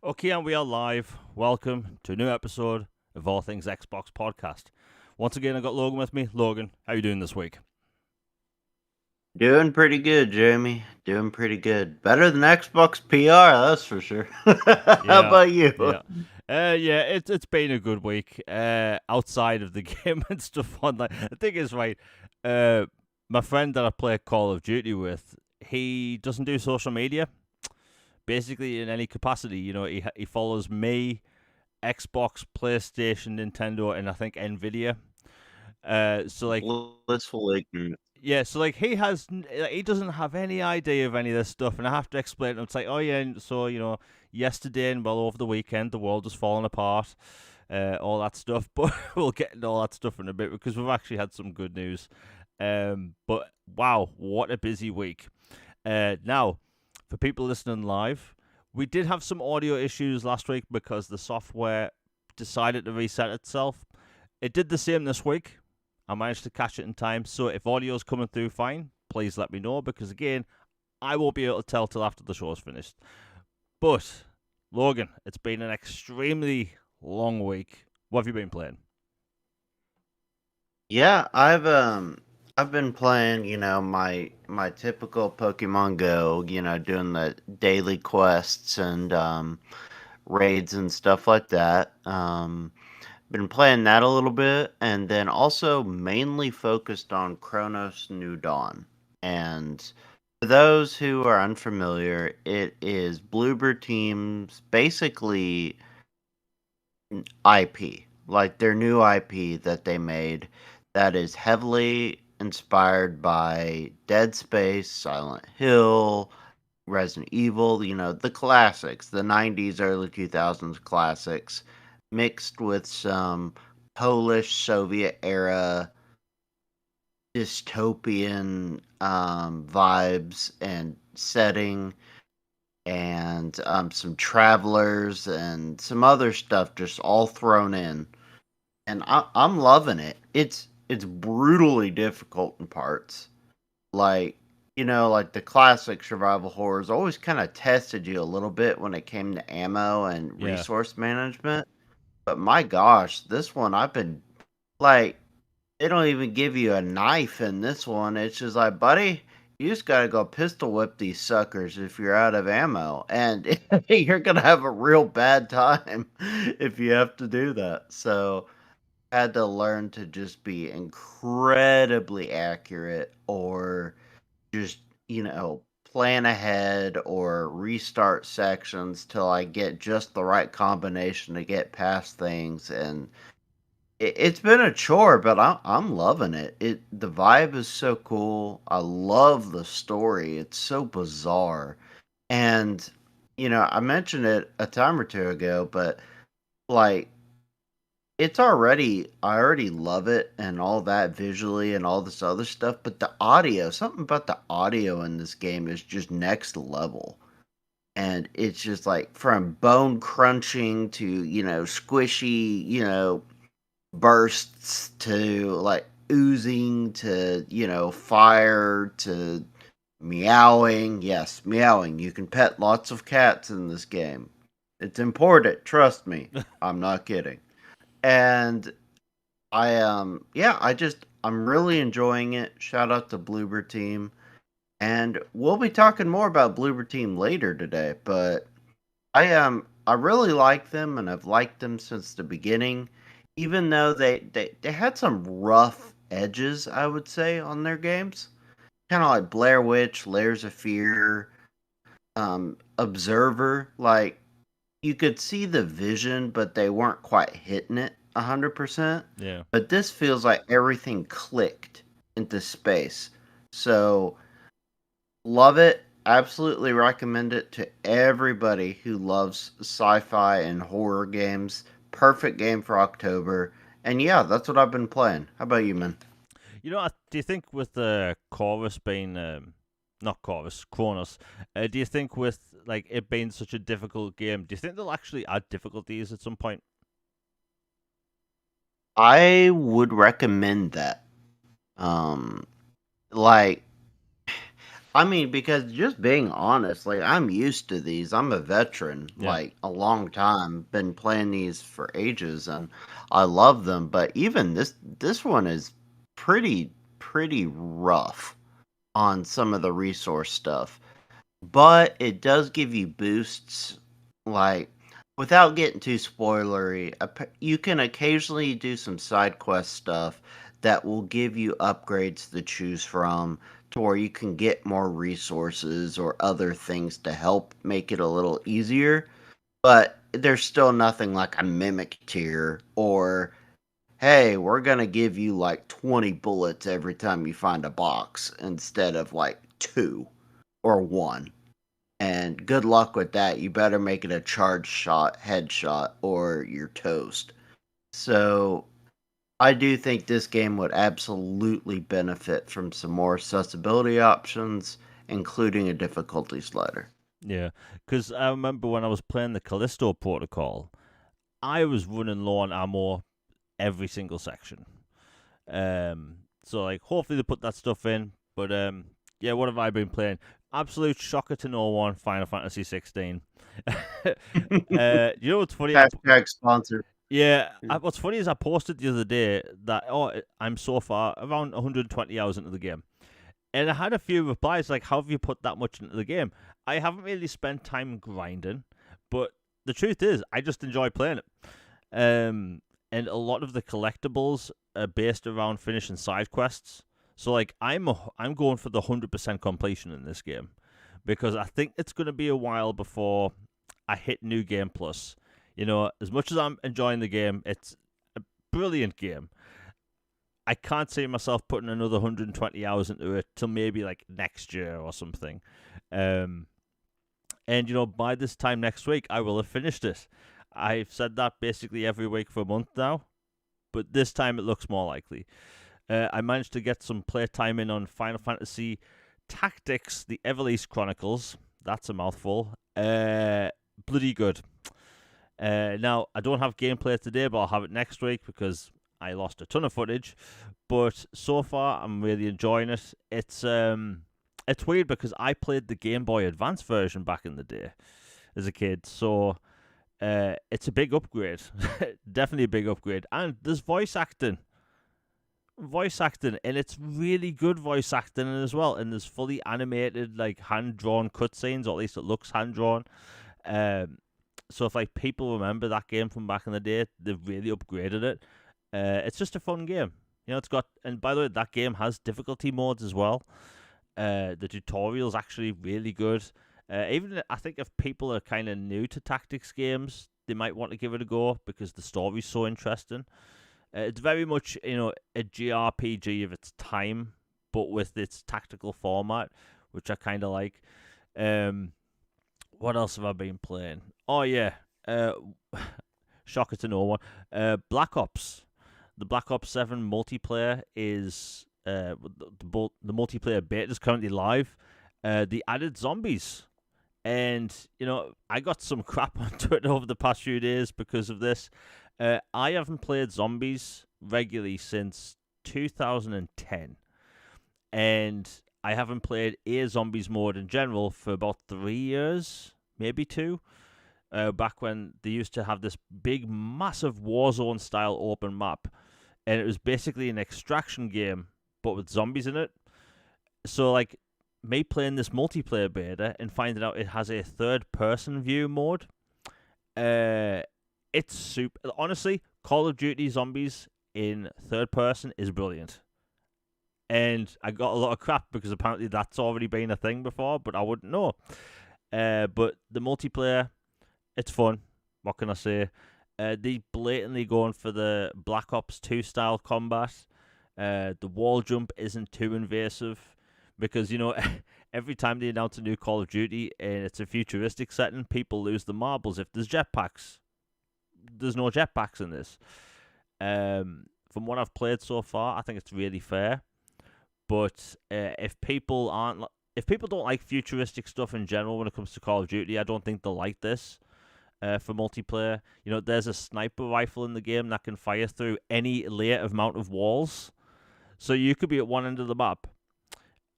Okay, and we are live. Welcome to a new episode of All Things Xbox Podcast. Once again, I got Logan with me. Logan, how you doing this week? Doing pretty good, Jamie. Doing pretty good. Better than Xbox PR, that's for sure. How Yeah, about you? yeah, It's been a good week. Outside of the game and stuff online. The thing is, right. Uh, my friend that I play Call of Duty with, he doesn't do social media. Basically, in any capacity, he follows me, Xbox, PlayStation, Nintendo, and I think Nvidia. So like Blissful ignorance. Yeah, so like he doesn't have any idea of any of this stuff, and I have to explain to him. It's like, oh yeah, and so yesterday and well over the weekend, the world is falling apart, all that stuff. But we'll get into all that stuff in a bit because we've actually had some good news. But wow, what a busy week! Now, for people listening live, we did have some audio issues last week because the software decided to reset itself. It did the same this week. I managed to catch it in time. So if audio's coming through fine, please let me know because again, I won't be able to tell till after the show's finished. But Logan, it's been an extremely long week. What have you been playing? Yeah, I've been playing, my typical Pokemon Go, doing the daily quests and raids and stuff like that. Been playing that a little bit, and then also mainly focused on Chronos New Dawn. And for those who are unfamiliar, it is Bloober Team's basically IP, like their new IP that they made that is heavily inspired by Dead Space, Silent Hill, Resident Evil, the classics, the 90s, early 2000s classics, mixed with some Polish Soviet era dystopian vibes and setting, and some travelers and some other stuff just all thrown in. And I'm loving it. It's brutally difficult in parts. Like, like the classic survival horrors always kind of tested you a little bit when it came to ammo and Yeah. resource management. But my gosh, this one I've been like, they don't even give you a knife in this one. It's just like, buddy, you just gotta go pistol whip these suckers if you're out of ammo, and you're gonna have a real bad time if you have to do that. So had to learn to just be incredibly accurate or just, plan ahead or restart sections till I get just the right combination to get past things. And it's been a chore, but I'm loving it. The vibe is so cool. I love the story. It's so bizarre. And I mentioned it a time or two ago, but like I already love it and all that visually and all this other stuff, but the audio, something about the audio in this game is just next level. And it's just like from bone crunching to, squishy, bursts to like oozing to, fire to meowing. Yes, meowing. You can pet lots of cats in this game. It's important, trust me. I'm not kidding. And I'm really enjoying it. Shout out to Bloober Team. And we'll be talking more about Bloober Team later today, but I really like them and I've liked them since the beginning. Even though they had some rough edges, I would say, on their games. Kind of like Blair Witch, Layers of Fear, Observer. Like you could see the vision, but they weren't quite hitting it 100%. Yeah. But this feels like everything clicked into space. So love it. Absolutely recommend it to everybody who loves sci-fi and horror games. Perfect game for October. And yeah, that's what I've been playing. How about you, man? Do you think with the chorus being not chorus, Kronos, do you think with like it being such a difficult game, do you think they'll actually add difficulties at some point? I would recommend that. Um like I mean, because just being honest, like I'm used to these. I'm a veteran, Yeah, like a long time, been playing these for ages, and I love them. But even this one is pretty rough on some of the resource stuff. But it does give you boosts, like without getting too spoilery. You can occasionally do some side quest stuff that will give you upgrades to choose from, to where you can get more resources or other things to help make it a little easier. But there's still nothing like a mimic tier or hey, we're gonna give you like 20 bullets every time you find a box instead of like two or one. And good luck with that. You better make it a charge shot, headshot, or you're toast. So I do think this game would absolutely benefit from some more accessibility options, including a difficulty slider. yeah. Because I remember when I was playing the Callisto Protocol, I was running low on ammo every single section. So like, hopefully they put that stuff in. But yeah, what have I been playing? Absolute shocker to no one. Final Fantasy 16. You know what's funny? Hashtag sponsor. Yeah, what's funny is I posted the other day that I'm so far around 120 hours into the game, and I had a few replies like, "How have you put that much into the game?" I haven't really spent time grinding, but the truth is, I just enjoy playing it. And a lot of the collectibles are based around finishing side quests. So like, I'm going for the 100% completion in this game because I think it's going to be a while before I hit New Game Plus. You know, as much as I'm enjoying the game, it's a brilliant game. I can't see myself putting another 120 hours into it till maybe like next year or something. Um, and you know, by this time next week, I will have finished it. I've said that basically every week for a month now, but this time it looks more likely. I managed to get some playtime in on Final Fantasy Tactics: The Everlease Chronicles. That's a mouthful. Bloody good. Now, I don't have gameplay today, but I'll have it next week because I lost a ton of footage. But so far, I'm really enjoying it. It's weird because I played the Game Boy Advance version back in the day as a kid, so it's a big upgrade. Definitely a big upgrade. And there's voice acting, and it's really good voice acting as well. And there's fully animated, like hand drawn cutscenes, or at least it looks hand drawn. So if like people remember that game from back in the day, they've really upgraded it. It's just a fun game. You know, it's got, and by the way, that game has difficulty modes as well. The tutorial's actually really good. Even I think if people are kind of new to tactics games, they might want to give it a go because the story's so interesting. It's very much, you know, a JRPG of its time, but with its tactical format, which I kind of like. What else have I been playing? Oh yeah, shocker to no one. Black Ops, the Black Ops 7 multiplayer is the multiplayer beta is currently live. They added zombies, and you know I got some crap on Twitter over the past few days because of this. I haven't played zombies regularly since 2010, and I haven't played a zombies mode in general for about 3 years, maybe two. Back when they used to have this big, massive Warzone style open map, and it was basically an extraction game, but with zombies in it. So, like, me playing this multiplayer beta and finding out it has a third person view mode, it's super. Honestly, Call of Duty Zombies in third person is brilliant. And I got a lot of crap because apparently that's already been a thing before, but I wouldn't know. But the multiplayer, it's fun. What can I say? They blatantly going for the Black Ops 2 style combat. The wall jump isn't too invasive because, you know, every time they announce a new Call of Duty and it's a futuristic setting, people lose the marbles if there's jetpacks. There's no jetpacks in this. From what I've played so far, I think it's really fair. But if people don't like futuristic stuff in general when it comes to Call of Duty, I don't think they'll like this. For multiplayer, you know, there's a sniper rifle in the game that can fire through any layer amount of walls. So you could be at one end of the map,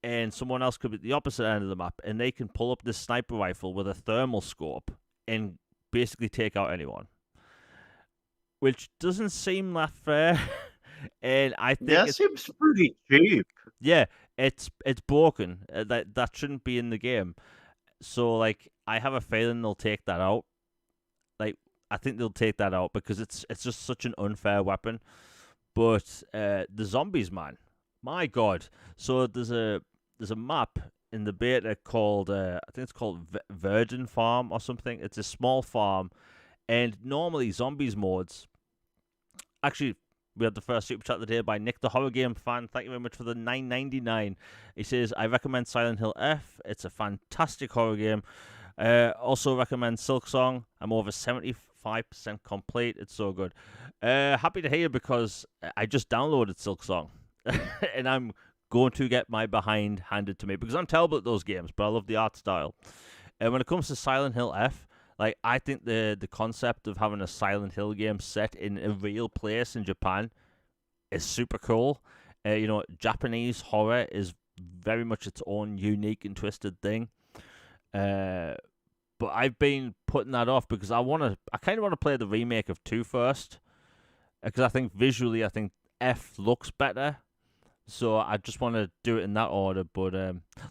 and someone else could be at the opposite end of the map, and they can pull up this sniper rifle with a thermal scope and basically take out anyone, which doesn't seem that fair. And I think That seems pretty cheap. yeah, it's broken. That shouldn't be in the game. So like, I have a feeling they'll take that out. Like, I think they'll take that out because it's just such an unfair weapon. But the zombies, man, my god. So there's a map in the beta called I think it's called Virgin Farm or something. It's a small farm, and normally zombies modes. Actually, we had the first super chat of the day by Nick, the horror game fan. Thank you very much for the $9.99. He says, I recommend Silent Hill F. It's a fantastic horror game. Also recommend Silk Song. I'm over 75% complete. It's so good. Happy to hear because I just downloaded Silk Song. And I'm going to get my behind handed to me because I'm terrible at those games, but I love the art style. And when it comes to Silent Hill F, like, I think the concept of having a Silent Hill game set in a real place in Japan is super cool. Japanese horror is very much its own unique and twisted thing. But I've been putting that off because I kind of want to play the remake of 2 first. Because I think visually, F looks better. So I just want to do it in that order. But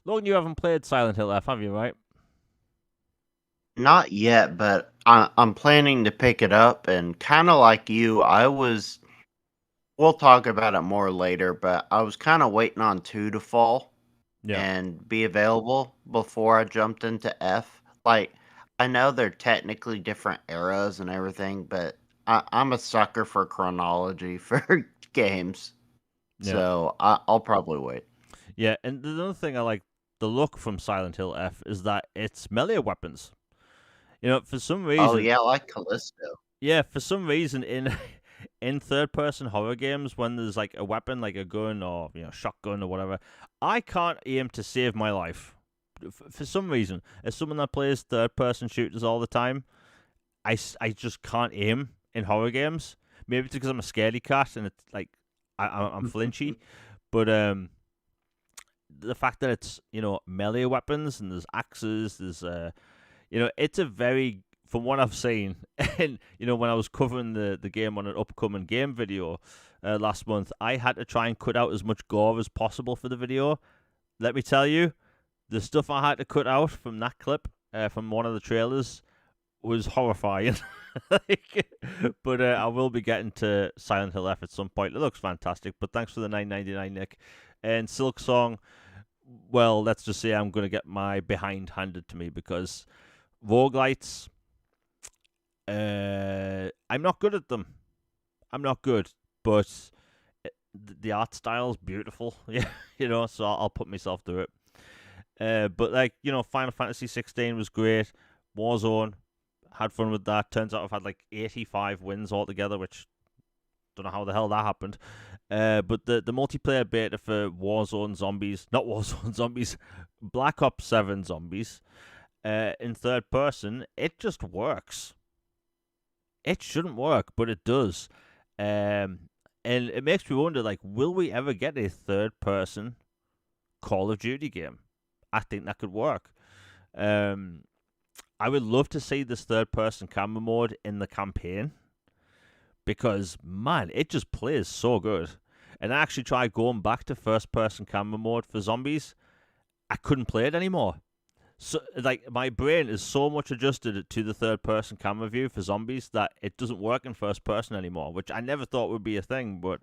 Logan, you haven't played Silent Hill F, have you, right? Not yet, but I'm planning to pick it up. And kind of like you, we'll talk about it more later, but I was kind of waiting on 2 to fall and be available before I jumped into F. Like, I know they're technically different eras and everything, but I'm a sucker for chronology for games. Yeah. So I'll probably wait. Yeah, and the other thing I like the look from Silent Hill F is that it's melee weapons. For some reason. Oh yeah, like Callisto. Yeah, for some reason in third-person horror games, when there's like a weapon, like a gun or shotgun or whatever, I can't aim to save my life. For some reason, as someone that plays third-person shooters all the time, I just can't aim in horror games. Maybe it's because I'm a scaredy cat and it's like I'm flinchy, but the fact that it's melee weapons and there's axes, there's it's a very, from what I've seen, and when I was covering the game on an upcoming game video last month, I had to try and cut out as much gore as possible for the video. Let me tell you, the stuff I had to cut out from that clip from one of the trailers was horrifying. But I will be getting to Silent Hill F at some point. It looks fantastic, but thanks for the $9.99, Nick. And Silk Song, well, let's just say I'm going to get my behind handed to me because roguelites, I'm not good at them. I'm not good, but the art style is beautiful. Yeah, so I'll put myself through it. But Final Fantasy 16 was great. Warzone, had fun with that. Turns out I've had like 85 wins altogether, which don't know how the hell that happened. But the multiplayer beta for Warzone Zombies, not Warzone Zombies, Black Ops 7 Zombies, in third person, it just works. It shouldn't work, but it does. And it makes me wonder, like, will we ever get a third person Call of Duty game? I think that could work. I would love to see this third person camera mode in the campaign because, man, it just plays so good. And I actually tried going back to first person camera mode for zombies. I couldn't play it anymore. So, like, my brain is so much adjusted to the third-person camera view for zombies that it doesn't work in first person anymore, which I never thought would be a thing, but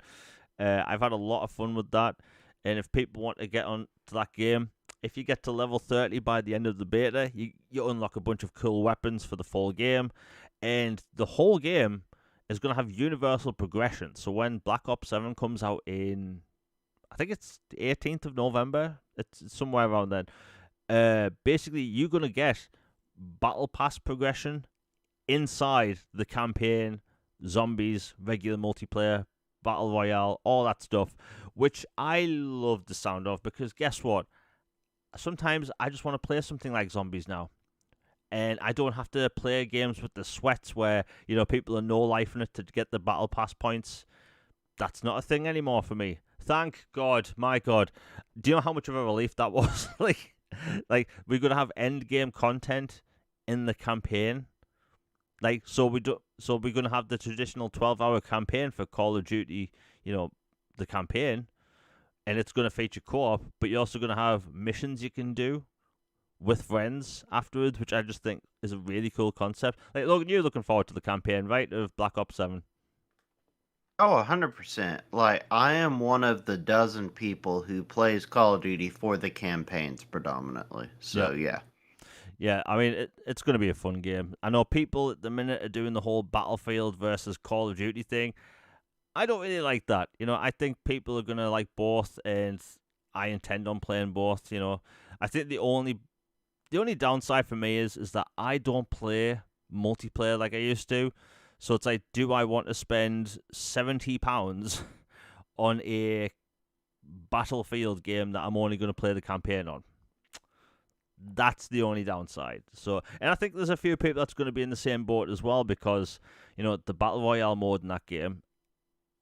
I've had a lot of fun with that. And if people want to get on to that game, if you get to level 30 by the end of the beta, you unlock a bunch of cool weapons for the full game, and the whole game is going to have universal progression. So when Black Ops 7 comes out in, I think it's the 18th of November, it's somewhere around then, basically you're going to get battle pass progression inside the campaign, zombies, regular multiplayer, battle royale, all that stuff, which I love the sound of because guess what? Sometimes I just want to play something like zombies now. And I don't have to play games with the sweats where, people are no-lifing it to get the battle pass points. That's not a thing anymore for me. Thank God, my God. Do you know how much of a relief that was? like we're gonna have end game content in the campaign. Like, so we're gonna have the traditional 12-hour campaign for Call of Duty. You know, the campaign, and it's gonna feature co-op, but you're also gonna have missions you can do with friends afterwards, which I just think is a really cool concept. Like, Logan, you're looking forward to the campaign, right, of Black Ops 7? Oh, 100%. Like, I am one of the dozen people who plays Call of Duty for the campaigns predominantly. Yeah. So, yeah. Yeah, I mean, it's going to be a fun game. I know people at the minute are doing the whole Battlefield versus Call of Duty thing. I don't really like that. You know, I think people are going to like both, and I intend on playing both. You know, I think the only downside for me is that I don't play multiplayer like I used to. So it's like, do I want to spend £70 on a Battlefield game that I'm only going to play the campaign on? That's the only downside. So, and I think there's a few people that's going to be in the same boat as well, because you know the battle royale mode in that game,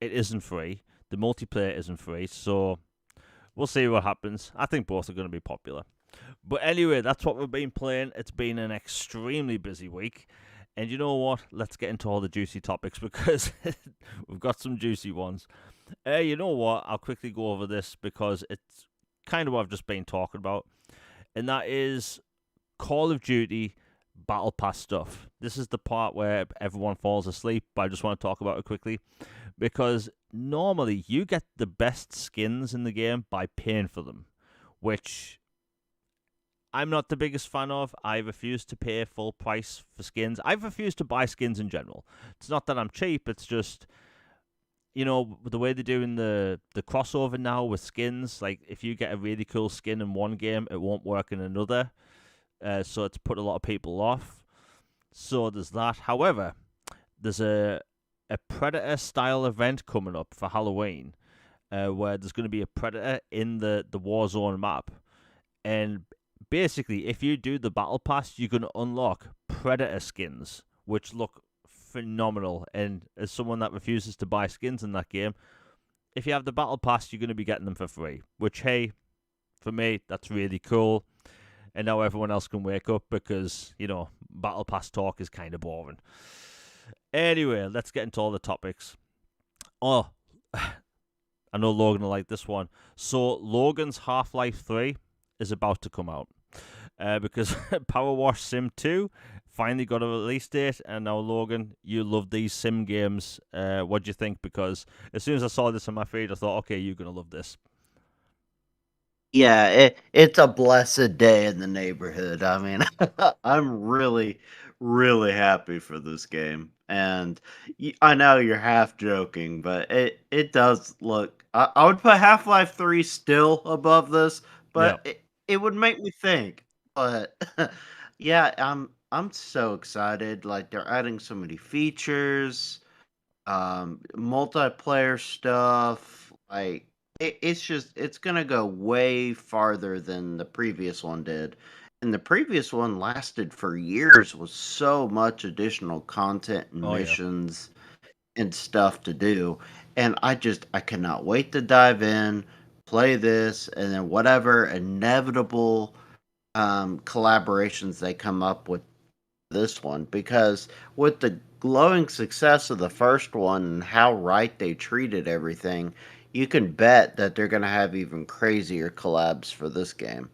it isn't free. The multiplayer isn't free. So we'll see what happens. I think both are going to be popular. But anyway, that's what we've been playing. It's been an extremely busy week. And you know what? Let's get into all the juicy topics, because we've got some juicy ones. You know what? I'll quickly go over this because it's kind of what I've just been talking about. And that is Call of Duty Battle Pass stuff. This is the part where everyone falls asleep, but I just want to talk about it quickly, because normally you get the best skins in the game by paying for them, which I'm not the biggest fan of. I refuse to pay full price for skins. I've refused to buy skins in general. It's not that I'm cheap, it's just, you know, the way they're doing the crossover now with skins, like if you get a really cool skin in one game, it won't work in another. So it's put a lot of people off. So there's that. However, there's a Predator style event coming up for Halloween, where there's going to be a Predator in the Warzone map. And basically, if you do the Battle Pass, you're going to unlock Predator skins, which look phenomenal. And as someone that refuses to buy skins in that game, if you have the Battle Pass, you're going to be getting them for free, which, hey, for me, that's really cool. And now everyone else can wake up, because, you know, Battle Pass talk is kind of boring. Anyway, let's get into all the topics. Oh, I know Logan will like this one. So Logan's Half-Life 3 is about to come out, because Power Wash Sim 2 finally got a release date, and now, Logan, you love these sim games. What do you think? Because as soon as I saw this on my feed, I thought, okay, you're going to love this. Yeah, it's a blessed day in the neighborhood. I mean, I'm really, really happy for this game. And I know you're half joking, but it does look. I would put Half-Life 3 still above this, Yeah. but it would make me think. But yeah, I'm so excited. Like, they're adding so many features, multiplayer stuff. Like, it's just it's gonna go way farther than the previous one did. And the previous one lasted for years with so much additional content and Oh, yeah. missions and stuff to do. And I cannot wait to dive in, play this, and then whatever inevitable collaborations they come up with this one, because with the glowing success of the first one and how right they treated everything, you can bet that they're going to have even crazier collabs for this game.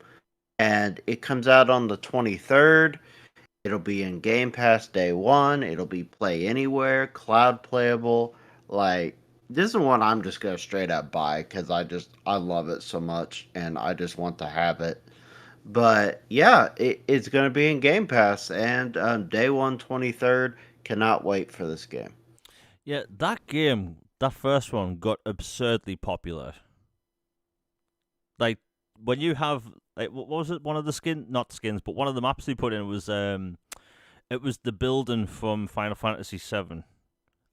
And it comes out on the 23rd. It'll be in Game Pass day one. It'll be play anywhere, cloud playable. Like, this is one I'm just going to straight up buy, because I love it so much and I just want to have it. But yeah, it's going to be in Game Pass, and day one, 23rd. Cannot wait for this game. Yeah, that game, that first one, got absurdly popular. Like, when you have, like, what was it? One of the not skins, but one of the maps they put in was, it was the building from Final Fantasy VII.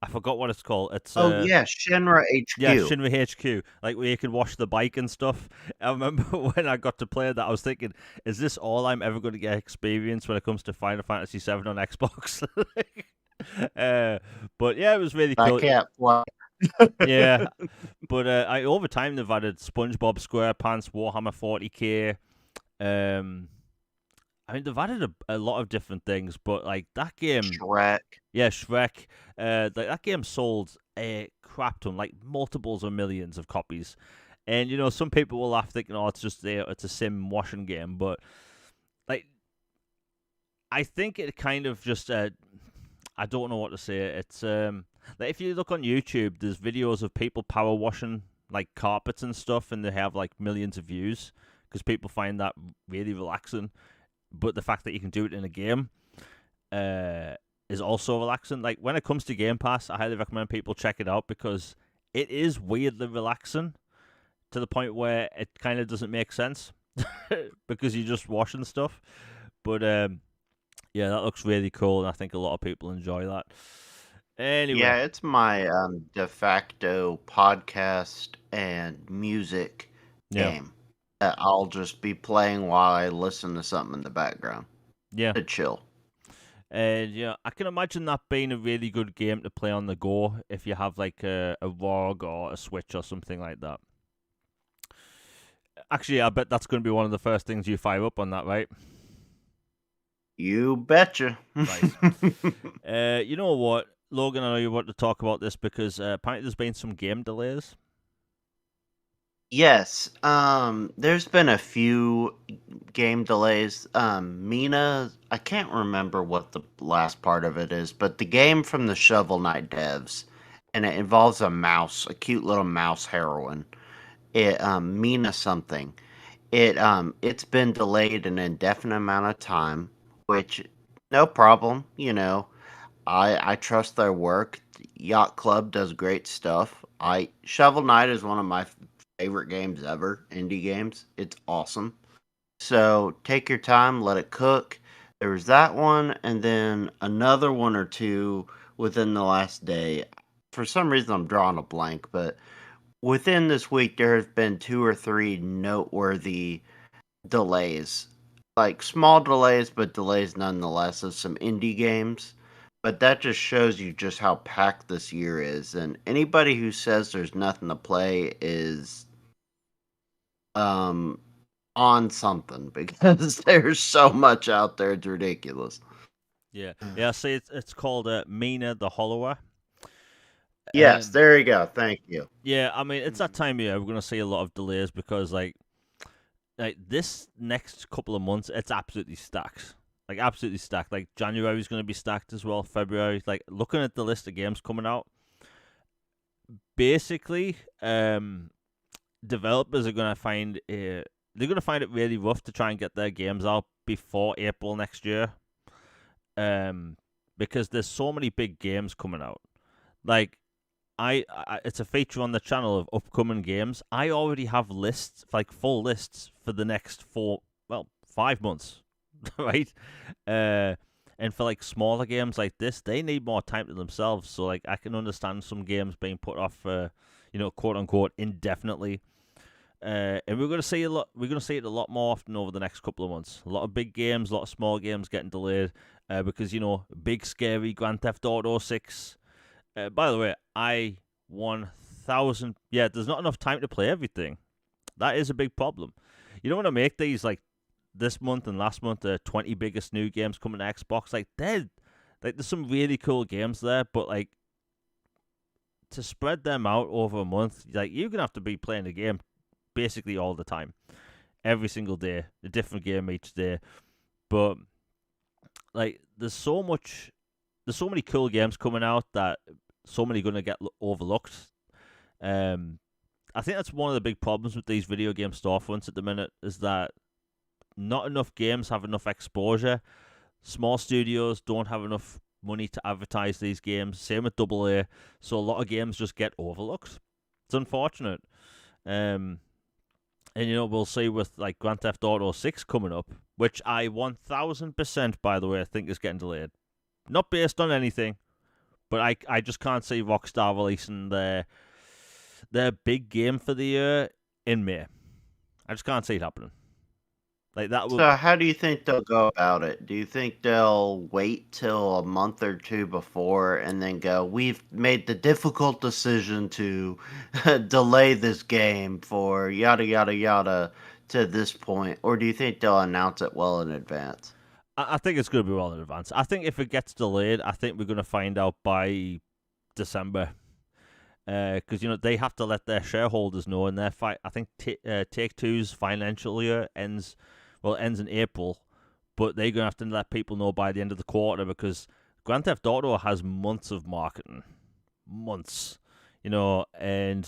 I forgot what it's called. It's Oh yeah, Shinra yeah, HQ. Shinra HQ, like where you can wash the bike and stuff. I remember when I got to play that, I was thinking, is this all I'm ever going to get experience when it comes to Final Fantasy VII on Xbox? But yeah, it was really I cool. can't fly. Yeah, but over time they've added SpongeBob SquarePants, Warhammer 40k. I mean they've added a lot of different things, but like that game, Shrek. yeah, Shrek. Like that game sold a crap ton, like multiples of millions of copies. And some people will laugh thinking, "Oh, it's a sim washing game," but like I think it kind of just I don't know what to say. It's like if you look on YouTube, there's videos of people power washing like carpets and stuff, and they have like millions of views because people find that really relaxing. But the fact that you can do it in a game is also relaxing. Like when it comes to Game Pass, I highly recommend people check it out because it is weirdly relaxing to the point where it kind of doesn't make sense because you're just washing stuff. But yeah, that looks really cool, and I think a lot of people enjoy that. Anyway, Yeah, it's my de facto podcast and music yeah, game that I'll just be playing while I listen to something in the background yeah. to chill. And I can imagine that being a really good game to play on the go if you have like a ROG or a Switch or something like that. Actually, I bet that's going to be one of the first things you fire up on that, right? You betcha. Right. You know what, Logan? I know you want to talk about this because apparently there's been some game delays. Yes, there's been a few game delays. Mina, I can't remember what the last part of it is, but the game from the Shovel Knight devs, and it involves a mouse, a cute little mouse heroine. It Mina something. It's been delayed an indefinite amount of time, which no problem. I trust their work. Yacht Club does great stuff. I Shovel Knight is one of my favorite games ever, indie games. It's awesome. So take your time, let it cook. There was that one, and then another one or two within the last day. For some reason, I'm drawing a blank, but within this week, there has been two or three noteworthy delays. Like small delays, but delays nonetheless of some indie games. But that just shows you just how packed this year is. And anybody who says there's nothing to play is um on something because there's so much out there, it's ridiculous. Yeah, yeah. See, it's called Mina the Hollower. Yes, Um, there you go. Thank you. yeah, I mean it's that time of year we're gonna see a lot of delays because like this next couple of months it's absolutely stacked. Like absolutely stacked. Like January's gonna be stacked as well. February. Like looking at the list of games coming out, basically, developers are gonna find they're gonna find it really rough to try and get their games out before April next year. Because there's so many big games coming out. Like it's a feature on the channel of upcoming games. I already have lists, like full lists for the next 5 months, right? And for like smaller games like this, they need more time to themselves. So like I can understand some games being put off for, quote unquote indefinitely. And we're gonna see a lot. We're gonna see it a lot more often over the next couple of months. A lot of big games, a lot of small games getting delayed because big scary Grand Theft Auto 6. By the way, I 1,000. Yeah, there's not enough time to play everything. That is a big problem. You don't want to make these like this month and last month the 20 biggest new games coming to Xbox. Like there's some really cool games there, but like to spread them out over a month, like you're gonna have to be playing the game basically all the time, every single day, a different game each day. But like there's so many cool games coming out that so many going to get overlooked. I think that's one of the big problems with these video game storefronts at the minute is that not enough games have enough exposure. Small studios don't have enough money to advertise these games. Same with AA. So a lot of games just get overlooked. It's unfortunate. And we'll see with like Grand Theft Auto 6 coming up, which I 1,000% by the way think is getting delayed. Not based on anything, but I just can't see Rockstar releasing their big game for the year in May. I just can't see it happening. Like that would. So how do you think they'll go about it? Do you think they'll wait till a month or two before and then go, we've made the difficult decision to delay this game for yada yada yada to this point? Or do you think they'll announce it well in advance? I think it's going to be well in advance. I think if it gets delayed, I think we're going to find out by December. Because they have to let their shareholders know, and their fight. I think Take Two's financial year ends in April, but they're gonna have to let people know by the end of the quarter because Grand Theft Auto has months of marketing, months, and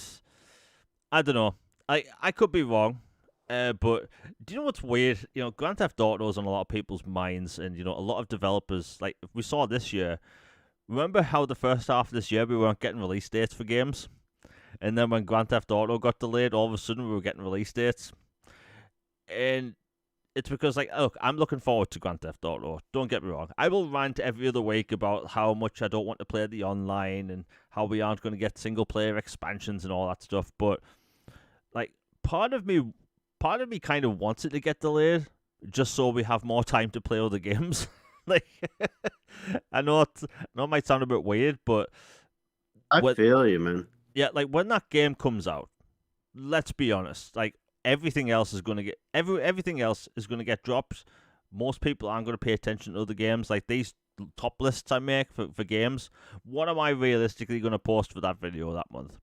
I don't know. I could be wrong, but do you know what's weird? Grand Theft Auto is on a lot of people's minds, and a lot of developers like we saw this year. Remember how the first half of this year we weren't getting release dates for games? And then when Grand Theft Auto got delayed, all of a sudden we were getting release dates. And it's because, look, I'm looking forward to Grand Theft Auto. Don't get me wrong. I will rant every other week about how much I don't want to play the online and how we aren't going to get single-player expansions and all that stuff. But, part of me kind of wants it to get delayed just so we have more time to play other games. Like, I know it might sound a bit weird, but I feel you, man. yeah, when that game comes out, let's be honest, everything else is going to get everything else is going to get dropped. Most people aren't going to pay attention to other games. Like these top lists I make for games, what am I realistically going to post for that video that month?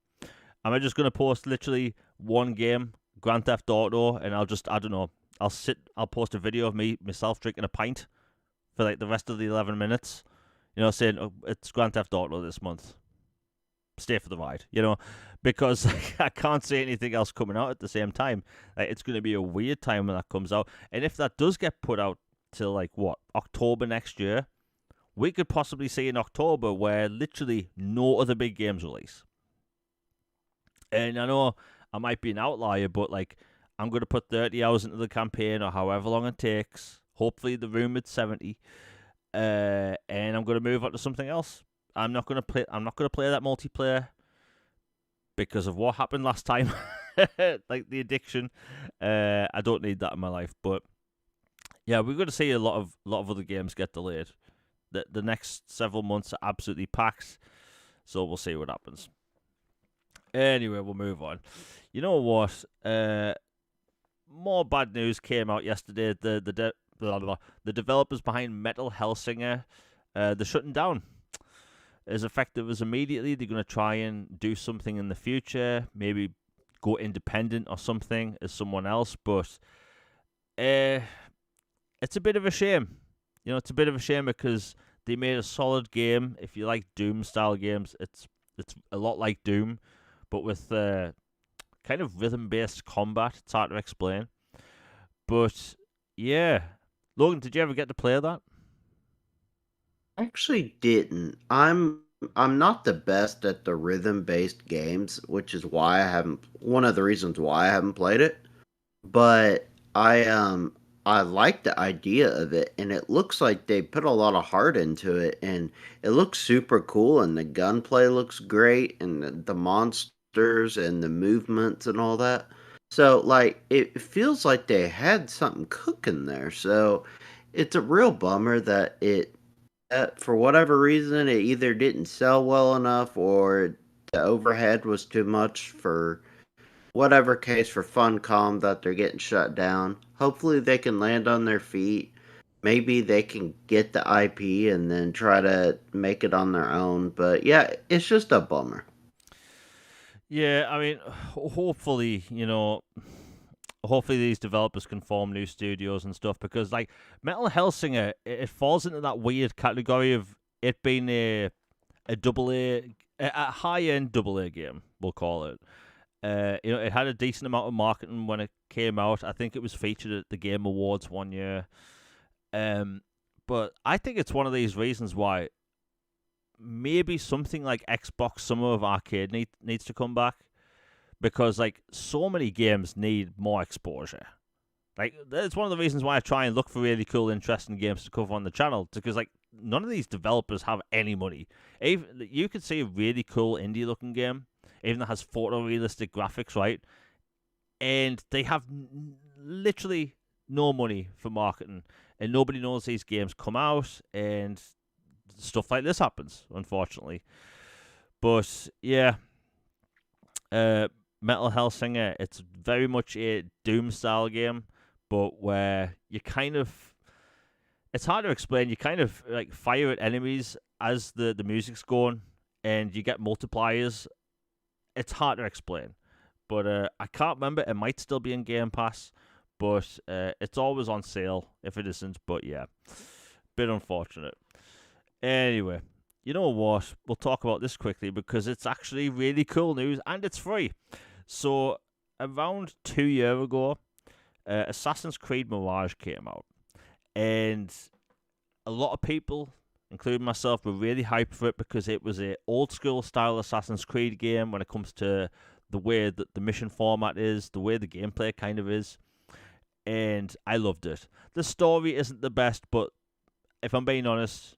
Am I just going to post literally one game, Grand Theft Auto, and I don't know, I'll post a video of myself drinking a pint for the rest of the 11 minutes, saying, oh, it's Grand Theft Auto this month. Stay for the ride, because I can't see anything else coming out at the same time. It's going to be a weird time when that comes out. And if that does get put out till, October next year, we could possibly see in October where literally no other big games release. And I know I might be an outlier, but, I'm going to put 30 hours into the campaign or however long it takes. Hopefully the rumored 70, and I'm going to move on to something else. I'm not going to play that multiplayer because of what happened last time, the addiction. I don't need that in my life. But yeah, we're going to see a lot of other games get delayed. The next several months are absolutely packed, so we'll see what happens. Anyway, we'll move on. You know what? More bad news came out yesterday. The developers behind Metal Hellsinger, they're shutting down. As effective as immediately, they're going to try and do something in the future, maybe go independent or something as someone else, but it's a bit of a shame. It's a bit of a shame because they made a solid game. If you like Doom-style games, it's a lot like Doom, but with kind of rhythm-based combat. It's hard to explain. But, yeah. Logan, did you ever get to play that? Actually didn't. I'm not the best at the rhythm-based games, which is why one of the reasons why I haven't played it. But I like the idea of it, and it looks like they put a lot of heart into it, and it looks super cool, and the gunplay looks great, and the monsters and the movements and all that. So it feels like they had something cooking there. So it's a real bummer that for whatever reason, it either didn't sell well enough or the overhead was too much for whatever case for Funcom that they're getting shut down. Hopefully they can land on their feet. Maybe they can get the IP and then try to make it on their own. But yeah, it's just a bummer. Yeah, I mean, hopefully, hopefully these developers can form new studios and stuff because, Metal Hellsinger, it falls into that weird category of it being a high-end AA game, we'll call it. It had a decent amount of marketing when it came out. I think it was featured at the Game Awards one year. But I think it's one of these reasons why maybe something like Xbox Summer of Arcade needs to come back because so many games need more exposure. That's one of the reasons why I try and look for really cool, interesting games to cover on the channel because none of these developers have any money. Even you could see a really cool indie looking game, even that has photorealistic graphics, right? And they have literally no money for marketing, and nobody knows these games come out, and stuff like this happens, unfortunately. But yeah, Metal Hellsinger, it's very much a Doom style game, but where you kind of, it's hard to explain. You kind of like fire at enemies as the music's going, and you get multipliers. It's hard to explain, but I can't remember. It might still be in Game Pass, but it's always on sale if it isn't. But yeah, bit unfortunate. Anyway, you know what? We'll talk about this quickly because it's actually really cool news and it's free. So around 2 years ago, Assassin's Creed Mirage came out, and a lot of people, including myself, were really hyped for it because it was a old school style Assassin's Creed game when it comes to the way that the mission format is, the way the gameplay kind of is, and I loved it. The story isn't the best, but if I'm being honest,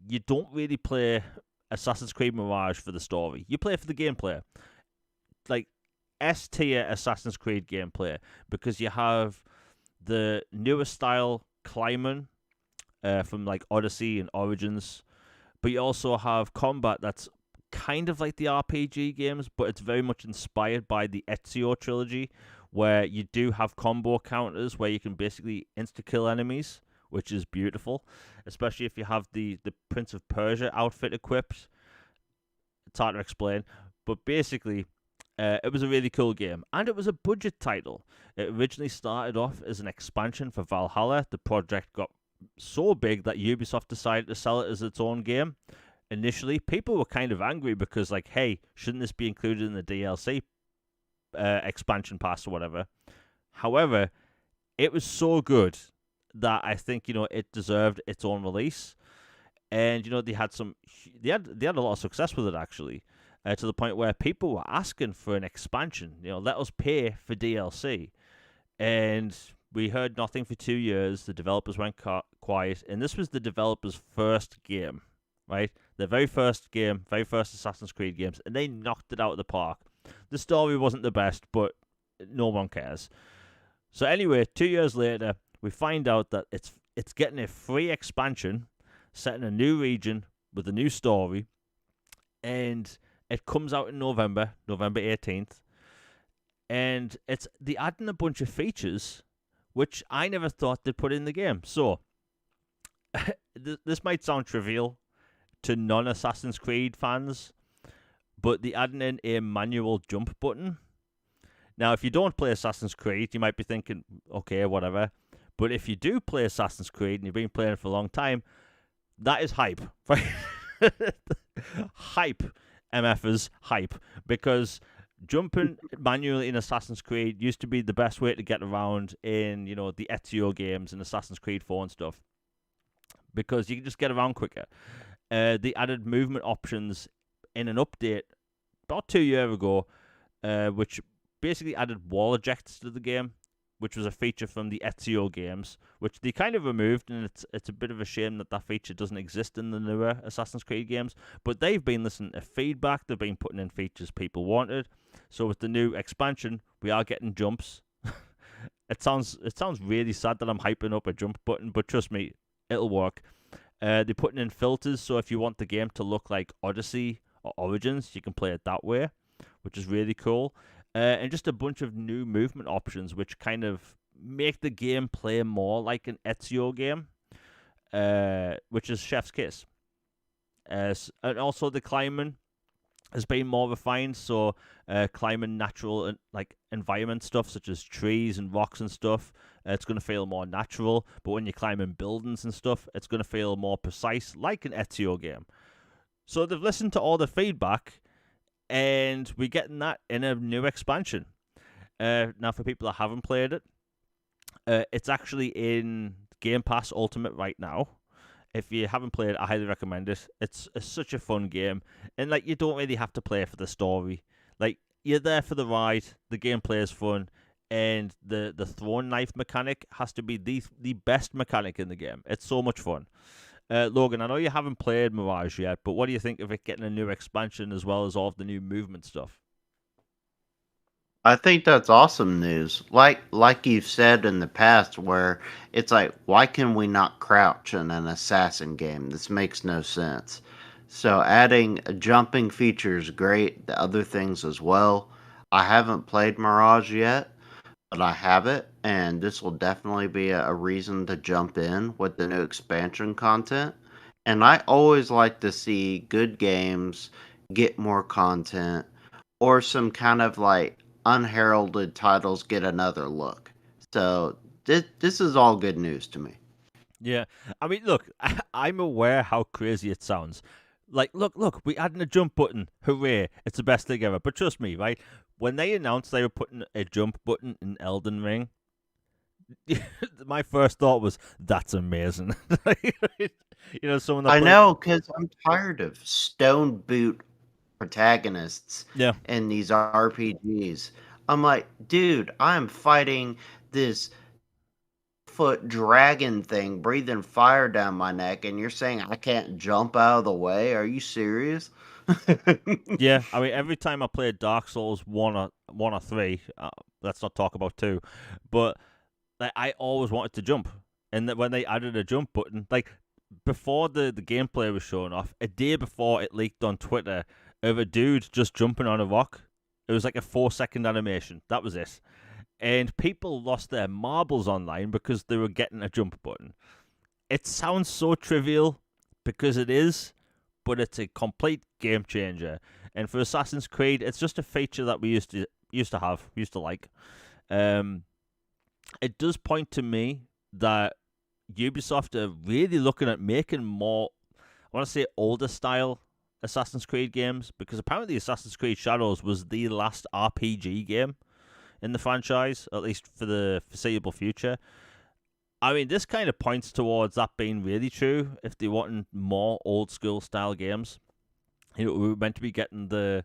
you don't really play Assassin's Creed Mirage for the story. You play for the gameplay. Like S tier Assassin's Creed gameplay, because you have the newer style climbing from like Odyssey and Origins, but you also have combat that's kind of like the RPG games, but it's very much inspired by the Ezio trilogy, where you do have combo counters where you can basically insta-kill enemies, which is beautiful, especially if you have the Prince of Persia outfit equipped. It's hard to explain, but basically, it was a really cool game, and it was a budget title. It originally started off as an expansion for Valhalla. The project got so big that Ubisoft decided to sell it as its own game. Initially, people were kind of angry because, like, hey, shouldn't this be included in the DLC expansion pass or whatever? However, it was so good that I think, it deserved its own release, and they had a lot of success with it actually, to the point where people were asking for an expansion. Let us pay for DLC, and we heard nothing for 2 years. The developers went quiet, and this was the developers' first game, right? Their very first game, very first Assassin's Creed games, and they knocked it out of the park. The story wasn't the best, but no one cares. So anyway, 2 years later, we find out that it's getting a free expansion set in a new region with a new story, and it comes out in November 18th, and they adding a bunch of features which I never thought they'd put in the game. So this might sound trivial to non-Assassin's Creed fans, but they adding in a manual jump button. Now, if you don't play Assassin's Creed, you might be thinking, okay, whatever. But if you do play Assassin's Creed and you've been playing it for a long time, that is hype. Right? Hype, MFers, hype. Because jumping manually in Assassin's Creed used to be the best way to get around in, the Ezio games and Assassin's Creed 4 and stuff. Because you can just get around quicker. They added movement options in an update about 2 years ago, which basically added wall ejects to the game, which was a feature from the Ezio games, which they kind of removed, and it's a bit of a shame that feature doesn't exist in the newer Assassin's Creed games. But they've been listening to feedback, they've been putting in features people wanted. So with the new expansion, we are getting jumps. It sounds really sad that I'm hyping up a jump button, but trust me, it'll work. They're putting in filters, so if you want the game to look like Odyssey or Origins, you can play it that way, which is really cool. And just a bunch of new movement options, which kind of make the game play more like an Ezio game, which is Chef's Kiss. And also the climbing has been more refined, so climbing natural environment stuff such as trees and rocks and stuff, it's going to feel more natural. But when you're climbing buildings and stuff, it's going to feel more precise, like an Ezio game. So they've listened to all the feedback, and we're getting that in a new expansion. Now, for people that haven't played it, it's actually in Game Pass Ultimate right now. If you haven't played it, I highly recommend it. It's such a fun game, and you don't really have to play for the story. You're there for the ride. The gameplay is fun, and the throwing knife mechanic has to be the best mechanic in the game. It's so much fun. Logan, I know you haven't played Mirage yet, but what do you think of it getting a new expansion as well as all of the new movement stuff? I think that's awesome news. Like you've said in the past, where it's like, why can we not crouch in an assassin game? This makes no sense. So adding a jumping feature is great. The other things as well. I haven't played Mirage yet, but I have it, and this will definitely be a reason to jump in with the new expansion content. And I always like to see good games get more content or some kind of like unheralded titles get another look. So this is all good news to me. Yeah, I mean, look, I'm aware how crazy it sounds. Like, look, we adding a jump button. Hooray! It's the best thing ever. But trust me, right? When they announced they were putting a jump button in Elden Ring, my first thought was, "That's amazing." Someone that I played. know, because I'm tired of stone boot protagonists Yeah, in these RPGs. I'm like, dude, I'm fighting this foot dragon thing breathing fire down my neck, and you're saying I can't jump out of the way? Are you serious? yeah. I mean, every time I played Dark Souls one or three, let's not talk about two, but like, I always wanted to jump, and that when they added a jump button, like before the gameplay was shown off, a day before it leaked on Twitter of a dude just jumping on a rock. It was like a 4 second animation. That was it. And people lost their marbles online because they were getting a jump button. It sounds so trivial because it is, but it's a complete game changer. And for Assassin's Creed, it's just a feature that we used to like. Um, it does point to me that Ubisoft are really looking at making more, I want to say, older style Assassin's Creed games, because apparently Assassin's Creed Shadows was the last RPG game in the franchise, at least for the foreseeable future. I mean, this kind of points towards that being really true if they want more old school style games. We were meant to be getting the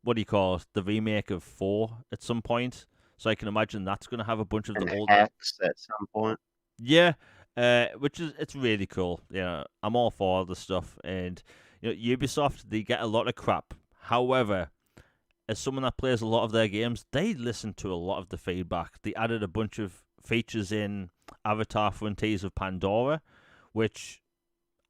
what do you call it, the remake of 4 at some point. So I can imagine that's going to have a bunch of the And old. hacks at some point. Yeah, which is it's really cool. I'm all for all the stuff, and Ubisoft, they get a lot of crap. However, as someone that plays a lot of their games, they listen to a lot of the feedback. They added a bunch of features in Avatar: Frontiers of Pandora, which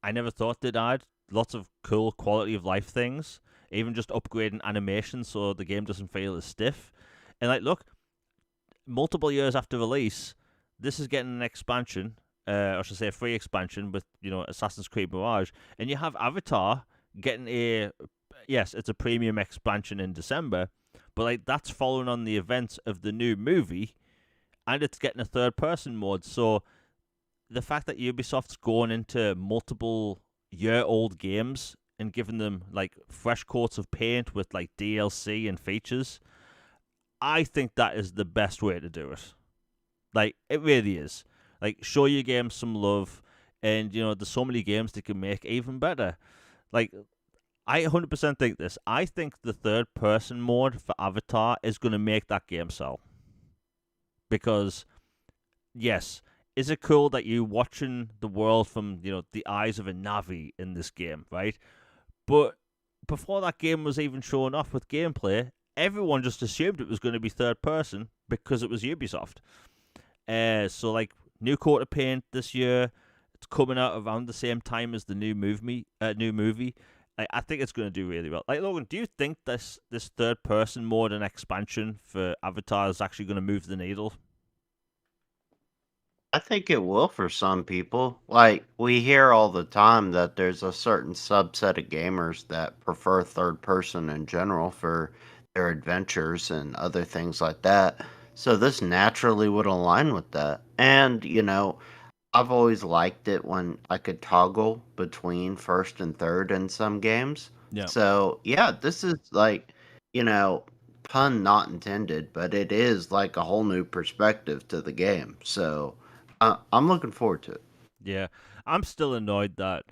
I never thought they'd add. Lots of cool quality of life things, even just upgrading animation so the game doesn't feel as stiff. And like, look, multiple years after release, this is getting an expansion, or I should say a free expansion with Assassin's Creed Mirage, and you have Avatar getting a yes, it's a premium expansion in December, but like that's following on the events of the new movie, and it's getting a third person mode. So the fact that Ubisoft's going into multiple year old games and giving them like fresh coats of paint with like DLC and features, I think that is the best way to do it. Like, it really is. Like, show your games some love, and there's so many games they can make even better. Like, I 100% think this. I think the third person mode for Avatar is going to make that game sell. Because, yes, is it cool that you watching the world from, the eyes of a Navi in this game, right? But before that game was even shown off with gameplay, everyone just assumed it was going to be third person because it was Ubisoft. So like new coat of paint this year. It's coming out around the same time as the new movie. I think it's going to do really well. Like, Logan, do you think this third person mode and expansion for Avatar is actually going to move the needle? I think it will for some people. Like, we hear all the time that there's a certain subset of gamers that prefer third person in general for their adventures and other things like that. So this naturally would align with that. And, I've always liked it when I could toggle between first and third in some games. Yeah. So, yeah, this is like, you know, pun not intended, but it is like a whole new perspective to the game. So, I'm looking forward to it. Yeah. I'm still annoyed that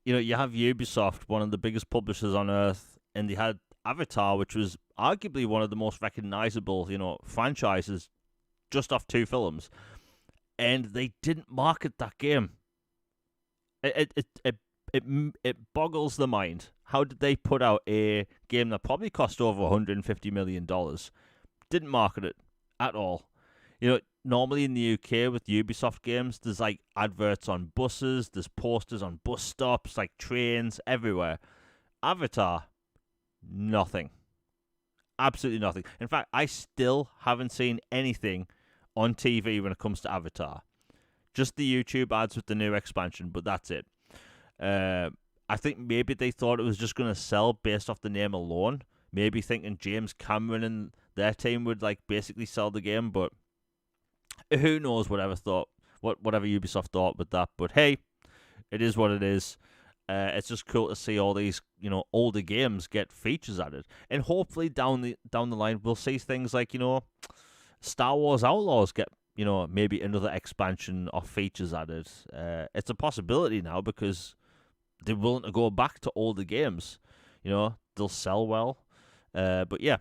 you have Ubisoft, one of the biggest publishers on earth, and they had Avatar, which was arguably one of the most recognizable, franchises just off 2 films, and they didn't market that game. It it boggles the mind. How did they put out a game that probably cost over $150 million? Didn't market it at all. Normally in the UK with Ubisoft games, there's like adverts on buses, there's posters on bus stops, like trains, everywhere. Avatar, nothing. Absolutely nothing. In fact, I still haven't seen anything on TV when it comes to Avatar. Just the YouTube ads with the new expansion, but that's it. I think maybe they thought it was just going to sell based off the name alone. Maybe thinking James Cameron and their team would like basically sell the game, but who knows whatever Ubisoft thought with that. But hey, it is what it is. It's just cool to see all these, older games get features added, and hopefully down the line we'll see things like, Star Wars Outlaws get, maybe another expansion or features added. It's a possibility now because they're willing to go back to older games. They'll sell well. But yeah,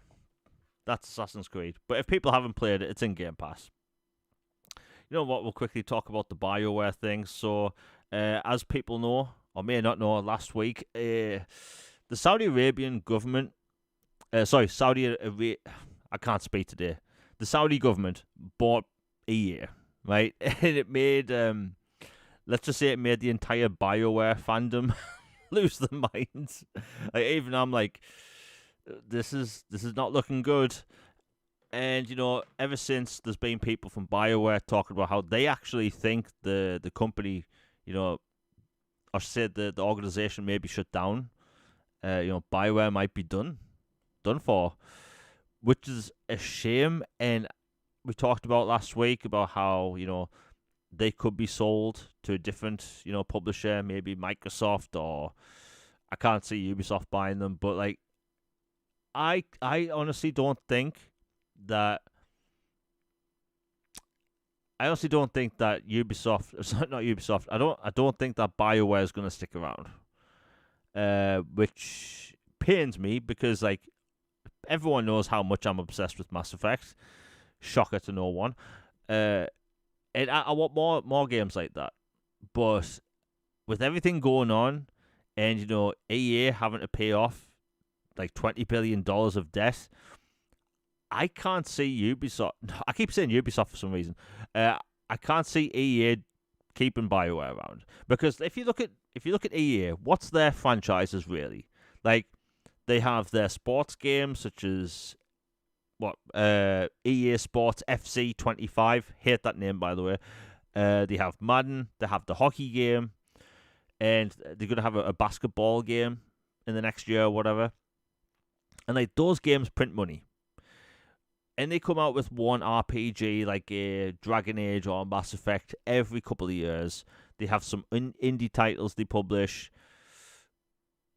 that's Assassin's Creed. But if people haven't played it, it's in Game Pass. You know what? We'll quickly talk about the BioWare thing. So, as people know, or may not know, last week, the Saudi Arabian government, I can't speak today. The Saudi government bought EA, right? And it made, let's just say it made the entire BioWare fandom lose their minds. Even I'm like, this is not looking good. And, ever since there's been people from BioWare talking about how they actually think the company, or said the organization may be shut down. BioWare might be done for, which is a shame. And we talked about last week about how, they could be sold to a different, publisher, maybe Microsoft, or I can't see Ubisoft buying them. But like, I honestly don't think that. I honestly don't think that Ubisoft, not Ubisoft. I don't think that BioWare is going to stick around, which pains me because like everyone knows how much I'm obsessed with Mass Effect. Shocker to no one. And I want more games like that. But with everything going on, and EA having to pay off like $20 billion of debt, I can't see Ubisoft. I keep saying Ubisoft for some reason. I can't see EA keeping BioWare around, because if you look at EA, what's their franchises really? Like, they have their sports games such as EA Sports FC 25. Hate that name, by the way. They have Madden. They have the hockey game, and they're gonna have a basketball game in the next year or whatever. And like, those games print money. And they come out with one RPG like a Dragon Age or Mass Effect every couple of years. They have some indie titles they publish,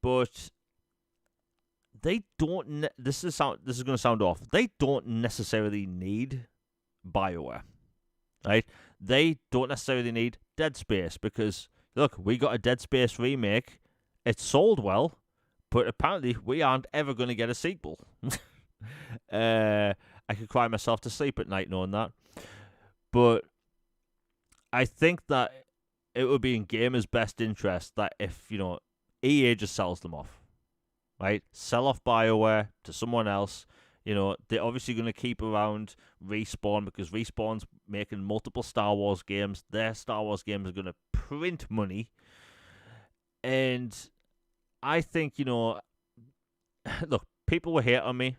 but they don't. This is going to sound off. They don't necessarily need BioWare, right? They don't necessarily need Dead Space, because look, we got a Dead Space remake. It sold well, but apparently we aren't ever going to get a sequel. I could cry myself to sleep at night knowing that. But I think that it would be in gamers' best interest that if, EA just sells them off, right? Sell off BioWare to someone else. They're obviously going to keep around Respawn, because Respawn's making multiple Star Wars games. Their Star Wars games are going to print money. And I think, look, people were hating on me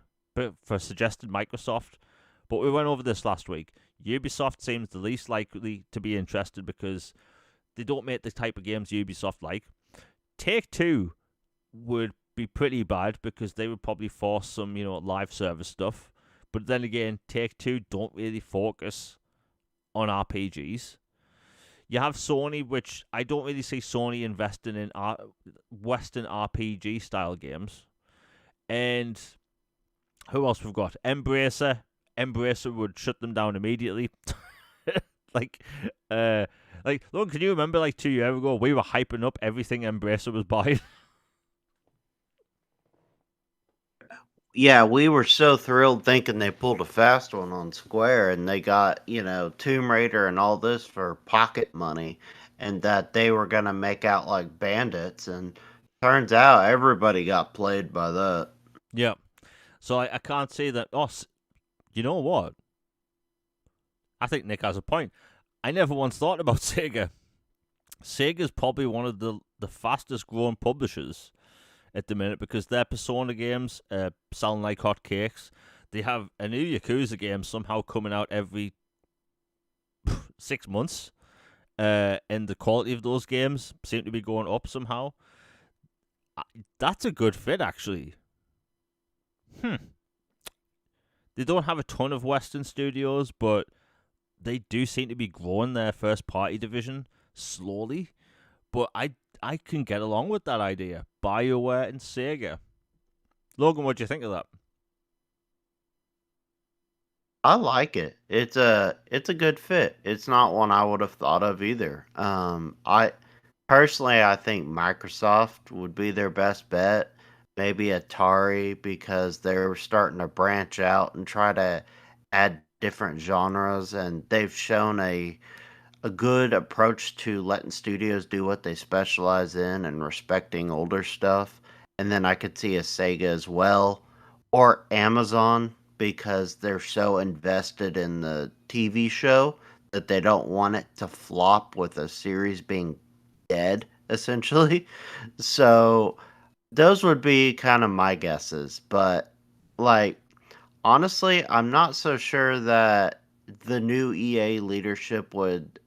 for suggesting Microsoft, but we went over this last week. Ubisoft seems the least likely to be interested because they don't make the type of games Ubisoft like. Take-Two would be pretty bad because they would probably force some, live service stuff. But then again, Take-Two don't really focus on RPGs. You have Sony, which I don't really see Sony investing in Western RPG style games. And who else we've got? Embracer. Embracer would shut them down immediately. Look, can you remember like 2 years ago, we were hyping up everything Embracer was buying? Yeah, we were so thrilled thinking they pulled a fast one on Square, and they got, Tomb Raider and all this for pocket money. and that they were gonna make out like bandits, and turns out everybody got played by that. Yeah. So I can't say that. Oh, you know what? I think Nick has a point. I never once thought about Sega. Sega's probably one of the fastest growing publishers at the minute because their Persona games selling like hotcakes. They have a new Yakuza game somehow coming out every 6 months, and the quality of those games seem to be going up somehow. That's a good fit, actually. They don't have a ton of Western studios, but they do seem to be growing their first party division slowly. But I can get along with that idea. BioWare and Sega. Logan, what do you think of that? I like it. It's a good fit. It's not one I would have thought of either. I personally I think Microsoft would be their best bet. Maybe Atari because they're starting to branch out and try to add different genres, and they've shown a good approach to letting studios do what they specialize in and respecting older stuff. And then I could see a Sega as well, or Amazon because they're so invested in the TV show that they don't want it to flop with a series being dead, essentially. So those would be kind of my guesses. But, like, honestly, I'm not so sure that the new EA leadership would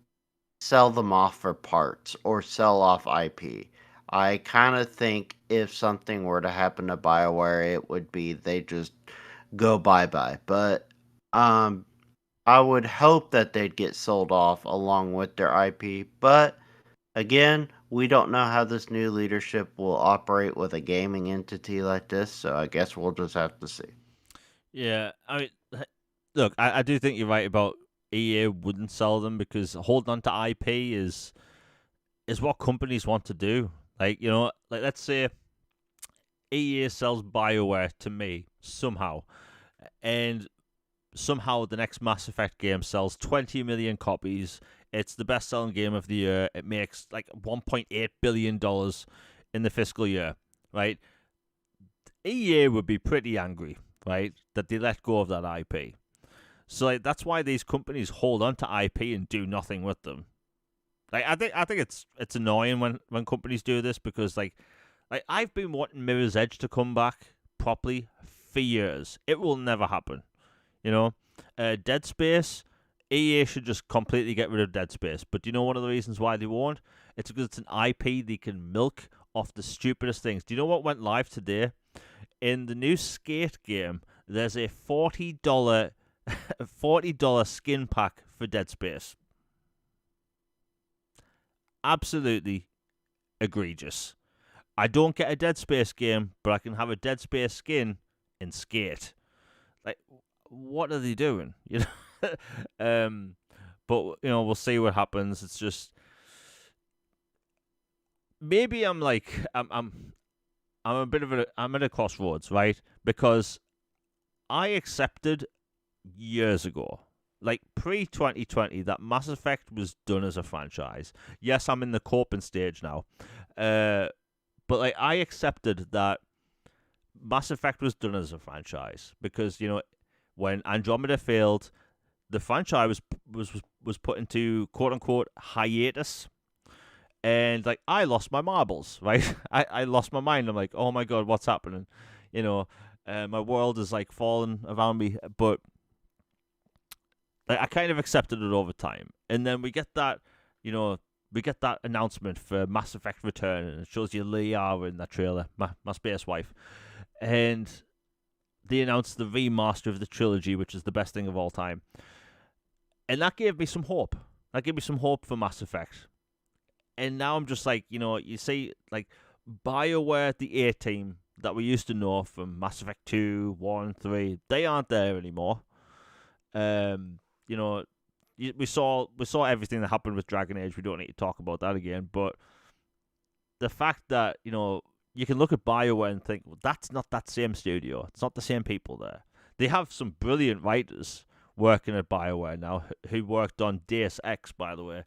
sell them off for parts or sell off IP. I kind of think if something were to happen to BioWare, it would be they just go bye bye. But um, I would hope that they'd get sold off along with their IP. But again, we don't know how this new leadership will operate with a gaming entity like this, so I guess we'll just have to see. Yeah, I mean, look, I do think you're right about EA wouldn't sell them because holding on to IP is what companies want to do. Like, like let's say EA sells BioWare to me somehow, and somehow the next Mass Effect game sells 20 million copies. It's the best selling game of the year. It makes like $1.8 billion in the fiscal year, right? EA would be pretty angry, right, that they let go of that IP. So like, that's why these companies hold on to IP and do nothing with them. Like I think it's annoying when companies do this because like I've been wanting Mirror's Edge to come back properly for years. It will never happen. You know, Dead Space. EA should just completely get rid of Dead Space. But do you know one of the reasons why they won't? It's because it's an IP they can milk off the stupidest things. Do you know what went live today? In the new Skate game, there's a $40 skin pack for Dead Space. Absolutely egregious. I don't get a Dead Space game, but I can have a Dead Space skin in Skate. Like, what are they doing? But we'll see what happens. It's just maybe I'm a bit of I'm at a crossroads, right? Because I accepted years ago, like pre 2020, that Mass Effect was done as a franchise. Yes, I'm in the coping stage now, but like I accepted that Mass Effect was done as a franchise because when Andromeda failed, the franchise was put into quote unquote hiatus. And like I lost my marbles, right? I lost my mind. I'm like, oh my god, what's happening? My world is like falling around me. But I kind of accepted it over time. And then we get that announcement for Mass Effect Return, and it shows you Liara in that trailer, my space wife, and they announced the remaster of the trilogy, which is the best thing of all time, and that gave me some hope. That gave me some hope for Mass Effect. And now I'm just like, you see, like, BioWare, the A team that we used to know from Mass Effect 2, 1, 3, they aren't there anymore. We saw everything that happened with Dragon Age. We don't need to talk about that again. But the fact that, you can look at BioWare and think, well, that's not that same studio. It's not the same people there. They have some brilliant writers working at BioWare now who worked on Deus Ex, by the way.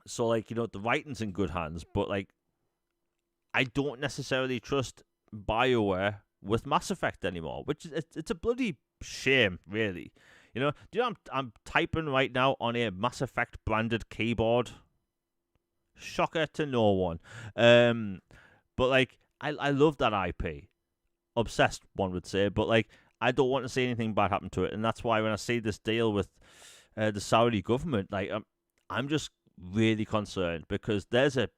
So, like, the writing's in good hands, but, like, I don't necessarily trust BioWare with Mass Effect anymore, which is it's a bloody shame, really. Do you know I'm typing right now on a Mass Effect branded keyboard? Shocker to no one. But like I love that IP. Obsessed, one would say, but like I don't want to see anything bad happen to it, and that's why when I see this deal with the Saudi government, like I'm just really concerned because there's a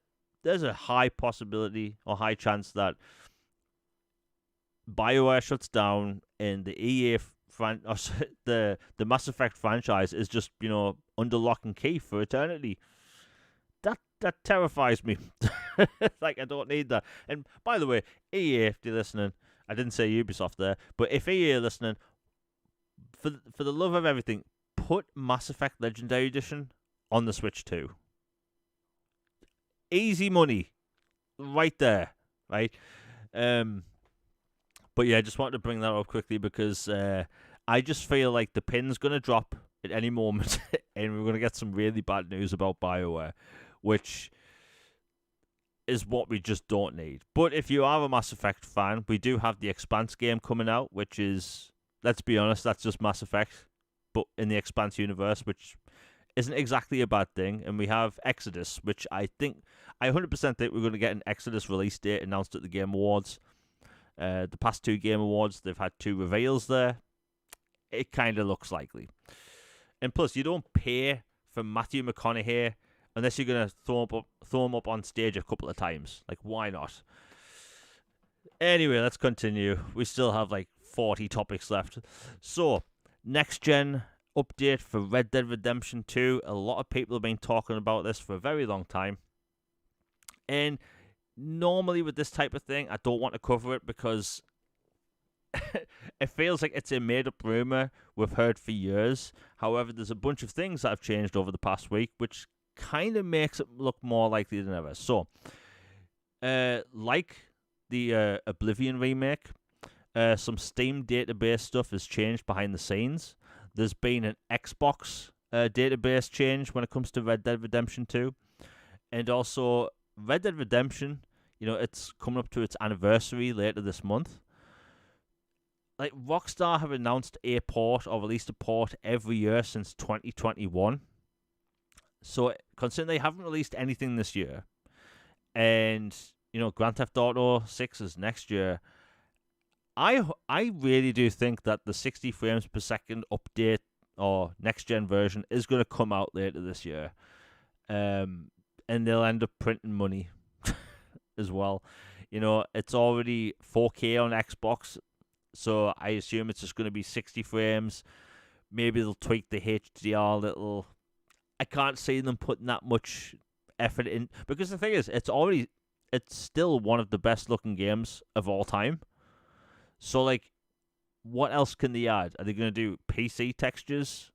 high possibility or high chance that BioWare shuts down and the the Mass Effect franchise is just under lock and key for eternity. That terrifies me. Like, I don't need that. And by the way, EA, if you're listening, I didn't say Ubisoft there, but if EA are listening, for the love of everything, put Mass Effect Legendary Edition on the Switch too. Easy money, right there, right? But yeah, I just wanted to bring that up quickly because I just feel like the pin's gonna drop at any moment, and we're gonna get some really bad news about BioWare, which is what we just don't need. But if you are a Mass Effect fan, we do have the Expanse game coming out, which is, let's be honest, that's just Mass Effect, but in the Expanse universe, which isn't exactly a bad thing. And we have Exodus, which I 100% think we're going to get an Exodus release date announced at the Game Awards. The past 2 Game Awards, they've had 2 reveals there. It kind of looks likely. And plus, you don't pay for Matthew McConaughey unless you're going to throw him up on stage a couple of times. Like, why not? Anyway, let's continue. We still have like 40 topics left. So, next gen update for Red Dead Redemption 2. A lot of people have been talking about this for a very long time. And normally with this type of thing, I don't want to cover it because it feels like it's a made-up rumor we've heard for years. However, there's a bunch of things that have changed over the past week, which kind of makes it look more likely than ever. So, like the Oblivion remake, some Steam database stuff has changed behind the scenes. There's been an Xbox database change when it comes to Red Dead Redemption 2. And also, Red Dead Redemption, it's coming up to its anniversary later this month. Like, Rockstar have announced a port or released a port every year since 2021. So, considering they haven't released anything this year, and, Grand Theft Auto 6 is next year, I really do think that the 60 frames per second update or next-gen version is going to come out later this year. And they'll end up printing money as well. It's already 4K on Xbox, so I assume it's just going to be 60 frames. Maybe they'll tweak the HDR a little. I can't see them putting that much effort in, because the thing is, it's still one of the best looking games of all time. So, like, what else can they add? Are they going to do PC textures?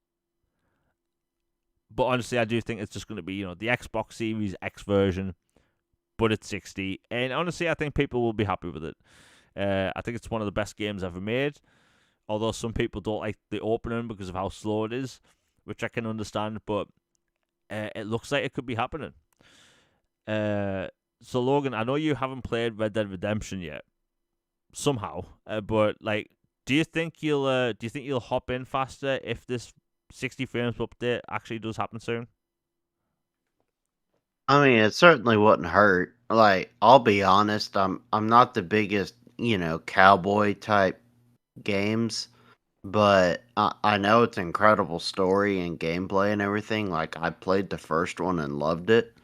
But honestly, I do think it's just going to be, the Xbox Series X version, but it's 60. And honestly, I think people will be happy with it. I think it's one of the best games ever made. Although some people don't like the opening because of how slow it is, which I can understand. But it looks like it could be happening. So Logan, I know you haven't played Red Dead Redemption yet, somehow. But like, do you think you'll hop in faster if this 60 frames update actually does happen soon? I mean, it certainly wouldn't hurt. Like, I'll be honest, I'm not the biggest, cowboy type games, but I know it's incredible story and gameplay and everything. Like, I played the first one and loved it,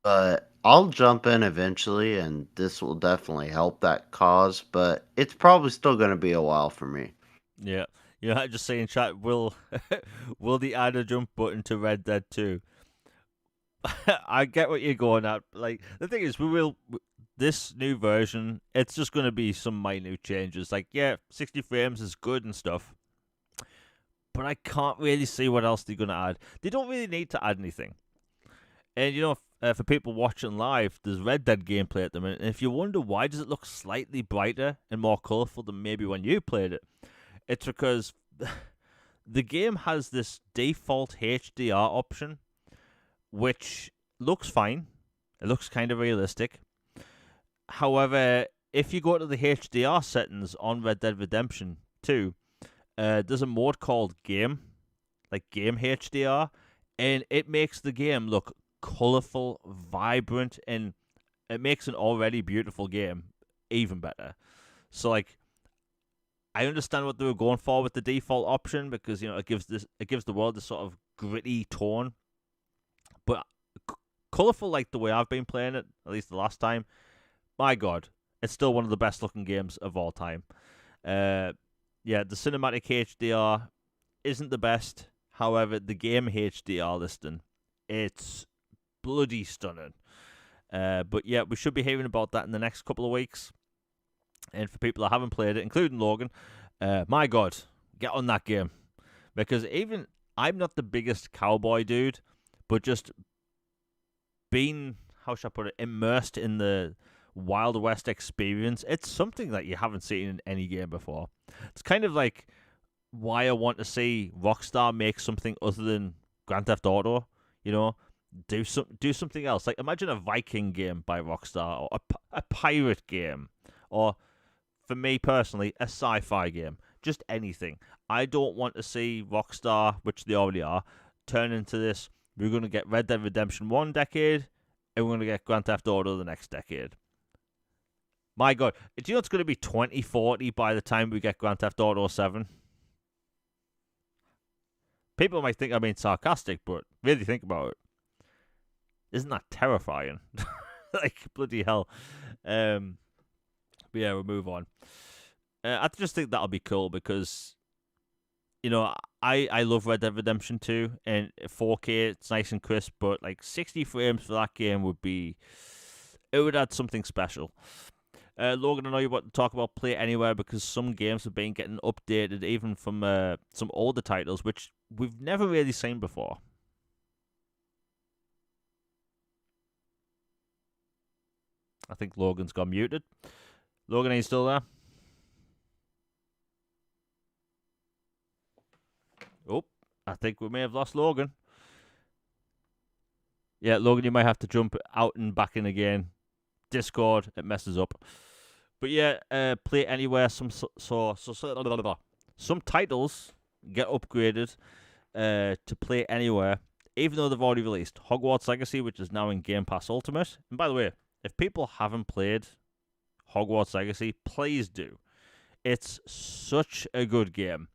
but I'll jump in eventually, and this will definitely help that cause. But it's probably still going to be a while for me. Yeah. I just say in chat, will the add a jump button to Red Dead 2? I get what you're going at. Like, the thing is, this new version, it's just going to be some minute changes. Like, yeah, 60 frames is good and stuff, but I can't really see what else they're going to add. They don't really need to add anything. And, for people watching live, there's Red Dead gameplay at the minute, and if you wonder why does it look slightly brighter and more colourful than maybe when you played it, it's because the game has this default HDR option, which looks fine. It looks kind of realistic. However, if you go to the HDR settings on Red Dead Redemption 2, there's a mode called Game, like Game HDR, and it makes the game look colorful, vibrant, and it makes an already beautiful game even better. So like, I understand what they were going for with the default option because it gives the world this sort of gritty tone, but colorful like the way I've been playing it, at least the last time. My God, it's still one of the best looking games of all time. The cinematic HDR isn't the best. However, the game HDR listing, it's bloody stunning. But yeah, we should be hearing about that in the next couple of weeks. And for people that haven't played it, including Logan, my God, get on that game. Because even I'm not the biggest cowboy dude, but just being, how should I put it, immersed in the Wild West experience, it's something that you haven't seen in any game before. It's kind of like why I want to see Rockstar make something other than Grand Theft Auto, do something else. Like imagine a Viking game by Rockstar, or a pirate game, or for me personally, a sci-fi game. Just anything. I don't want to see Rockstar, which they already are, turn into this. We're going to get Red Dead Redemption 1 decade, and we're going to get Grand Theft Auto the next decade. My God, do you know it's going to be 2040 by the time we get Grand Theft Auto 7? People might think I'm being sarcastic, but really think about it. Isn't that terrifying? Like, bloody hell. But yeah, we'll move on. I just think that'll be cool because, I love Red Dead Redemption 2, and 4K, it's nice and crisp, but like 60 frames for that game would add something special. Logan, I know you want to talk about Play Anywhere because some games have been getting updated, even from some older titles, which we've never really seen before. I think Logan's got muted. Logan, are you still there? Oh, I think we may have lost Logan. Yeah, Logan, you might have to jump out and back in again. Discord, it messes up. But yeah, Play Anywhere. Some titles get upgraded to Play Anywhere, even though they've already released. Hogwarts Legacy, which is now in Game Pass Ultimate. And by the way, if people haven't played Hogwarts Legacy, please do. It's such a good game.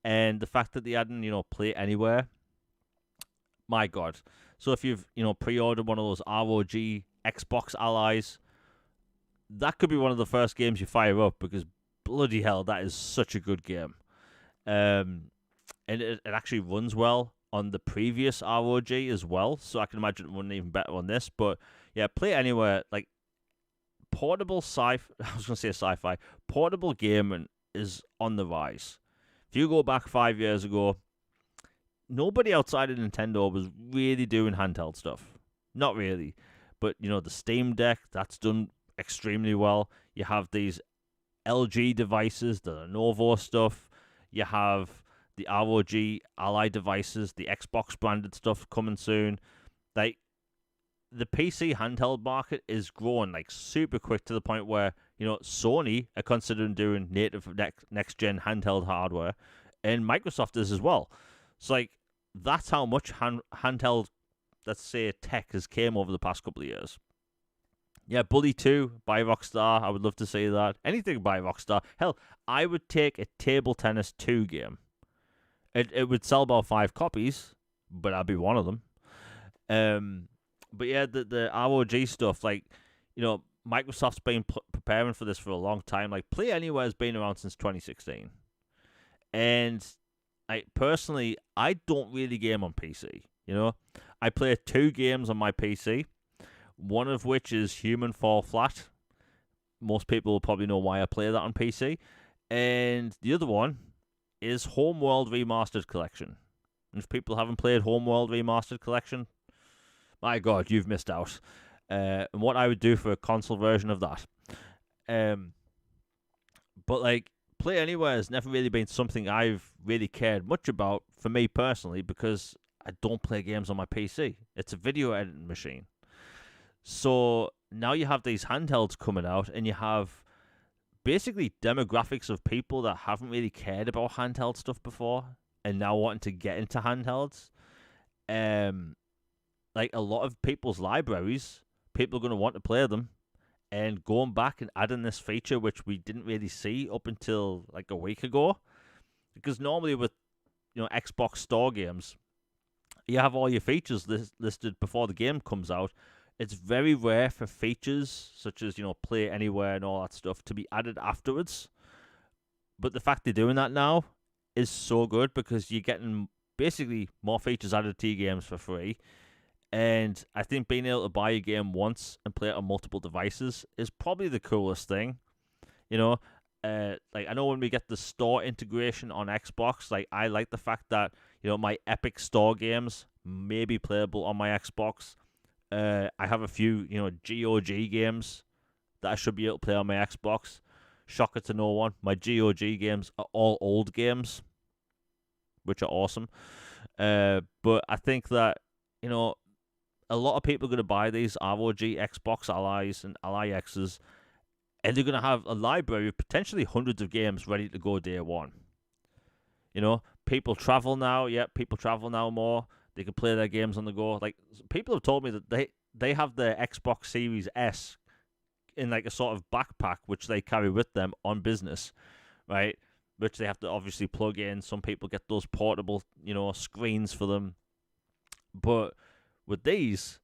And the fact that they adding, Play Anywhere, my God. So if you've, pre-ordered one of those ROG Xbox Allies, that could be one of the first games you fire up because bloody hell, that is such a good game. And it actually runs well on the previous ROG as well, so I can imagine it running even better on this. But yeah, Play Anywhere, like portable sci-fi, portable gaming is on the rise. If you go back 5 years ago, nobody outside of Nintendo was really doing handheld stuff. Not really. But, the Steam Deck, that's done extremely well. You have these LG devices, the Lenovo stuff. You have the ROG Ally devices, the Xbox branded stuff coming soon. Like, the PC handheld market is growing like super quick to the point where, Sony are considering doing native next-gen handheld hardware, and Microsoft is as well. So, like, that's how much handheld, let's say, tech has came over the past couple of years. Yeah, Bully 2 by Rockstar. I would love to see that. Anything by Rockstar. Hell, I would take a Table Tennis 2 game. It would sell about 5 copies, but I'd be one of them. But yeah, the ROG stuff, like, Microsoft's been preparing for this for a long time. Like, Play Anywhere has been around since 2016. And I don't really game on PC. I play 2 games on my PC, one of which is Human Fall Flat. Most people will probably know why I play that on PC. And the other one is Homeworld Remastered Collection. And if people haven't played Homeworld Remastered Collection, my God, you've missed out. And what I would do for a console version of that. But, like, Play Anywhere has never really been something I've really cared much about for me personally because I don't play games on my PC. It's a video editing machine. So now you have these handhelds coming out, and you have basically demographics of people that haven't really cared about handheld stuff before, and now wanting to get into handhelds. Like a lot of people's libraries, people are going to want to play them, and going back and adding this feature, which we didn't really see up until like a week ago, because normally with Xbox Store games, you have all your features listed before the game comes out. It's very rare for features such as play anywhere and all that stuff to be added afterwards. But the fact they're doing that now is so good, because you're getting basically more features added to your games for free. And I think being able to buy a game once and play it on multiple devices is probably the coolest thing. Like I know when we get the store integration on Xbox, like I like the fact that my Epic Store games may be playable on my Xbox. I have a few GOG games that I should be able to play on my Xbox. Shocker to no one, my GOG games are all old games, which are awesome. But I think that a lot of people are going to buy these ROG Xbox Allies and Ally X's, and they're going to have a library of potentially hundreds of games ready to go day one. People travel now. Yeah, people travel now more. They can play their games on the go. Like, people have told me that they have their Xbox Series S in like a sort of backpack, which they carry with them on business, right? Which they have to obviously plug in. Some people get those portable, screens for them. But with these,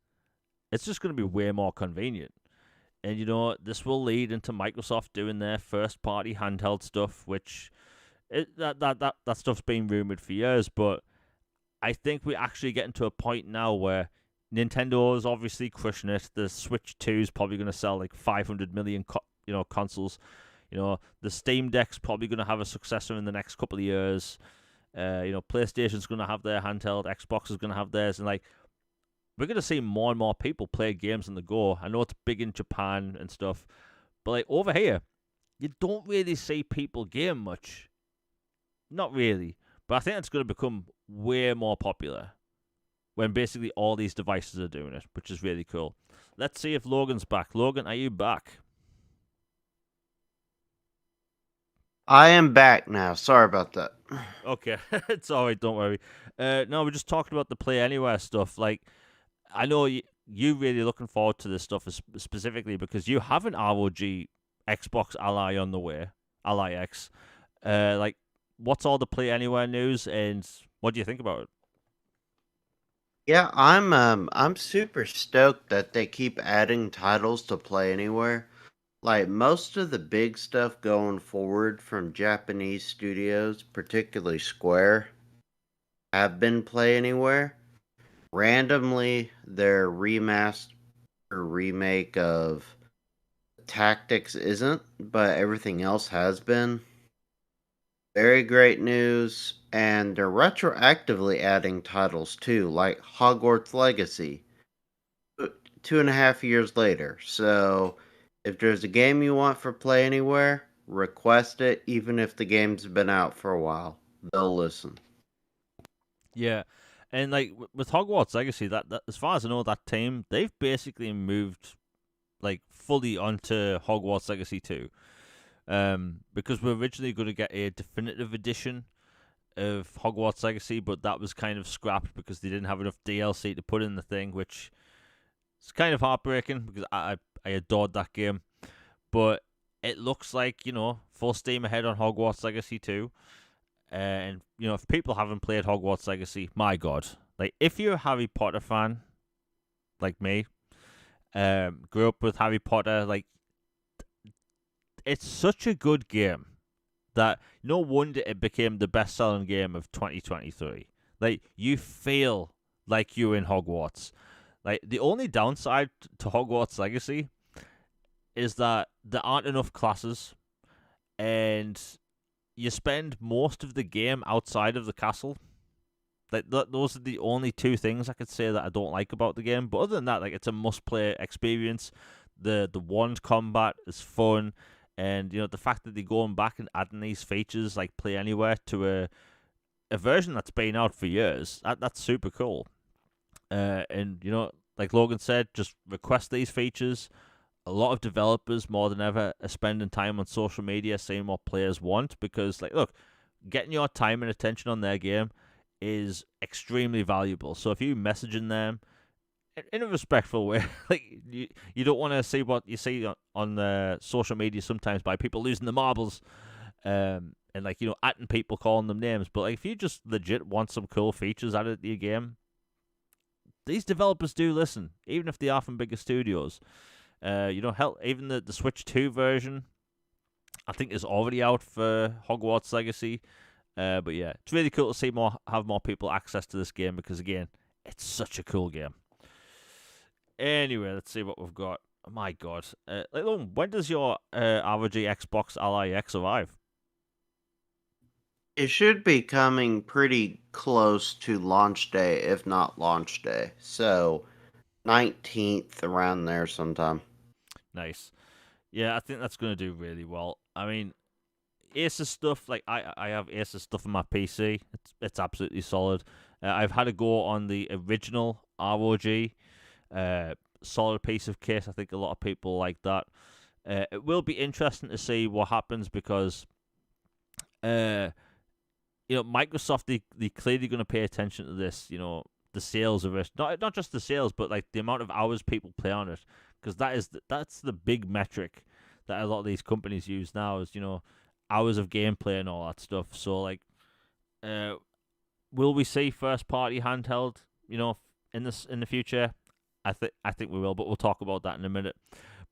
it's just going to be way more convenient. And, this will lead into Microsoft doing their first-party handheld stuff, which that stuff's been rumored for years. But I think we're actually getting to a point now where Nintendo is obviously crushing it. The Switch 2 is probably going to sell like 500 million consoles. The Steam Deck's probably going to have a successor in the next couple of years. PlayStation's going to have their handheld. Xbox is going to have theirs. And like, we're going to see more and more people play games on the go. I know it's big in Japan and stuff, but like over here, you don't really see people game much. Not really. But I think it's going to become way more popular when basically all these devices are doing it, which is really cool. Let's see if Logan's back. Logan, are you back? I am back now. Sorry about that. Okay, it's all right. Don't worry. No, we're just talking about the Play Anywhere stuff. Like, I know you really looking forward to this stuff specifically because you have an ROG Xbox Ally on the way, Ally X. Like, what's all the Play Anywhere news, and what do you think about it? Yeah, I'm super stoked that they keep adding titles to Play Anywhere. Like most of the big stuff going forward from Japanese studios, particularly Square, have been Play Anywhere. Randomly, their remaster remake of Tactics isn't, but everything else has been. Very great news, and they're retroactively adding titles too, like Hogwarts Legacy, 2.5 years later. So, if there's a game you want for Play Anywhere, request it, even if the game's been out for a while. They'll listen. Yeah, and like with Hogwarts Legacy, that as far as I know, that team they've basically moved like fully onto Hogwarts Legacy 2. Because we're originally going to get a definitive edition of Hogwarts Legacy, but that was kind of scrapped because they didn't have enough DLC to put in the thing, which is kind of heartbreaking because I adored that game. But it looks like, full steam ahead on Hogwarts Legacy 2. And, if people haven't played Hogwarts Legacy, my God. Like, if you're a Harry Potter fan, like me, grew up with Harry Potter, like, it's such a good game that no wonder it became the best-selling game of 2023. Like, you feel like you're in Hogwarts. Like, the only downside to Hogwarts Legacy is that there aren't enough classes, and you spend most of the game outside of the castle. Like, those are the only two things I could say that I don't like about the game. But other than that, like, it's a must-play experience. The wand combat is fun. And, the fact that they're going back and adding these features like Play Anywhere to a version that's been out for years. That's super cool. And like Logan said, just request these features. A lot of developers, more than ever, are spending time on social media seeing what players want, because, like, look, getting your time and attention on their game is extremely valuable. So if you messaging them in a respectful way, like, you don't want to see what you see on the social media sometimes by people losing the marbles, and, like, atting people, calling them names. But, like, if you just legit want some cool features added to your game, these developers do listen, even if they are from bigger studios. Hell, even the Switch 2 version, I think, is already out for Hogwarts Legacy. But yeah, it's really cool to see have more people access to this game, because, again, it's such a cool game. Anyway, let's see what we've got. Oh my God. When does your ROG Xbox Ally X arrive? It should be coming pretty close to launch day, if not launch day. So, 19th, around there sometime. Nice. Yeah, I think that's going to do really well. I mean, Asus stuff, like, I have Asus stuff on my PC. It's absolutely solid. I've had a go on the original ROG. Solid piece of kit. I think a lot of people like that. It will be interesting to see what happens, because Microsoft, they clearly going to pay attention to this, the sales of it. Not just the sales, but, like, the amount of hours people play on it, because that's the big metric that a lot of these companies use now, is, hours of gameplay and all that stuff. So, like, will we see first party handheld, in the future? I think we will, but we'll talk about that in a minute.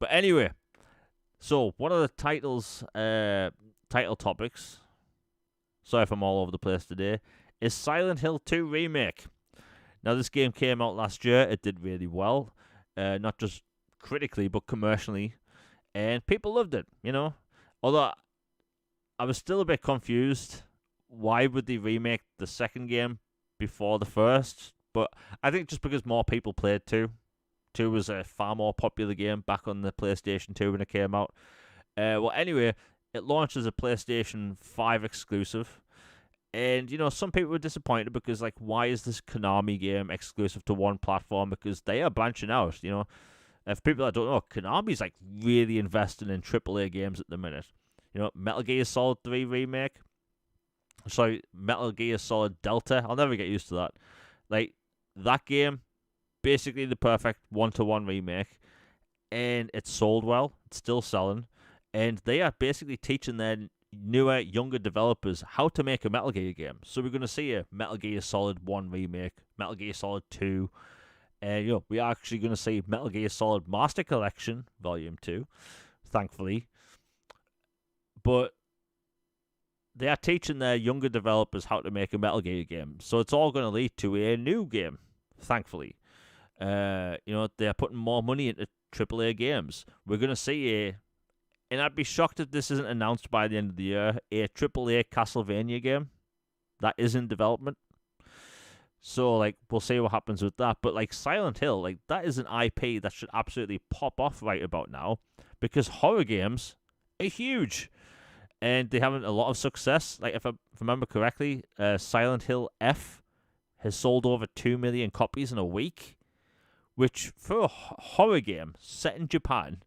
But anyway, so what are the title topics? Sorry if I'm all over the place today. Is Silent Hill 2 Remake. Now, this game came out last year. It did really well, not just critically, but commercially, and people loved it. Although I was still a bit confused. Why would they remake the second game before the first? But I think just because more people played 2. 2 was a far more popular game back on the PlayStation 2 when it came out. Well, anyway, it launched as a PlayStation 5 exclusive. And, some people were disappointed because, like, why is this Konami game exclusive to one platform? Because they are branching out, If people that don't know, Konami's, like, really investing in AAA games at the minute. Metal Gear Solid 3 Remake. Sorry, Metal Gear Solid Delta. I'll never get used to that. Like, that game, basically the perfect one-to-one remake. And it sold well. It's still selling. And they are basically teaching their newer, younger developers how to make a Metal Gear game. So we're going to see a Metal Gear Solid 1 remake, Metal Gear Solid 2. And, we are actually going to see Metal Gear Solid Master Collection Volume 2, thankfully. But they are teaching their younger developers how to make a Metal Gear game. So it's all going to lead to a new game, thankfully. They're putting more money into AAA games. We're going to see and I'd be shocked if this isn't announced by the end of the year, a AAA Castlevania game that is in development. So, like, we'll see what happens with that. But, like, Silent Hill, like, that is an IP that should absolutely pop off right about now, because horror games are huge. And they're having a lot of success. Like, if I remember correctly, Silent Hill F has sold over 2 million copies in a week, which, for a horror game set in Japan,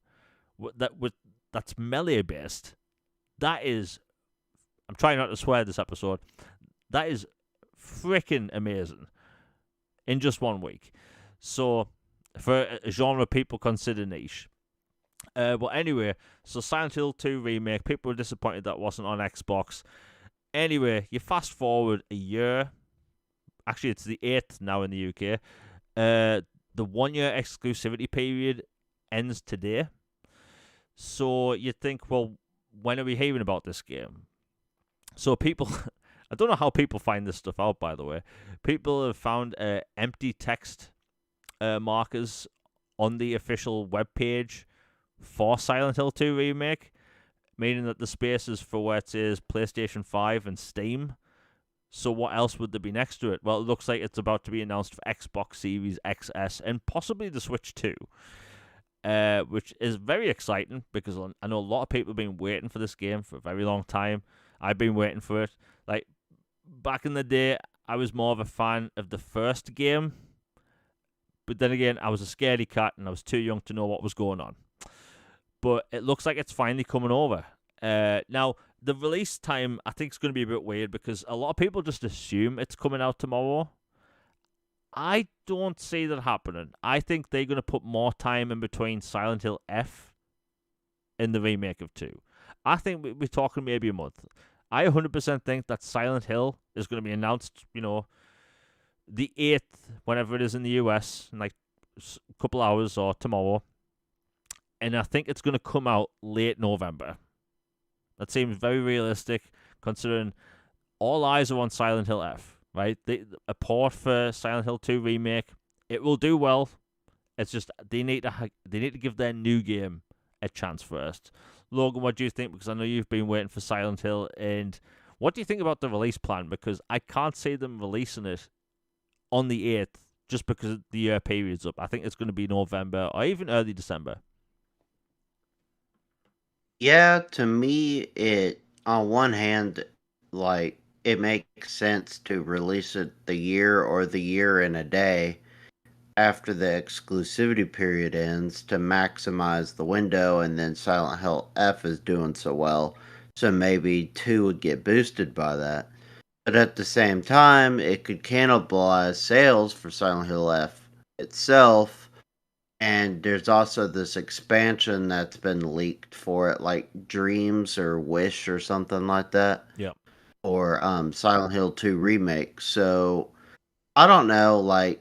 that's melee-based, that is... I'm trying not to swear this episode. That is freaking amazing in just 1 week. So, for a genre people consider niche. But anyway, so Silent Hill 2 Remake, people were disappointed that wasn't on Xbox. Anyway, you fast forward a year. Actually, it's the 8th now in the UK. The 1 year exclusivity period ends today. So you'd think, well, when are we hearing about this game? So people, I don't know how people find this stuff out, by the way. People have found empty text markers on the official webpage for Silent Hill 2 Remake, meaning that the spaces for where it says PlayStation 5 and Steam. So what else would there be next to it? Well, it looks like it's about to be announced for Xbox Series XS and possibly the Switch 2. Which is very exciting, because I know a lot of people have been waiting for this game for a very long time. I've been waiting for it. Like, back in the day, I was more of a fan of the first game. But then again, I was a scaredy cat and I was too young to know what was going on. But it looks like it's finally coming over. Now, the release time, I think, is going to be a bit weird because a lot of people just assume it's coming out tomorrow. I don't see that happening. I think they're going to put more time in between Silent Hill F and the remake of 2. I think we're talking maybe a month. I 100% think that Silent Hill is going to be announced, the 8th, whenever it is in the US, in like a couple hours or tomorrow. And I think it's going to come out late November. That seems very realistic, considering all eyes are on Silent Hill F, right? A port for Silent Hill 2 remake, it will do well. It's just they need to give their new game a chance first. Logan, what do you think? Because I know you've been waiting for Silent Hill, and what do you think about the release plan? Because I can't see them releasing it on the 8th just because the year period's up. I think it's going to be November or even early December. Yeah, to me, it on one hand, like it makes sense to release it the year or the year and a day after the exclusivity period ends to maximize the window, and then Silent Hill F is doing so well, so maybe 2 would get boosted by that. But at the same time, it could cannibalize sales for Silent Hill F itself. And there's also this expansion that's been leaked for it, like Dreams or Wish or something like that. Yep. Or Silent Hill 2 Remake. So, I don't know, like,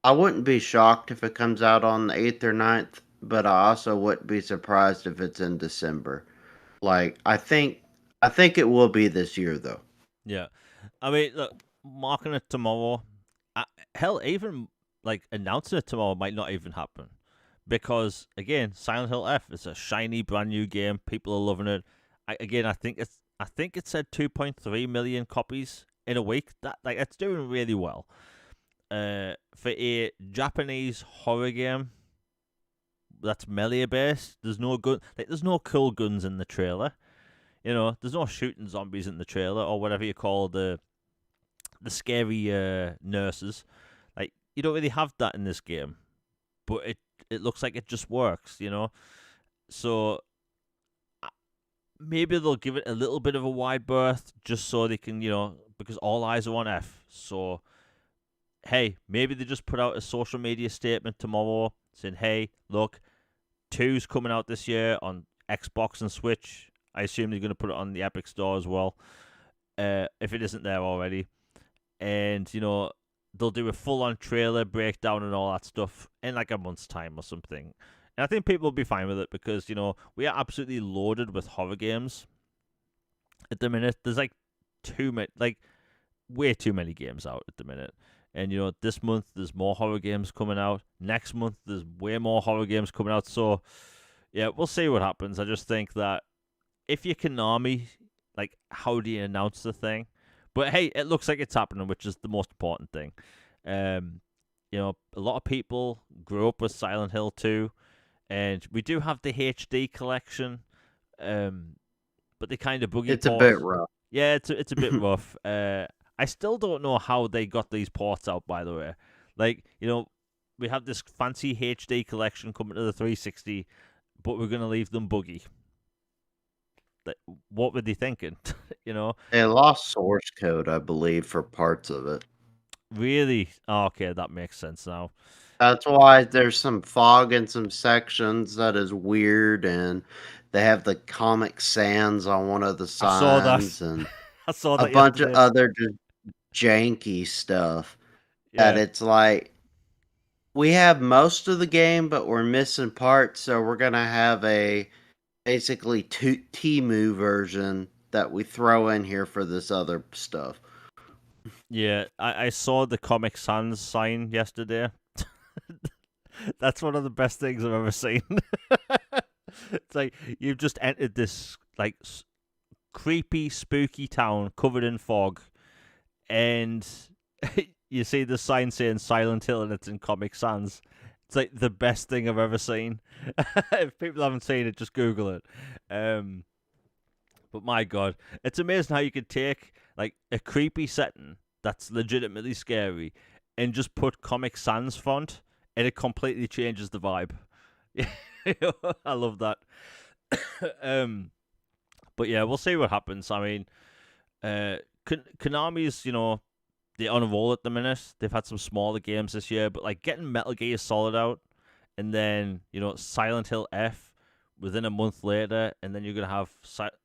I wouldn't be shocked if it comes out on the 8th or 9th, but I also wouldn't be surprised if it's in December. Like, I think it will be this year, though. Yeah. I mean, look, marking it tomorrow, hell, even like announcing it tomorrow might not even happen. Because, again, Silent Hill F is a shiny, brand new game. People are loving it. I think it said 2.3 million copies in a week. It's doing really well. For a Japanese horror game that's melee based, there's no there's no cool guns in the trailer. There's no shooting zombies in the trailer or whatever you call the scary nurses. Like, you don't really have that in this game, but it looks like it just works. So maybe they'll give it a little bit of a wide berth just so they can, because all eyes are on F. So hey, maybe they just put out a social media statement tomorrow saying, hey, look, 2's coming out this year on Xbox and Switch. I assume they're going to put it on the Epic Store as well, if it isn't there already. And, they'll do a full-on trailer breakdown and all that stuff in like a month's time or something. And I think people will be fine with it because, we are absolutely loaded with horror games at the minute. There's like way too many games out at the minute. And, this month there's more horror games coming out. Next month there's way more horror games coming out. So, yeah, we'll see what happens. I just think that if you're Konami, like, how do you announce the thing? But, hey, it looks like it's happening, which is the most important thing. A lot of people grew up with Silent Hill 2. And we do have the HD collection. But they kind of boogie It's ports. a bit rough. Yeah, it's a bit rough. I still don't know how they got these ports out, by the way. Like, we have this fancy HD collection coming to the 360, but we're going to leave them buggy. What were they thinking? They lost source code, I believe, for parts of it. Really? Oh, okay, that makes sense now. That's why there's some fog in some sections that is weird, and they have the Comic Sans on one of the signs. I saw that. And I saw that a bunch yesterday. of other just janky stuff. Yeah. That it's like, we have most of the game, but we're missing parts, so we're going to have a basically Temu version that we throw in here for this other stuff. Yeah, I saw the Comic Sans sign yesterday. That's one of the best things I've ever seen. It's like you've just entered this like creepy, spooky town covered in fog, and you see the sign saying Silent Hill and it's in Comic Sans. It's like the best thing I've ever seen. If people haven't seen it, just Google it. But my God, it's amazing how you could take like a creepy setting that's legitimately scary and just put Comic Sans font, and it completely changes the vibe. I love that. But yeah, we'll see what happens. I mean, Konami's, they're on a roll at the minute. They've had some smaller games this year, but like getting Metal Gear Solid out, and then Silent Hill F within a month later, and then you're gonna have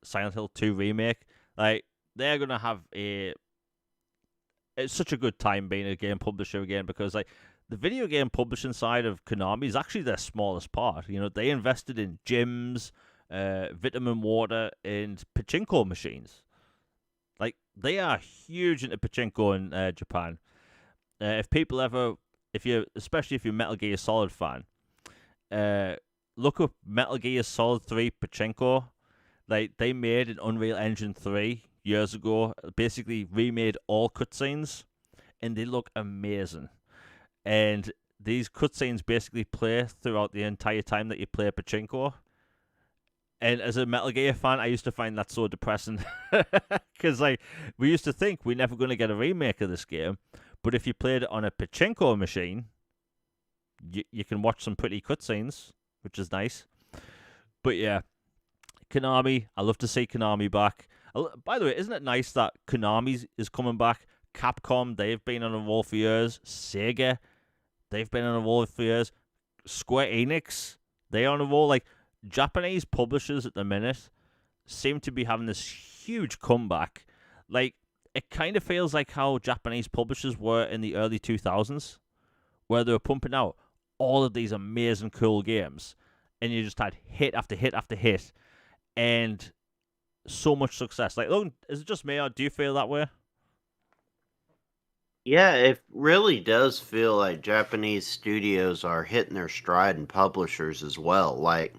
Silent Hill 2 remake. Like they're gonna have it's such a good time being a game publisher again, because like the video game publishing side of Konami is actually their smallest part. They invested in gyms, vitamin water, and pachinko machines. Like they are huge into pachinko in Japan. Especially if you're a Metal Gear Solid fan, look up Metal Gear Solid 3 pachinko. Like they made an Unreal Engine 3 years ago, basically remade all cutscenes, and they look amazing. And these cutscenes basically play throughout the entire time that you play pachinko. And as a Metal Gear fan, I used to find that so depressing, because like we used to think we're never going to get a remake of this game, but if you played it on a pachinko machine, you can watch some pretty cutscenes, which is nice. But yeah, Konami, I love to see Konami back. By the way, isn't it nice that Konami is coming back? Capcom, they've been on a roll for years. Sega, they've been on a roll for years. Square Enix, they're on a roll. Like, Japanese publishers at the minute seem to be having this huge comeback. Like, it kind of feels like how Japanese publishers were in the early 2000s, where they were pumping out all of these amazing, cool games, and you just had hit after hit after hit, and so much success. Like, Logan, is it just me, or do you feel that way? Yeah, it really does feel like Japanese studios are hitting their stride and publishers as well. Like,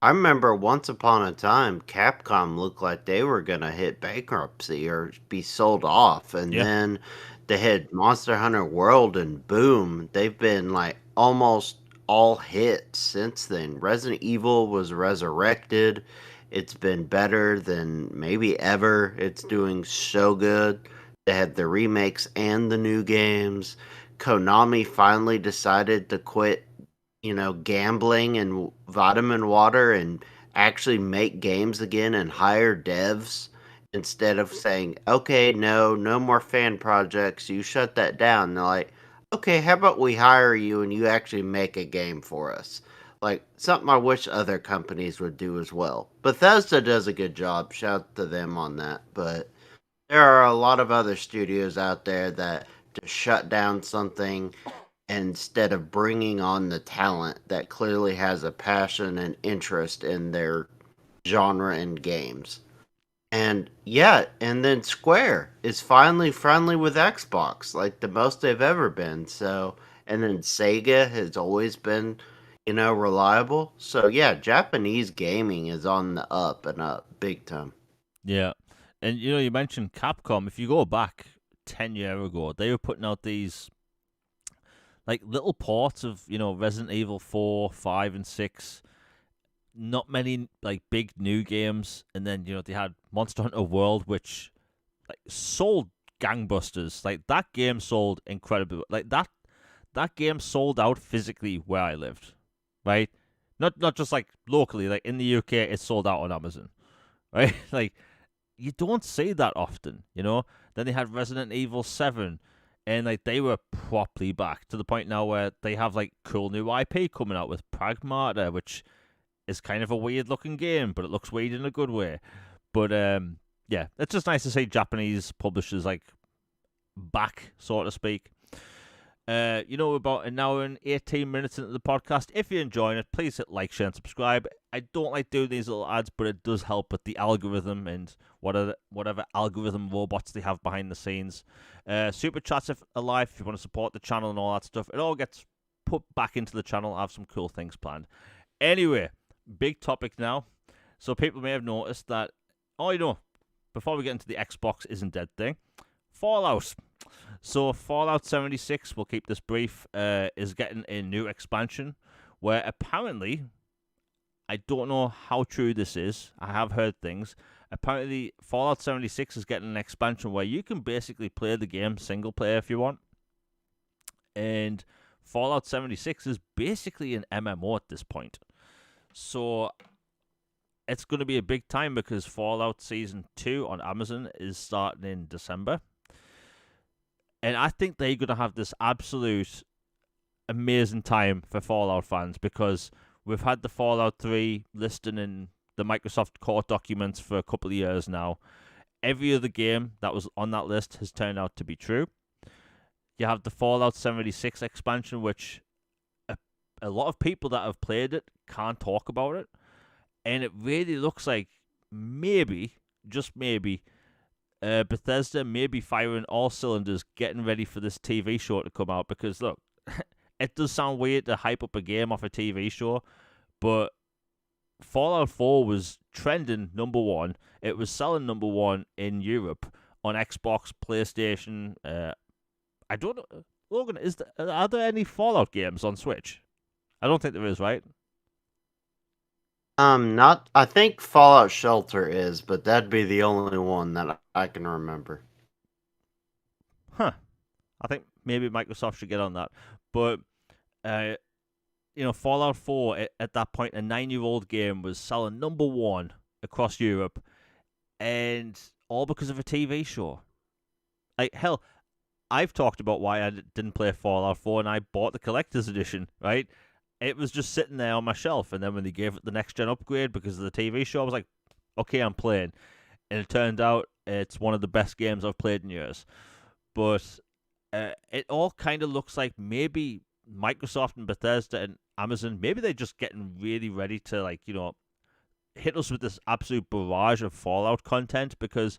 I remember once upon a time, Capcom looked like they were going to hit bankruptcy or be sold off. And Yeah. then they had Monster Hunter World, and boom, they've been like almost all hits since then. Resident Evil was resurrected. It's been better than maybe ever. It's doing so good. They had the remakes and the new games. Konami finally decided to quit, gambling and vitamin water and actually make games again and hire devs instead of saying, okay, no more fan projects. You shut that down. They're like, okay, how about we hire you and you actually make a game for us? Like something I wish other companies would do as well. Bethesda does a good job. Shout to them on that. But there are a lot of other studios out there that to shut down something instead of bringing on the talent that clearly has a passion and interest in their genre and games. And yeah, and then Square is finally friendly with Xbox, like the most they've ever been. So, and then Sega has always been, reliable. So yeah, Japanese gaming is on the up and up big time. Yeah. And, you mentioned Capcom. If you go back 10 years ago, they were putting out these, like, little ports of, Resident Evil 4, 5, and 6. Not many, like, big new games. And then, they had Monster Hunter World, which, like, sold gangbusters. Like, that game sold incredibly. Like, that game sold out physically where I lived, right? Not just, like, locally. Like, in the UK, it sold out on Amazon, right? Like, you don't see that often, Then they had Resident Evil 7, and like they were properly back to the point now where they have like cool new IP coming out with Pragmata, which is kind of a weird looking game, but it looks weird in a good way. But yeah, it's just nice to see Japanese publishers like back, so to speak. About an hour and 18 minutes into the podcast. If you're enjoying it, please hit like, share, and subscribe. I don't like doing these little ads, but it does help with the algorithm and whatever algorithm robots they have behind the scenes. Super chats if alive if you want to support the channel and all that stuff. It all gets put back into the channel. I have some cool things planned. Anyway, big topic now. So people may have noticed that, before we get into the Xbox isn't dead thing, Fallout. So Fallout 76, we'll keep this brief, is getting a new expansion where apparently, I don't know how true this is, I have heard things, apparently Fallout 76 is getting an expansion where you can basically play the game single player if you want. And Fallout 76 is basically an MMO at this point. So it's going to be a big time because Fallout Season 2 on Amazon is starting in December. And I think they're going to have this absolute amazing time for Fallout fans because we've had the Fallout 3 listing in the Microsoft Core documents for a couple of years now. Every other game that was on that list has turned out to be true. You have the Fallout 76 expansion, which a lot of people that have played it can't talk about it. And it really looks like maybe, just maybe, Bethesda may be firing all cylinders, getting ready for this TV show to come out. Because, look, it does sound weird to hype up a game off a TV show, but Fallout 4 was trending number one. It was selling number one in Europe on Xbox, PlayStation. I don't know. Logan, are there any Fallout games on Switch? I don't think there is, right? Not. I think Fallout Shelter is, but that'd be the only one that I can remember. Huh. I think maybe Microsoft should get on that. But, Fallout 4 at that point, a 9-year-old game, was selling number one across Europe, and all because of a TV show. Like, hell, I've talked about why I didn't play Fallout 4, and I bought the collector's edition, right? It was just sitting there on my shelf, and then when they gave it the next-gen upgrade because of the TV show, I was like, okay, I'm playing. And it turned out it's one of the best games I've played in years. But it all kind of looks like maybe Microsoft and Bethesda and Amazon, maybe they're just getting really ready to, hit us with this absolute barrage of Fallout content, because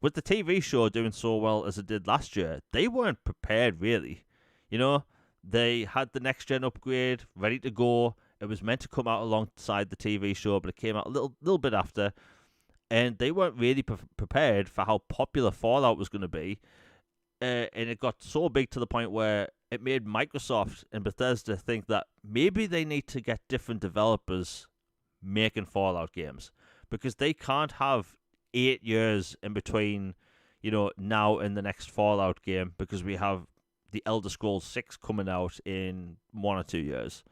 with the TV show doing so well as it did last year, they weren't prepared, really. They had the next-gen upgrade ready to go. It was meant to come out alongside the TV show, but it came out a little bit after. And they weren't really prepared for how popular Fallout was going to be. And it got so big to the point where it made Microsoft and Bethesda think that maybe they need to get different developers making Fallout games. Because they can't have 8 years in between, now and the next Fallout game, because we have the Elder Scrolls 6 coming out in 1 or 2 years.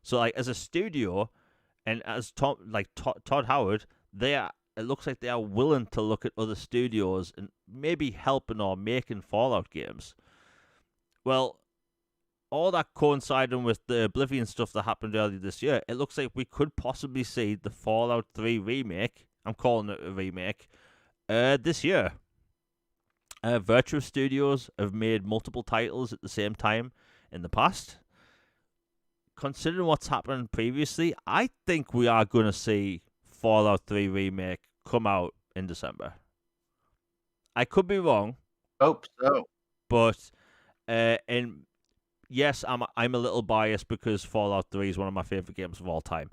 So as a studio, and as Todd Howard, it looks like they are willing to look at other studios and maybe helping or making Fallout games. Well, all that coinciding with the Oblivion stuff that happened earlier this year, it looks like we could possibly see the Fallout 3 remake, I'm calling it a remake, this year. Virtua Studios have made multiple titles at the same time in the past. Considering what's happened previously, I think we are going to see Fallout 3 Remake come out in December. I could be wrong. Hope so. But, and yes, I'm a little biased because Fallout 3 is one of my favorite games of all time.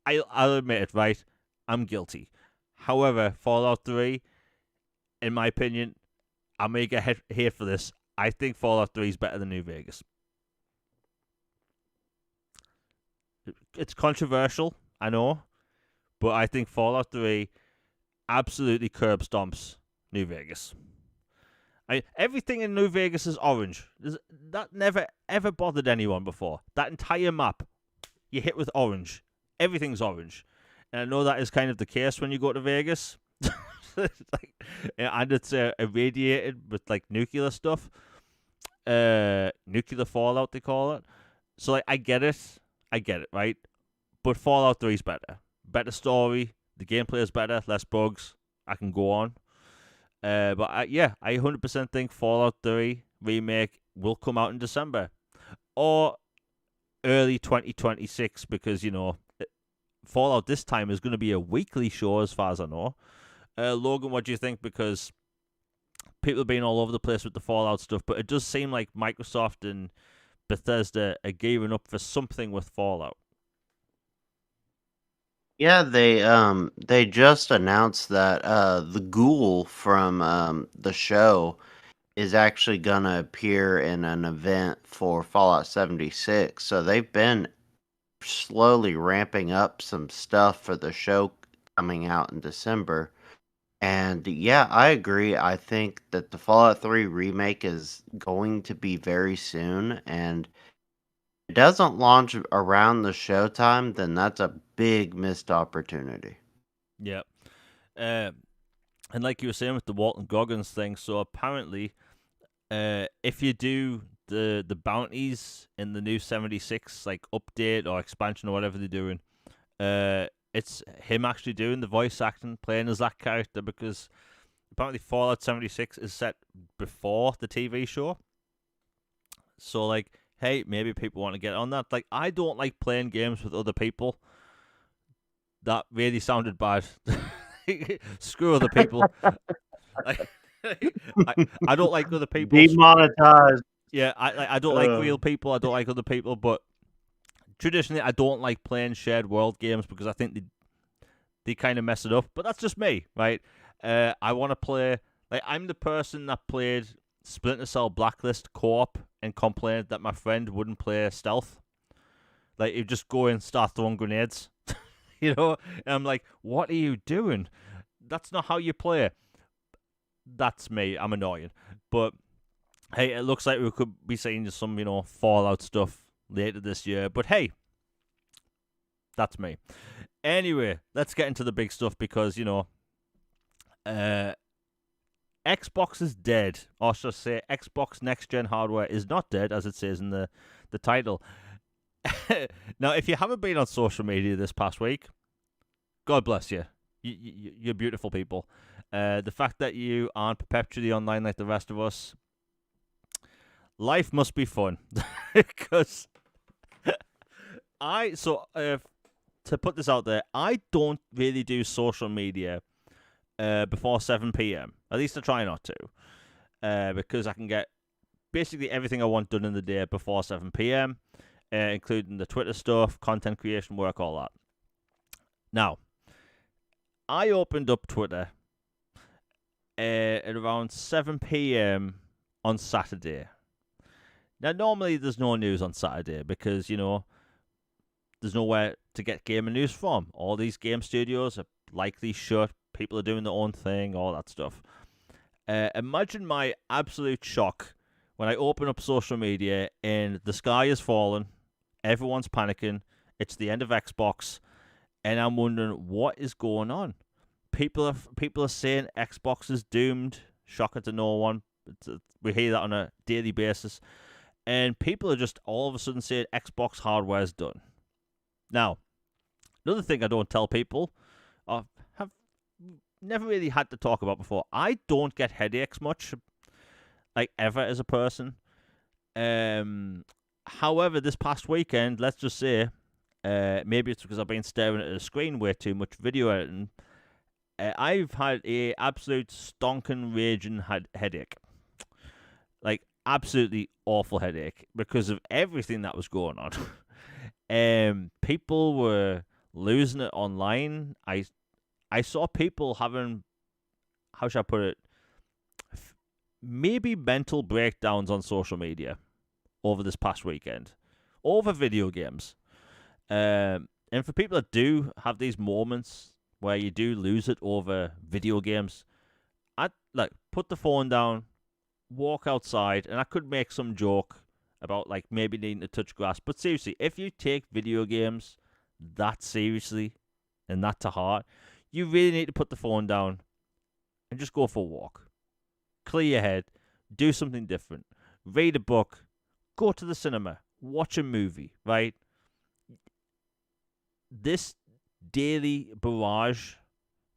I'll admit it, right? I'm guilty. However, Fallout 3, in my opinion, I may get hate for this. I think Fallout 3 is better than New Vegas. It's controversial, I know, but I think Fallout 3 absolutely curb stomps New Vegas. Everything in New Vegas is orange. That never ever bothered anyone before. That entire map, you hit with orange. Everything's orange. And I know that is kind of the case when you go to Vegas. And it's irradiated with nuclear stuff, nuclear fallout they call it. So I get it, right? But Fallout 3 is better story. The gameplay is better, less bugs. I can go on, but I 100% think Fallout 3 remake will come out in December or early 2026 because Fallout this time is going to be a weekly show as far as I know. Logan, what do you think? Because people have been all over the place with the Fallout stuff, but it does seem like Microsoft and Bethesda are gearing up for something with Fallout. Yeah, they just announced that the ghoul from the show is actually gonna appear in an event for Fallout 76. So they've been slowly ramping up some stuff for the show coming out in December. And yeah, I agree. I think that the Fallout 3 remake is going to be very soon, and if it doesn't launch around the showtime, then that's a big missed opportunity. Yeah. Uh, and like you were saying with the Walton Goggins thing, so apparently, if you do the bounties in the new 76 like update or expansion or whatever they're doing, it's him actually doing the voice acting, playing as that character, because apparently Fallout 76 is set before the TV show. So like, hey, maybe people want to get on that. Like, I don't like playing games with other people. That really sounded bad. Screw other people. Like, I don't like other people. Demonetized. Yeah, I don't like real people. I don't like other people. But traditionally, I don't like playing shared world games because I think they kind of mess it up. But that's just me, right? I want to play. Like, I'm the person that played Splinter Cell Blacklist co-op and complained that my friend wouldn't play stealth. Like, he'd just go and start throwing grenades. And I'm like, what are you doing? That's not how you play. That's me. I'm annoying. But hey, it looks like we could be seeing some, Fallout stuff later this year. But hey, that's me. Anyway, let's get into the big stuff because, Xbox is dead. Or should I say, Xbox Next Gen hardware is not dead, as it says in the title. Now, if you haven't been on social media this past week, God bless you. You're beautiful people. The fact that you aren't perpetually online like the rest of us, life must be fun. Because to put this out there, I don't really do social media before 7 p.m. At least I try not to. Because I can get basically everything I want done in the day before 7 p.m., including the Twitter stuff, content creation work, all that. Now, I opened up Twitter at around 7 p.m. on Saturday. Now, normally there's no news on Saturday because, there's nowhere to get gaming news from. All these game studios are likely shut. People are doing their own thing, all that stuff. Imagine my absolute shock when I open up social media and the sky is falling, everyone's panicking, it's the end of Xbox, and I'm wondering what is going on. People are saying Xbox is doomed. Shocker to no one. We hear that on a daily basis, and people are just all of a sudden saying Xbox hardware is done. Now, another thing I don't tell people, I have never really had to talk about before. I don't get headaches much, like ever as a person. However, this past weekend, let's just say, maybe it's because I've been staring at a screen way too much video editing. I've had a absolute stonking, raging headache. Like, absolutely awful headache because of everything that was going on. People were losing it online. I saw people having, how should I put it, maybe mental breakdowns on social media over this past weekend, over video games. And for people that do have these moments where you do lose it over video games, I'd put the phone down, walk outside, and I could make some joke about maybe needing to touch grass. But seriously, if you take video games that seriously and that to heart, you really need to put the phone down and just go for a walk. Clear your head, do something different, read a book, go to the cinema, watch a movie, right? This daily barrage,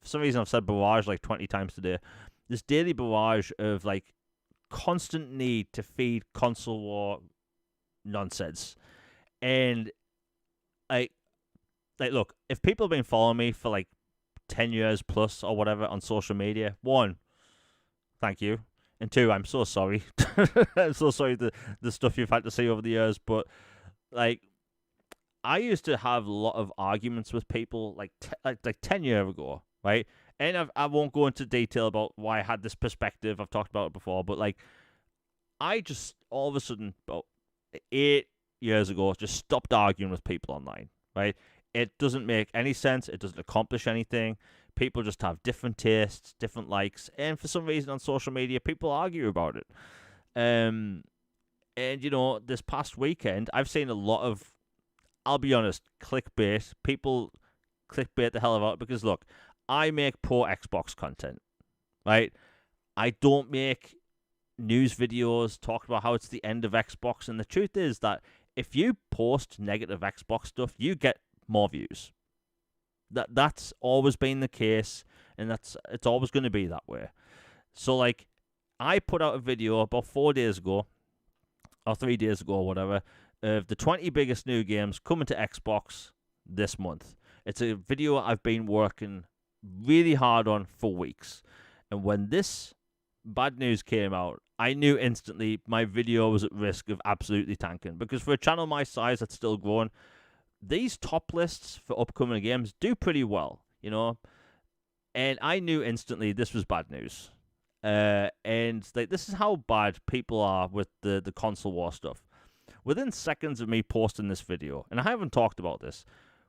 for some reason I've said barrage 20 times today, this daily barrage of constant need to feed console war nonsense. And look, if people have been following me for 10 years plus or whatever on social media, one, thank you. And two, I'm so sorry. I'm so sorry the stuff you've had to see over the years. But I used to have a lot of arguments with people 10 years ago, right? And I won't go into detail about why I had this perspective. I've talked about it before, but I just all of a sudden about 8 years ago just stopped arguing with people online, right? It doesn't make any sense. It doesn't accomplish anything. people just have different tastes, different likes, and for some reason on social media, people argue about it. And this past weekend, I've seen a lot of, I'll be honest, clickbait. People clickbait the hell out because look, I make poor Xbox content, right? I don't make news videos talking about how it's the end of Xbox, and the truth is that if you post negative Xbox stuff, you get more views. That's always been the case, and it's always going to be that way. So like, I put out a video about 4 days ago, or 3 days ago, or whatever, of the 20 biggest new games coming to Xbox this month. It's a video I've been working really hard on for weeks, and when this bad news came out, I knew instantly my video was at risk of absolutely tanking, because for a channel my size that's still growing, these top lists for upcoming games do pretty well, and I knew instantly this was bad news. And like, this is how bad people are with the console war stuff. Within seconds of me posting this video, and I haven't talked about this,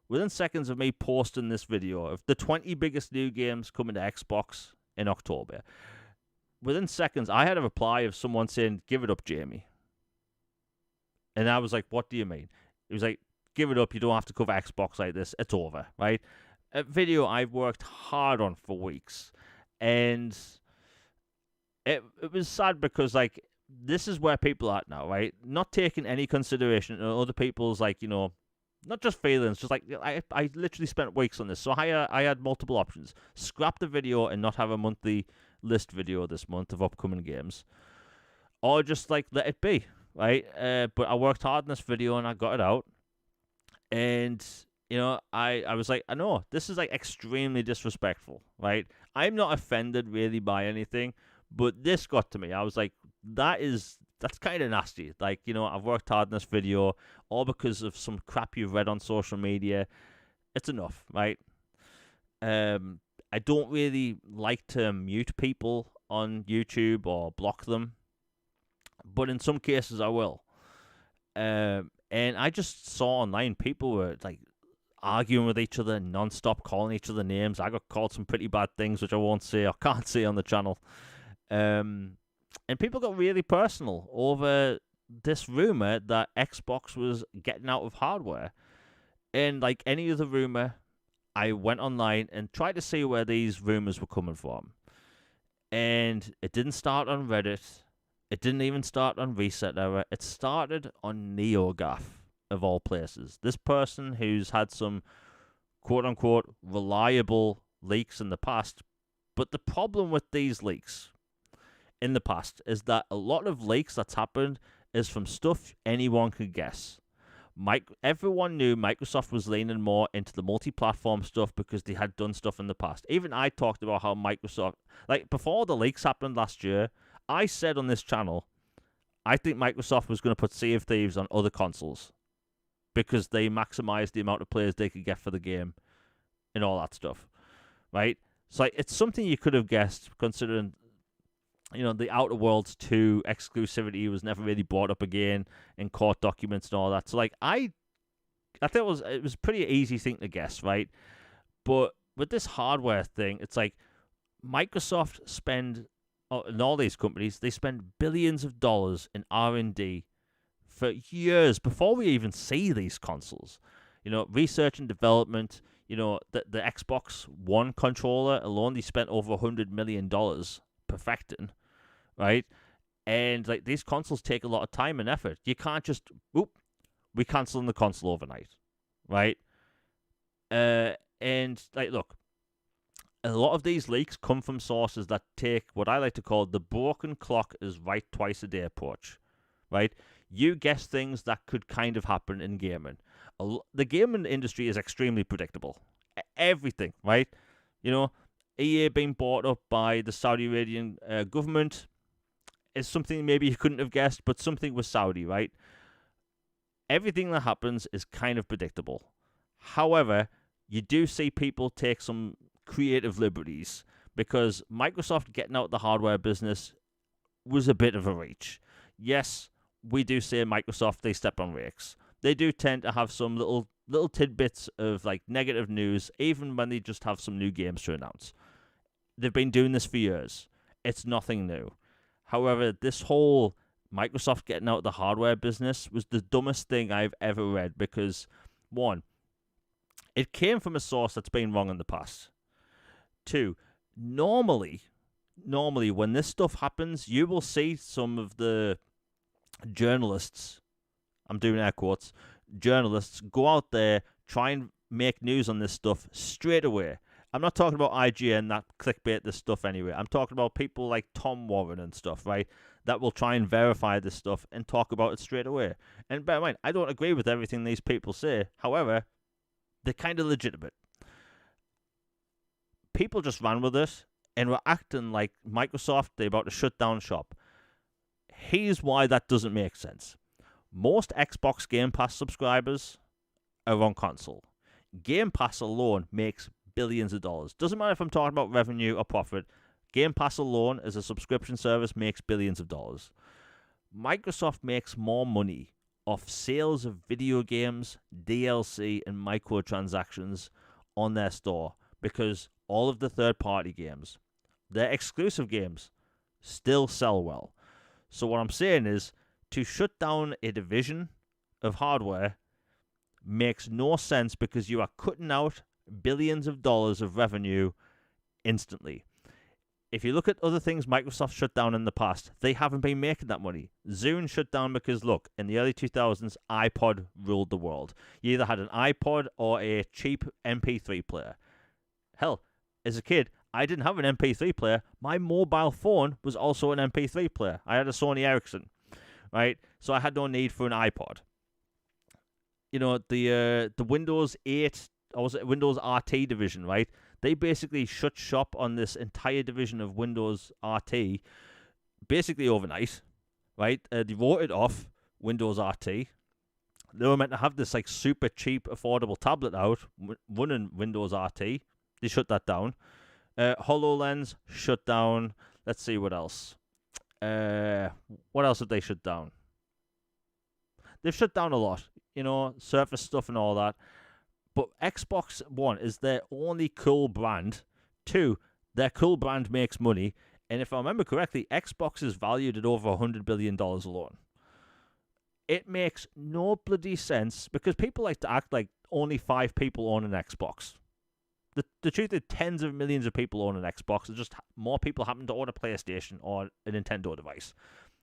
within seconds of me posting this video of the 20 biggest new games coming to Xbox in October, within seconds, I had a reply of someone saying, "Give it up, Jamie." And I was like, what do you mean? It was like, give it up, you don't have to cover Xbox like this, it's over, right? A video I've worked hard on for weeks. And it was sad because, like, this is where people are at now, right? Not taking any consideration of other people's, like, not just feelings, just like, I literally spent weeks on this. So I had multiple options. Scrap the video and not have a monthly list video this month of upcoming games. Or just, like, let it be, right? But I worked hard on this video and I got it out. And, I was like, I know, this is, like, extremely disrespectful, right? I'm not offended really by anything, but this got to me. I was like, that's kind of nasty. Like, I've worked hard on this video, all because of some crap you've read on social media. It's enough, right? I don't really like to mute people on YouTube or block them, but in some cases I will. And I just saw online people were, like, arguing with each other non-stop, calling each other names. I got called some pretty bad things, which I won't say, or can't say on the channel. And people got really personal over this rumor that Xbox was getting out of hardware. And like any other rumor, I went online and tried to see where these rumors were coming from. And it didn't start on Reddit. It didn't even start on Reset Era. It started on NeoGAF, of all places. This person who's had some quote-unquote reliable leaks in the past. But the problem with these leaks in the past is that a lot of leaks that's happened is from stuff anyone could guess. Everyone knew Microsoft was leaning more into the multi-platform stuff because they had done stuff in the past. Even I talked about how Microsoft, like, before the leaks happened last year, I said on this channel, I think Microsoft was going to put Sea of Thieves on other consoles because they maximized the amount of players they could get for the game and all that stuff, right? So, like, it's something you could have guessed, considering, the Outer Worlds 2 exclusivity was never really brought up again in court documents and all that. So, like, I think it was a pretty easy thing to guess, right? But with this hardware thing, it's like Microsoft and all these companies, they spend billions of dollars in R&D for years before we even see these consoles. Research and development. The Xbox One controller alone, they spent over $100 million perfecting, right? And like, these consoles take a lot of time and effort. You can't just, we canceling the console overnight, right? And like, look, a lot of these leaks come from sources that take what I like to call the broken clock is right twice a day approach, right? You guess things that could kind of happen in gaming. The gaming industry is extremely predictable. Everything, right? EA being bought up by the Saudi Arabian government is something maybe you couldn't have guessed, but something with Saudi, right? Everything that happens is kind of predictable. However, you do see people take some creative liberties, because Microsoft getting out the hardware business was a bit of a reach. Yes, we do say Microsoft, they step on rakes. They do tend to have some little little tidbits of like negative news, even when they just have some new games to announce. They've been doing this for years. It's nothing new. However, this whole Microsoft getting out of the hardware business was the dumbest thing I've ever read because, one, it came from a source that's been wrong in the past. Two, normally when this stuff happens, you will see some of the journalists, I'm doing air quotes, journalists go out there, try and make news on this stuff straight away. I'm not talking about IGN that clickbait this stuff anyway. I'm talking about people like Tom Warren and stuff, right? That will try and verify this stuff and talk about it straight away. And bear in mind, I don't agree with everything these people say. However, they're kind of legitimate. People just ran with it and were acting like Microsoft, they're about to shut down shop. Here's why that doesn't make sense. Most Xbox Game Pass subscribers are on console. Game Pass alone makes billions of dollars. Doesn't matter if I'm talking about revenue or profit. Game Pass alone as a subscription service makes billions of dollars. Microsoft makes more money off sales of video games, DLC, and microtransactions on their store because all of the third-party games, their exclusive games, still sell well. So what I'm saying is, to shut down a division of hardware makes no sense because you are cutting out billions of dollars of revenue instantly. If you look at other things Microsoft shut down in the past, they haven't been making that money. Zune shut down because, look, in the early 2000s, iPod ruled the world. You either had an iPod or a cheap MP3 player. Hell, as a kid, I didn't have an MP3 player. My mobile phone was also an MP3 player. I had a Sony Ericsson, right? So I had no need for an iPod. You know, the Windows 8, or was it Windows RT division, right? They basically shut shop on this entire division of Windows RT basically overnight, right? They wrote it off, Windows RT. They were meant to have this like super cheap, affordable tablet out running Windows RT. They shut that down. HoloLens shut down. Let's see what else. What else have they shut down? They've shut down a lot, you know, Surface stuff and all that. But Xbox One is their only cool brand. Two, their cool brand makes money. And if I remember correctly, Xbox is valued at over $100 billion alone. It makes no bloody sense because people like to act like only 5 people own an Xbox. The truth is, tens of millions of people own an Xbox. It's just more people happen to own a PlayStation or a Nintendo device.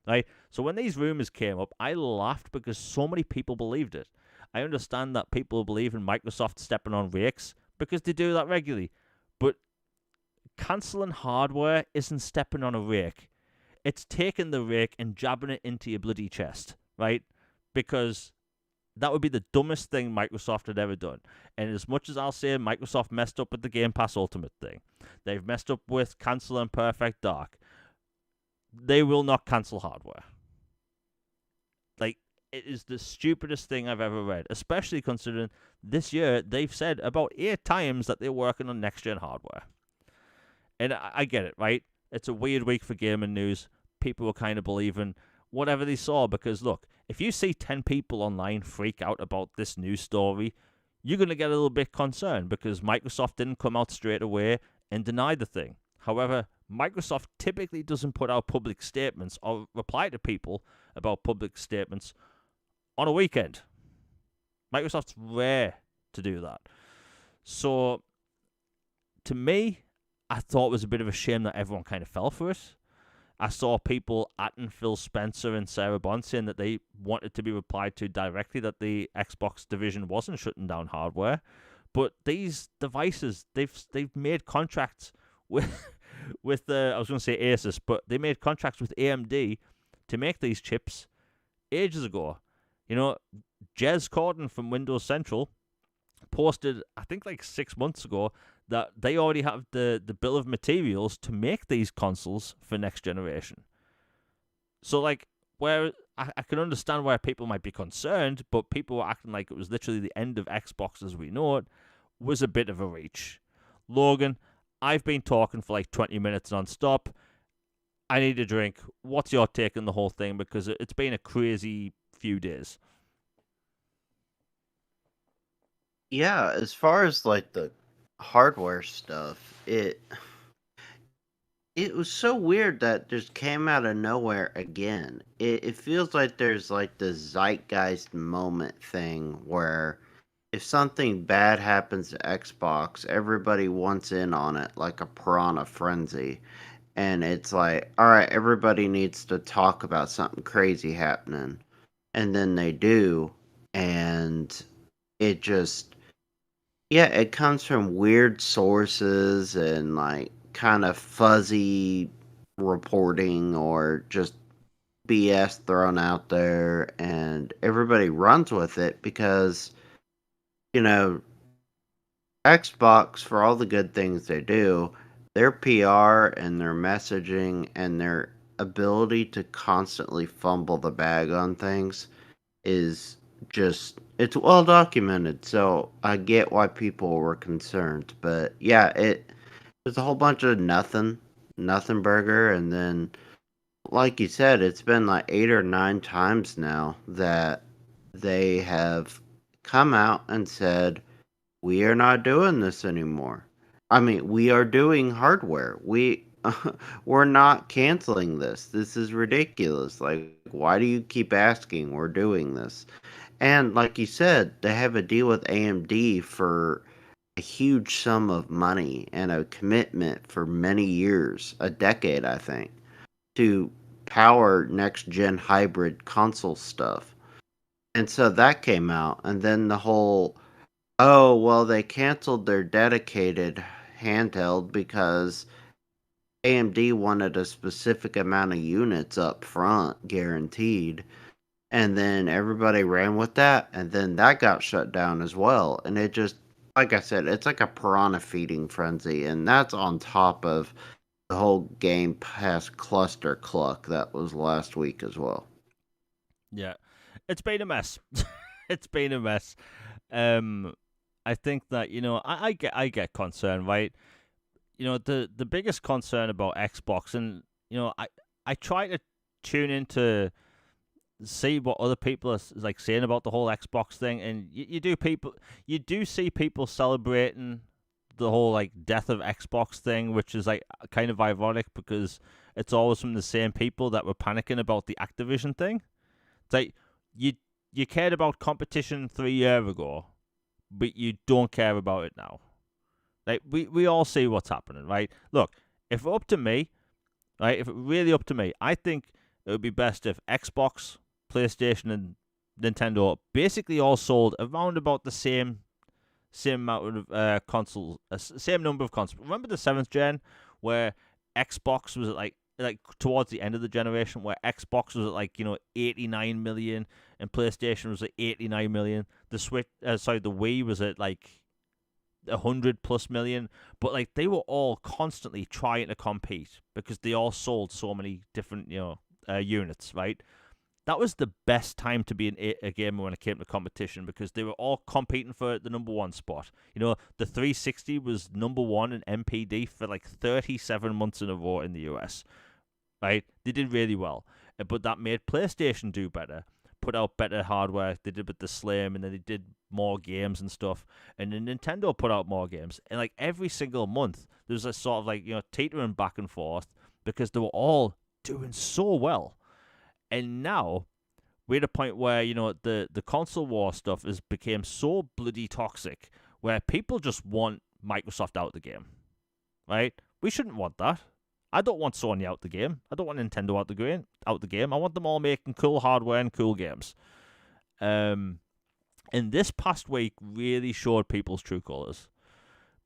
Right? So when these rumors came up, I laughed because so many people believed it. I understand that people believe in Microsoft stepping on rakes because they do that regularly. But cancelling hardware isn't stepping on a rake. It's taking the rake and jabbing it into your bloody chest, right? Because that would be the dumbest thing Microsoft had ever done. And as much as I'll say Microsoft messed up with the Game Pass Ultimate thing, they've messed up with cancelling Perfect Dark, they will not cancel hardware. Like, it is the stupidest thing I've ever read, especially considering this year they've said about 8 times that they're working on next-gen hardware. And I get it, right? It's a weird week for gaming news. People were kind of believing whatever they saw because, look, if you see 10 people online freak out about this news story, you're going to get a little bit concerned because Microsoft didn't come out straight away and deny the thing. However, Microsoft typically doesn't put out public statements or reply to people about public statements on a weekend. Microsoft's rare to do that. So, to me, I thought it was a bit of a shame that everyone kind of fell for it. I saw people atting Phil Spencer and Sarah Bond saying that they wanted to be replied to directly, that the Xbox division wasn't shutting down hardware. But these devices, they've made contracts with I was going to say Asus, but they made contracts with AMD to make these chips ages ago. You know, Jez Corden from Windows Central posted, I think like 6 months ago, that they already have the bill of materials to make these consoles for next generation. So, like, where I can understand why people might be concerned, but people were acting like it was literally the end of Xbox as we know it, was a bit of a reach. Logan, I've been talking for like 20 minutes non-stop. I need a drink. What's your take on the whole thing? Because it's been a crazy few days. Yeah, as far as like the hardware stuff, it was so weird that just came out of nowhere again. It feels like there's like this zeitgeist moment thing where if something bad happens to Xbox, everybody wants in on it like a piranha frenzy. And it's like, all right, everybody needs to talk about something crazy happening. And then they do. And it just, yeah, it comes from weird sources and like kind of fuzzy reporting or just BS thrown out there. And everybody runs with it because, you know, Xbox, for all the good things they do, their PR and their messaging and their ability to constantly fumble the bag on things is just it's well documented. So I get why people were concerned. But yeah, there's a whole bunch of nothing burger, and then like you said, it's been like 8 or 9 times now that they have come out and said we are not doing this anymore. I mean, we are doing hardware. We're not canceling this. This is ridiculous. Like, why do you keep asking? We're doing this. And like you said, they have a deal with AMD for a huge sum of money and a commitment for many years, a decade, I think, to power next gen hybrid console stuff. And so that came out, and then the whole oh, well, they canceled their dedicated handheld because AMD wanted a specific amount of units up front, guaranteed. And then everybody ran with that, and then that got shut down as well. And it just, like I said, it's like a piranha feeding frenzy. And that's on top of the whole Game Pass cluster cluck that was last week as well. Yeah, it's been a mess. It's been a mess. Um, I think that I get concerned, right? The biggest concern about Xbox, and I try to tune into see what other people are like saying about the whole Xbox thing, and you do see people celebrating the whole like death of Xbox thing, which is like kind of ironic because it's always from the same people that were panicking about the Activision thing. It's like you you cared about competition 3 years ago, but you don't care about it now. Like we all see what's happening, right? Look, if it up to me, right? If it really up to me, I think it would be best if Xbox, PlayStation, and Nintendo basically all sold around about the same amount of consoles, same number of consoles. Remember the seventh gen where Xbox was at like towards the end of the generation where Xbox was at like 89 million and PlayStation was at 89 million. The the Wii was at like 100+ million, but like they were all constantly trying to compete because they all sold so many different units, right? That was the best time to be a gamer when it came to competition because they were all competing for the number one spot. The 360 was number one in MPD for like 37 months in a row in the US, right? They did really well, but that made PlayStation do better, put out better hardware. They did with the Slim, and then they did more games and stuff. And then Nintendo put out more games, and like every single month, there's a sort of like teetering back and forth because they were all doing so well. And now we're at a point where the console war stuff has become so bloody toxic, where people just want Microsoft out the game, right? We shouldn't want that. I don't want Sony out the game. I don't want Nintendo out the game. I want them all making cool hardware and cool games. And this past week really showed people's true colors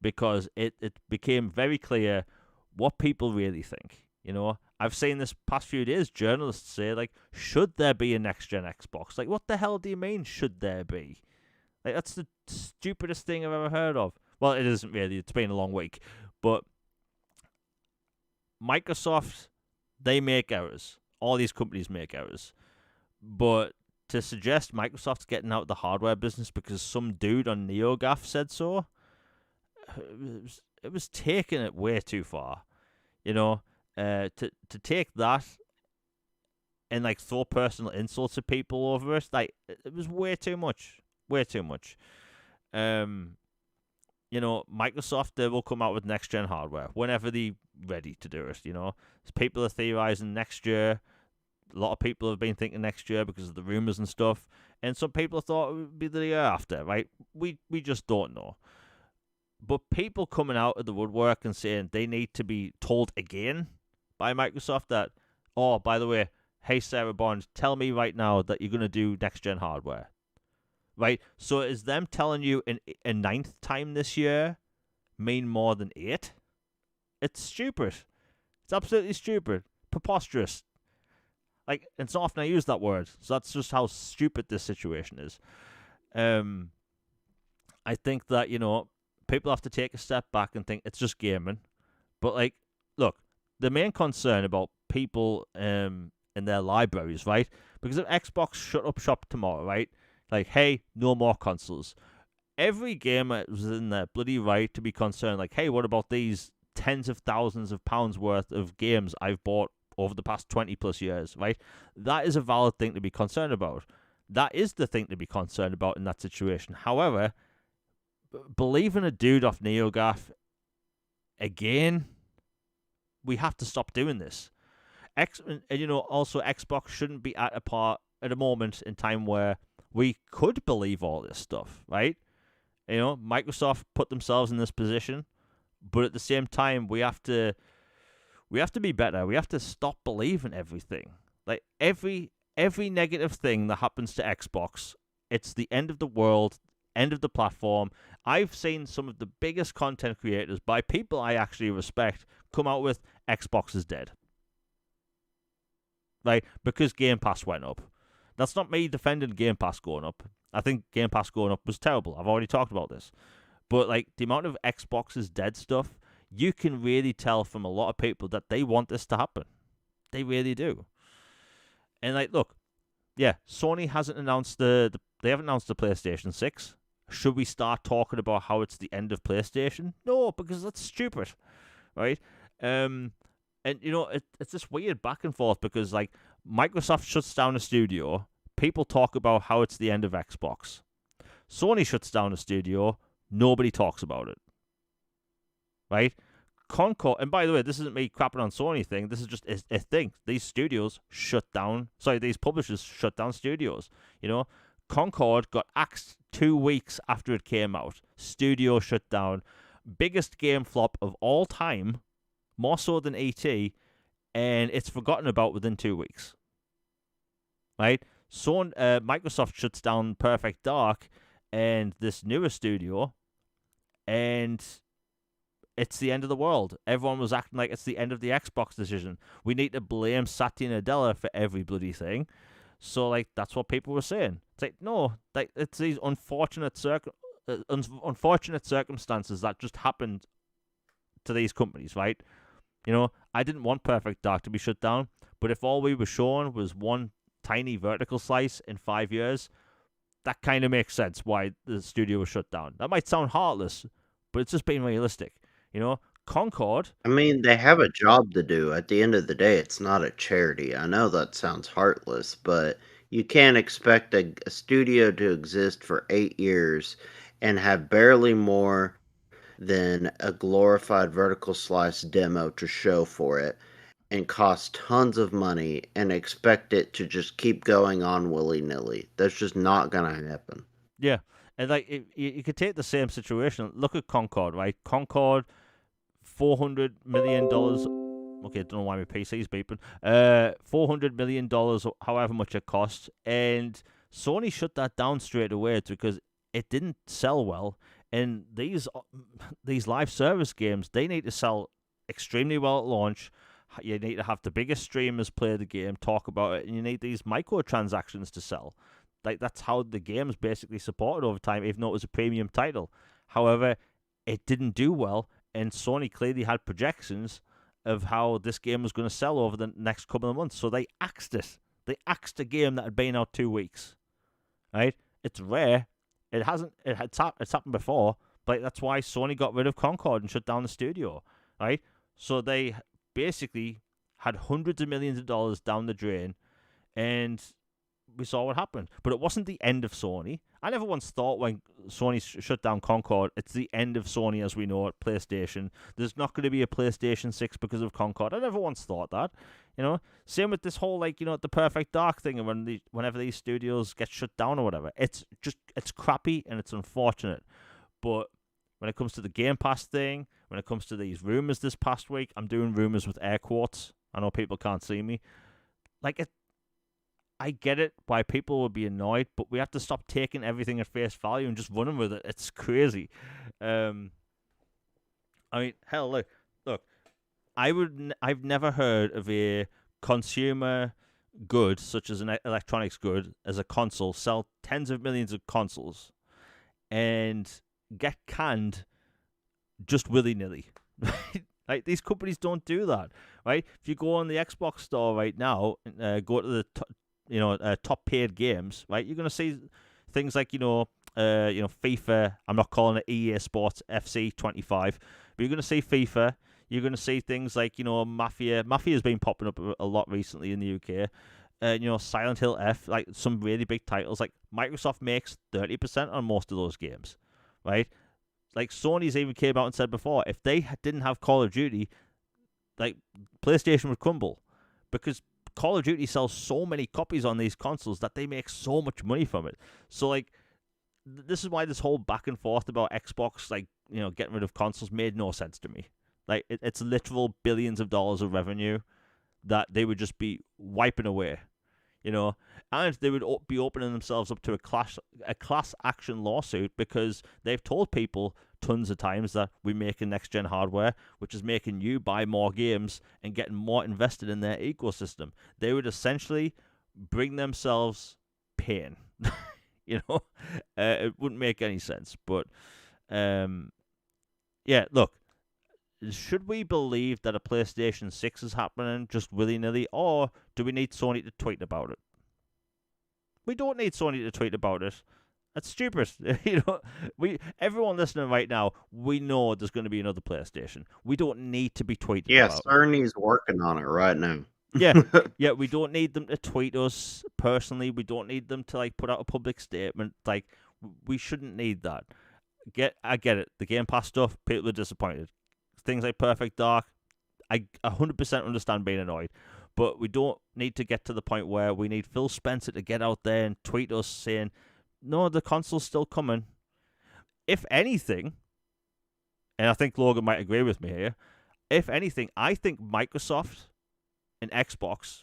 because it became very clear what people really think. I've seen this past few days journalists say like, should there be a next gen Xbox? Like, what the hell do you mean? Should there be? Like, that's the stupidest thing I've ever heard of. Well, it isn't really. It's been a long week, but Microsoft, they make errors. All these companies make errors. But to suggest Microsoft's getting out of the hardware business because some dude on NeoGAF said so, it was taking it way too far. To take that and like throw personal insults at people over it, like it was way too much. Way too much. Microsoft, they will come out with next gen hardware whenever they're ready to do it. People are theorizing next year. A lot of people have been thinking next year because of the rumors and stuff, and some people thought it would be the year after. Right? We just don't know. But people coming out of the woodwork and saying they need to be told again by Microsoft that, oh, by the way, hey Sarah Bond, tell me right now that you're gonna do next gen hardware. Right? So is them telling you a ninth time this year mean more than 8? It's stupid. It's absolutely stupid. Preposterous. Like, it's not often I use that word, so that's just how stupid this situation is. I think that, people have to take a step back and think it's just gaming. But, like, look, the main concern about people in their libraries, right? Because if Xbox shut up shop tomorrow, right? Like, hey, no more consoles. Every gamer was in their bloody right to be concerned, like, hey, what about these tens of thousands of pounds worth of games I've bought over the past 20 plus years, right? That is a valid thing to be concerned about. That is the thing to be concerned about in that situation. However, believing a dude off NeoGAF again, we have to stop doing this. Also Xbox shouldn't be at a moment in time where we could believe all this stuff, right? Microsoft put themselves in this position, but at the same time, we have to be better. We have to stop believing everything. Like every negative thing that happens to Xbox, it's the end of the world, end of the platform. I've seen some of the biggest content creators by people I actually respect come out with Xbox is dead. Right? Because Game Pass went up. That's not me defending Game Pass going up. I think Game Pass going up was terrible. I've already talked about this. But like the amount of Xbox is dead stuff, you can really tell from a lot of people that they want this to happen. They really do. And like, look, yeah, Sony hasn't announced they haven't announced the PlayStation 6. Should we start talking about how it's the end of PlayStation? No, because that's stupid, right? And it's this weird back and forth because like Microsoft shuts down a studio, people talk about how it's the end of Xbox. Sony shuts down a studio, nobody talks about it. Right? Concord, and by the way, this isn't me crapping on Sony thing, this is just a thing. These publishers shut down studios. Concord got axed 2 weeks after it came out. Studio shut down. Biggest game flop of all time, more so than E.T., and it's forgotten about within 2 weeks. Right? So Microsoft shuts down Perfect Dark and this newer studio, and it's the end of the world. Everyone was acting like it's the end of the Xbox decision. We need to blame Satya Nadella for every bloody thing. So, like, that's what people were saying. It's like, no, like, it's these unfortunate circumstances that just happened to these companies, right? I didn't want Perfect Dark to be shut down, but if all we were shown was one tiny vertical slice in 5 years, that kind of makes sense why the studio was shut down. That might sound heartless, but it's just being realistic. Concord. I mean, they have a job to do. At the end of the day, it's not a charity. I know that sounds heartless, but you can't expect a studio to exist for 8 years and have barely more than a glorified vertical slice demo to show for it and cost tons of money and expect it to just keep going on willy-nilly. That's just not going to happen. Yeah. And like you could take the same situation. Look at Concord, right? Concord, $400 million. Okay, don't know why my PC's beeping. $400 million, however much it costs, and Sony shut that down straight away because it didn't sell well. And these live service games, they need to sell extremely well at launch. You need to have the biggest streamers play the game, talk about it, and you need these microtransactions to sell. Like, that's how the game's basically supported over time, even though it was a premium title. However, it didn't do well, and Sony clearly had projections of how this game was going to sell over the next couple of months, so they axed it. They axed a game that had been out 2 weeks. Right? It's rare. It's happened before, but that's why Sony got rid of Concord and shut down the studio. Right? So they basically had hundreds of millions of dollars down the drain, and we saw what happened. But it wasn't the end of Sony. I never once thought when Sony shut down Concord, it's the end of Sony as we know it. PlayStation. There's not going to be a PlayStation 6 because of Concord. I never once thought that. Same with this whole the Perfect Dark thing, and whenever these studios get shut down or whatever, it's crappy and it's unfortunate. But when it comes to the Game Pass thing, when it comes to these rumors this past week, I'm doing rumors with air quotes. I know people can't see me. I get it why people would be annoyed, but we have to stop taking everything at face value and just running with it. It's crazy. Hell, look. I've never heard of a consumer good such as an electronics good as a console sell tens of millions of consoles and get canned just willy-nilly. Like, these companies don't do that, right? If you go on the Xbox store right now, go to the top paid games, right? You're gonna see things like FIFA. I'm not calling it EA Sports FC 25, but you're gonna see FIFA. You're gonna see things like Mafia. Mafia's been popping up a lot recently in the UK. Silent Hill F, like some really big titles. Like, Microsoft makes 30% on most of those games, right? Like, Sony's even came out and said before, if they didn't have Call of Duty, like, PlayStation would crumble, because Call of Duty sells so many copies on these consoles that they make so much money from it. So, like, this is why this whole back and forth about Xbox, getting rid of consoles made no sense to me. Like, it's literal billions of dollars of revenue that they would just be wiping away, and they would be opening themselves up to a class action lawsuit because they've told people tons of times that we're making next-gen hardware, which is making you buy more games and getting more invested in their ecosystem. They would essentially bring themselves pain. It wouldn't make any sense. But, look, should we believe that a PlayStation 6 is happening just willy-nilly, or do we need Sony to tweet about it? We don't need Sony to tweet about it. That's stupid. Everyone listening right now, we know there's going to be another PlayStation. We don't need to be tweeting about it. Yeah, Sony's working on it right now. Yeah, we don't need them to tweet us personally. We don't need them to put out a public statement. We shouldn't need that. I get it. The Game Pass stuff, people are disappointed. Things like Perfect Dark, I 100% understand being annoyed. But we don't need to get to the point where we need Phil Spencer to get out there and tweet us saying, no, the console's still coming. If anything, and I think Logan might agree with me here, if anything, I think Microsoft and Xbox,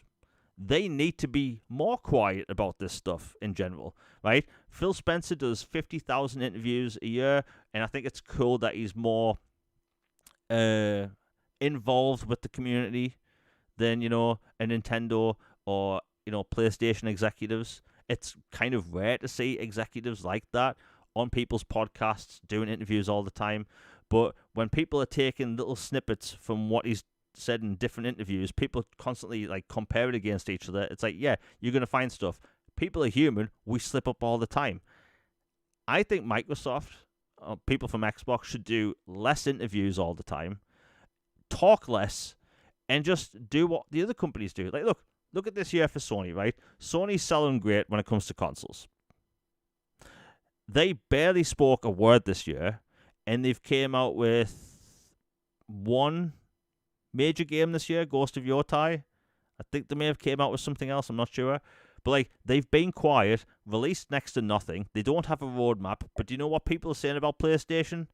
they need to be more quiet about this stuff in general, right? Phil Spencer does 50,000 interviews a year, and I think it's cool that he's more involved with the community than, a Nintendo or, PlayStation executives. It's kind of rare to see executives like that on people's podcasts doing interviews all the time. But when people are taking little snippets from what he's said in different interviews, people constantly compare it against each other. It's like, yeah, you're going to find stuff. People are human. We slip up all the time. I think Microsoft, people from Xbox, should do less interviews all the time, talk less, and just do what the other companies do. Look at this year for Sony, right? Sony's selling great when it comes to consoles. They barely spoke a word this year, and they've came out with one major game this year, Ghost of Yotai. I think they may have came out with something else, I'm not sure. But they've been quiet, released next to nothing. They don't have a roadmap. But do you know what people are saying about PlayStation?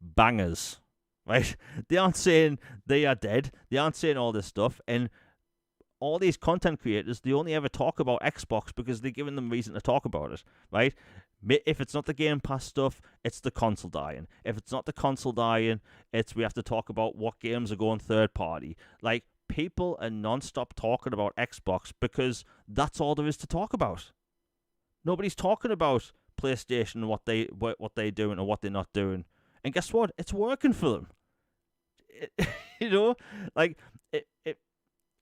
Bangers, right? They aren't saying they are dead. They aren't saying all this stuff. And all these content creators, they only ever talk about Xbox because they're giving them reason to talk about it, right? If it's not the Game Pass stuff, it's the console dying. If it's not the console dying, it's we have to talk about what games are going third party. People are non-stop talking about Xbox because that's all there is to talk about. Nobody's talking about PlayStation and what they're doing or what they're not doing. And guess what? It's working for them.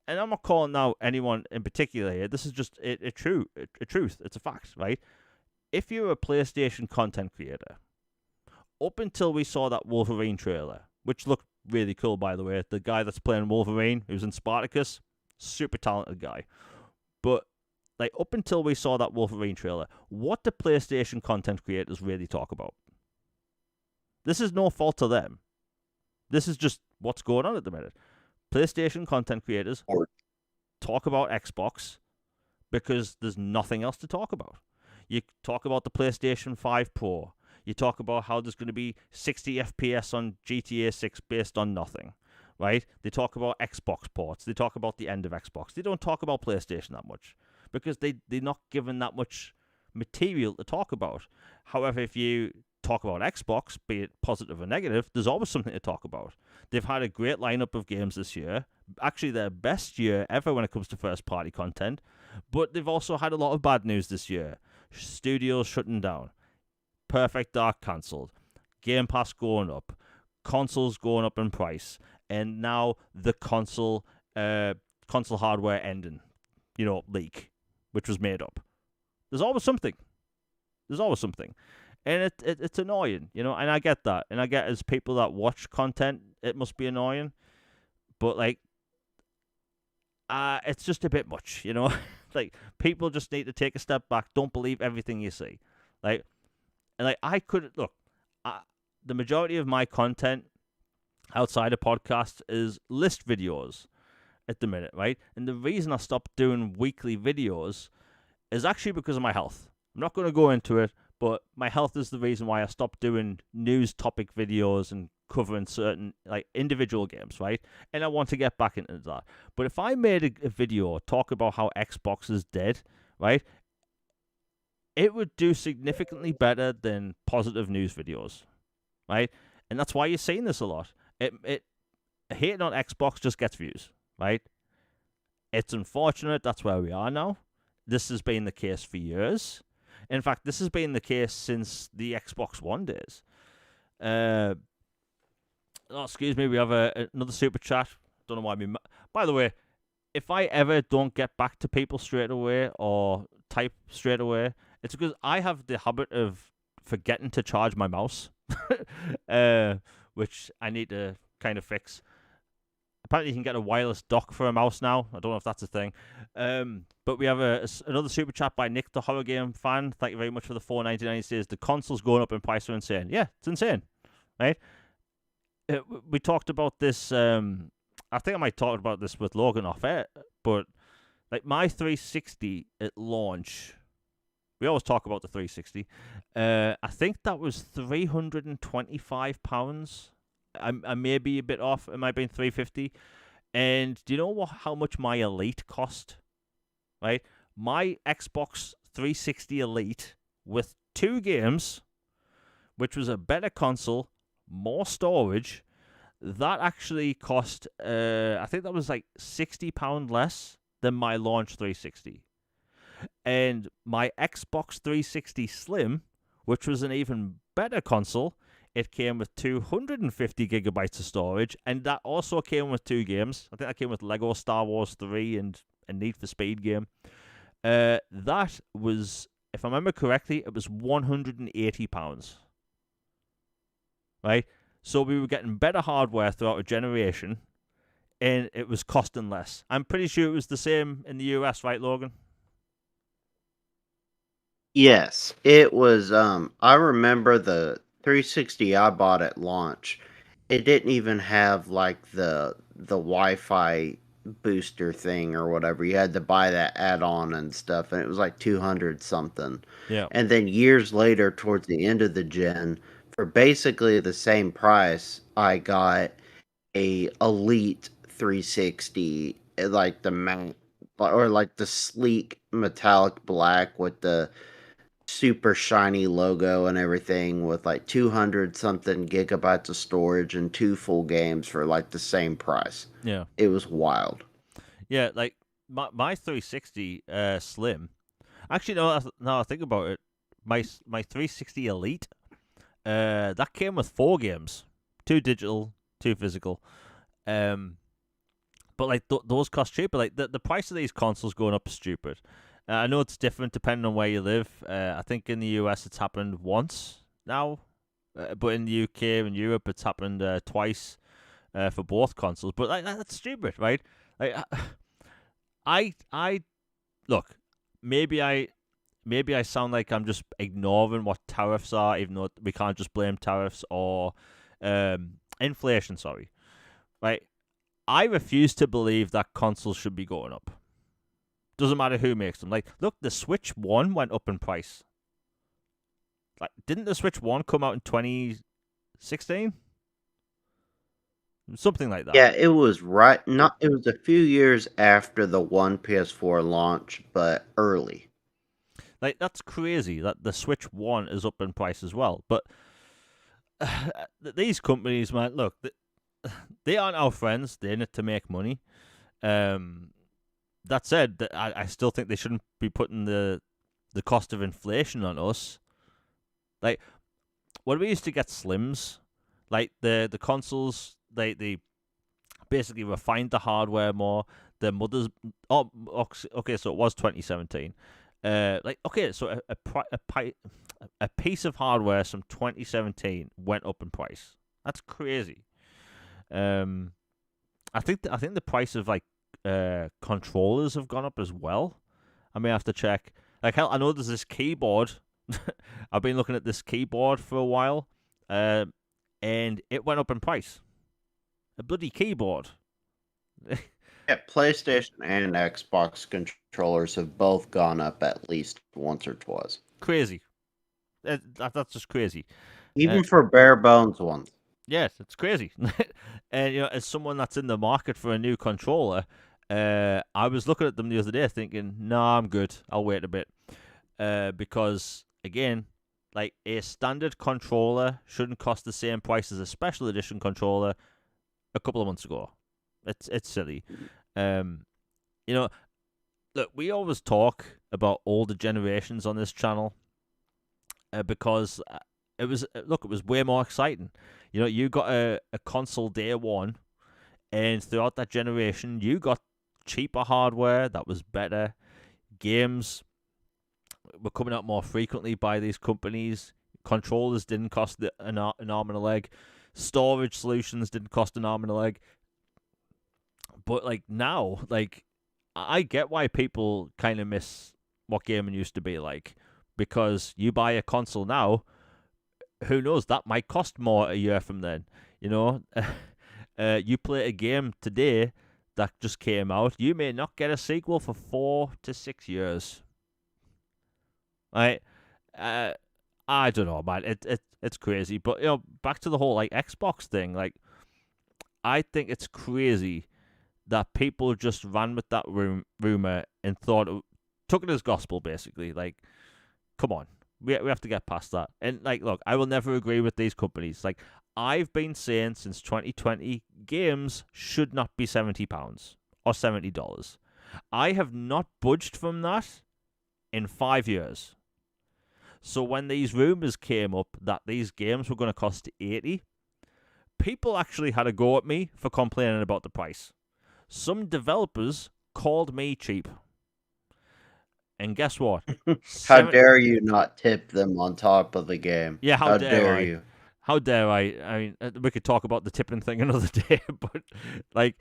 And I'm not calling out anyone in particular here. This is just a truth. It's a fact, right? If you're a PlayStation content creator, up until we saw that Wolverine trailer, which looked really cool, by the way, the guy that's playing Wolverine, who's in Spartacus, super talented guy. But like up until we saw that Wolverine trailer, what do PlayStation content creators really talk about? This is no fault to them. This is just what's going on at the minute. PlayStation content creators talk about Xbox because there's nothing else to talk about. You talk about the PlayStation 5 Pro. You talk about how there's going to be 60 FPS on GTA 6 based on nothing, right? They talk about Xbox ports. They talk about the end of Xbox. They don't talk about PlayStation that much because they're not given that much material to talk about. However, if you talk about Xbox, be it positive or negative, there's always something to talk about. They've had a great lineup of games this year. Actually, their best year ever when it comes to first-party content. But they've also had a lot of bad news this year. Studios shutting down. Perfect Dark cancelled. Game Pass going up. Consoles going up in price. And now the console hardware ending, leak, which was made up. There's always something. And it's annoying, and I get that. And I get as people that watch content, it must be annoying. But, it's just a bit much, Like, people just need to take a step back. Don't believe everything you see. The majority of my content outside of podcasts is list videos at the minute, right? And the reason I stopped doing weekly videos is actually because of my health. I'm not going to go into it, but my health is the reason why I stopped doing news topic videos and covering certain individual games, right? And I want to get back into that. But if I made a video talk about how Xbox is dead, right, it would do significantly better than positive news videos, right? And that's why you're seeing this a lot. It hating on Xbox just gets views, right? It's unfortunate that's where we are now. This has been the case for years. In fact, this has been the case since the Xbox One days. Excuse me, we have another super chat. Don't know why by the way, if I ever don't get back to people straight away or type straight away, it's because I have the habit of forgetting to charge my mouse, which I need to kind of fix. Apparently, you can get a wireless dock for a mouse now. I don't know if that's a thing. But we have another super chat by Nick, the horror game fan. Thank you very much for the $4.99. He says the consoles going up in price are insane. Yeah, it's insane, right? We talked about this. I think I might talk about this with Logan off air. But my 360 at launch, we always talk about the 360. I think that was £325. I may be a bit off. It might have been $350. And do you know how much my Elite cost? Right? My Xbox 360 Elite with 2 games, which was a better console, more storage, that actually cost, I think that was £60 less than my launch 360. And my Xbox 360 Slim, which was an even better console, it came with 250 gigabytes of storage, and that also came with 2 games. I think that came with Lego Star Wars 3 and a Need for Speed game. That was, if I remember correctly, it was £180. Right? So we were getting better hardware throughout a generation, and it was costing less. I'm pretty sure it was the same in the US, right, Logan? Yes, it was. I remember the 360 I bought at launch. It didn't even have the Wi-Fi booster thing or whatever. You had to buy that add-on and stuff, and it was 200 something. Yeah. And then years later, towards the end of the gen, for basically the same price, I got a Elite 360, the matte or the sleek metallic black with the super shiny logo and everything, with 200 something gigabytes of storage and 2 full games for the same price. Yeah. It was wild. Yeah, my 360 Slim. Actually, no, now I think about it, my 360 Elite, that came with 4 games, 2 digital, 2 physical. But those cost cheaper. The price of these consoles going up is stupid. I know it's different depending on where you live. I think in the US it's happened once now, but in the UK and Europe it's happened twice for both consoles. But that's stupid, right? I look, maybe I sound like I'm just ignoring what tariffs are, even though we can't just blame tariffs or inflation. Sorry, right? I refuse to believe that consoles should be going up. Doesn't matter who makes them. Like, look, the Switch 1 went up in price. Like, didn't the Switch 1 come out in 2016? Something like that. Yeah, it was right. Not. It was a few years after the one PS4 launch, but early. Like, that's crazy that the Switch 1 is up in price as well. But these companies, man, look, they aren't our friends. They're in it to make money. That said, I still think they shouldn't be putting the cost of inflation on us. Like, when we used to get Slims, like the consoles, they basically refined the hardware more. The mothers, okay, so it was 2017. Like, okay, so a piece of hardware from 2017 went up in price. That's crazy. I think the price of like controllers have gone up as well. I may have to check. Like, hell, I know there's this keyboard. I've been looking at this keyboard for a while, and it went up in price. A bloody keyboard. Yeah, PlayStation and Xbox controllers have both gone up at least once or twice. Crazy. That's just crazy. Even for bare bones ones. Yes, it's crazy. And as someone that's in the market for a new controller, I was looking at them the other day thinking, "Nah, I'm good. I'll wait a bit." Because again, like, a standard controller shouldn't cost the same price as a special edition controller a couple of months ago. It's silly. Look, we always talk about older generations on this channel because it was way more exciting. You got a console day one, and throughout that generation, you got cheaper hardware that was better. Games were coming out more frequently by these companies. Controllers didn't cost an arm and a leg. Storage solutions didn't cost an arm and a leg. But like now, like, I get why people kind of miss what gaming used to be like, because you buy a console now, who knows, that might cost more a year from then. You play a game today that just came out, you may not get a sequel for 4 to 6 years. Right? I don't know, man. It's crazy. But back to the whole like Xbox thing. Like, I think it's crazy that people just ran with that rumor and took it as gospel, basically. Like, come on, we have to get past that. And like, look, I will never agree with these companies. Like, I've been saying since 2020, games should not be £70 or $70. I have not budged from that in 5 years. So when these rumors came up that these games were going to cost 80, people actually had a go at me for complaining about the price. Some developers called me cheap. And guess what? How dare you not tip them on top of the game? Yeah, how dare you? How dare I? I mean, we could talk about the tipping thing another day, but like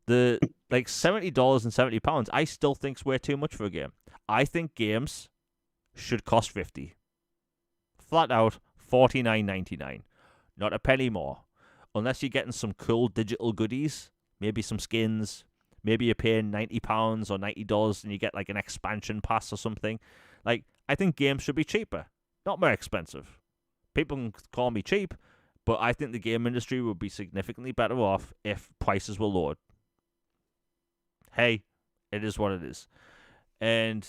$70 and £70, I still think is way too much for a game. I think games should cost 50. Flat out, $49.99, not a penny more, unless you're getting some cool digital goodies. Maybe some skins. Maybe you're paying £90 or $90 and you get like an expansion pass or something. Like, I think games should be cheaper, not more expensive. People can call me cheap, but I think the game industry would be significantly better off if prices were lowered. Hey, it is what it is. And,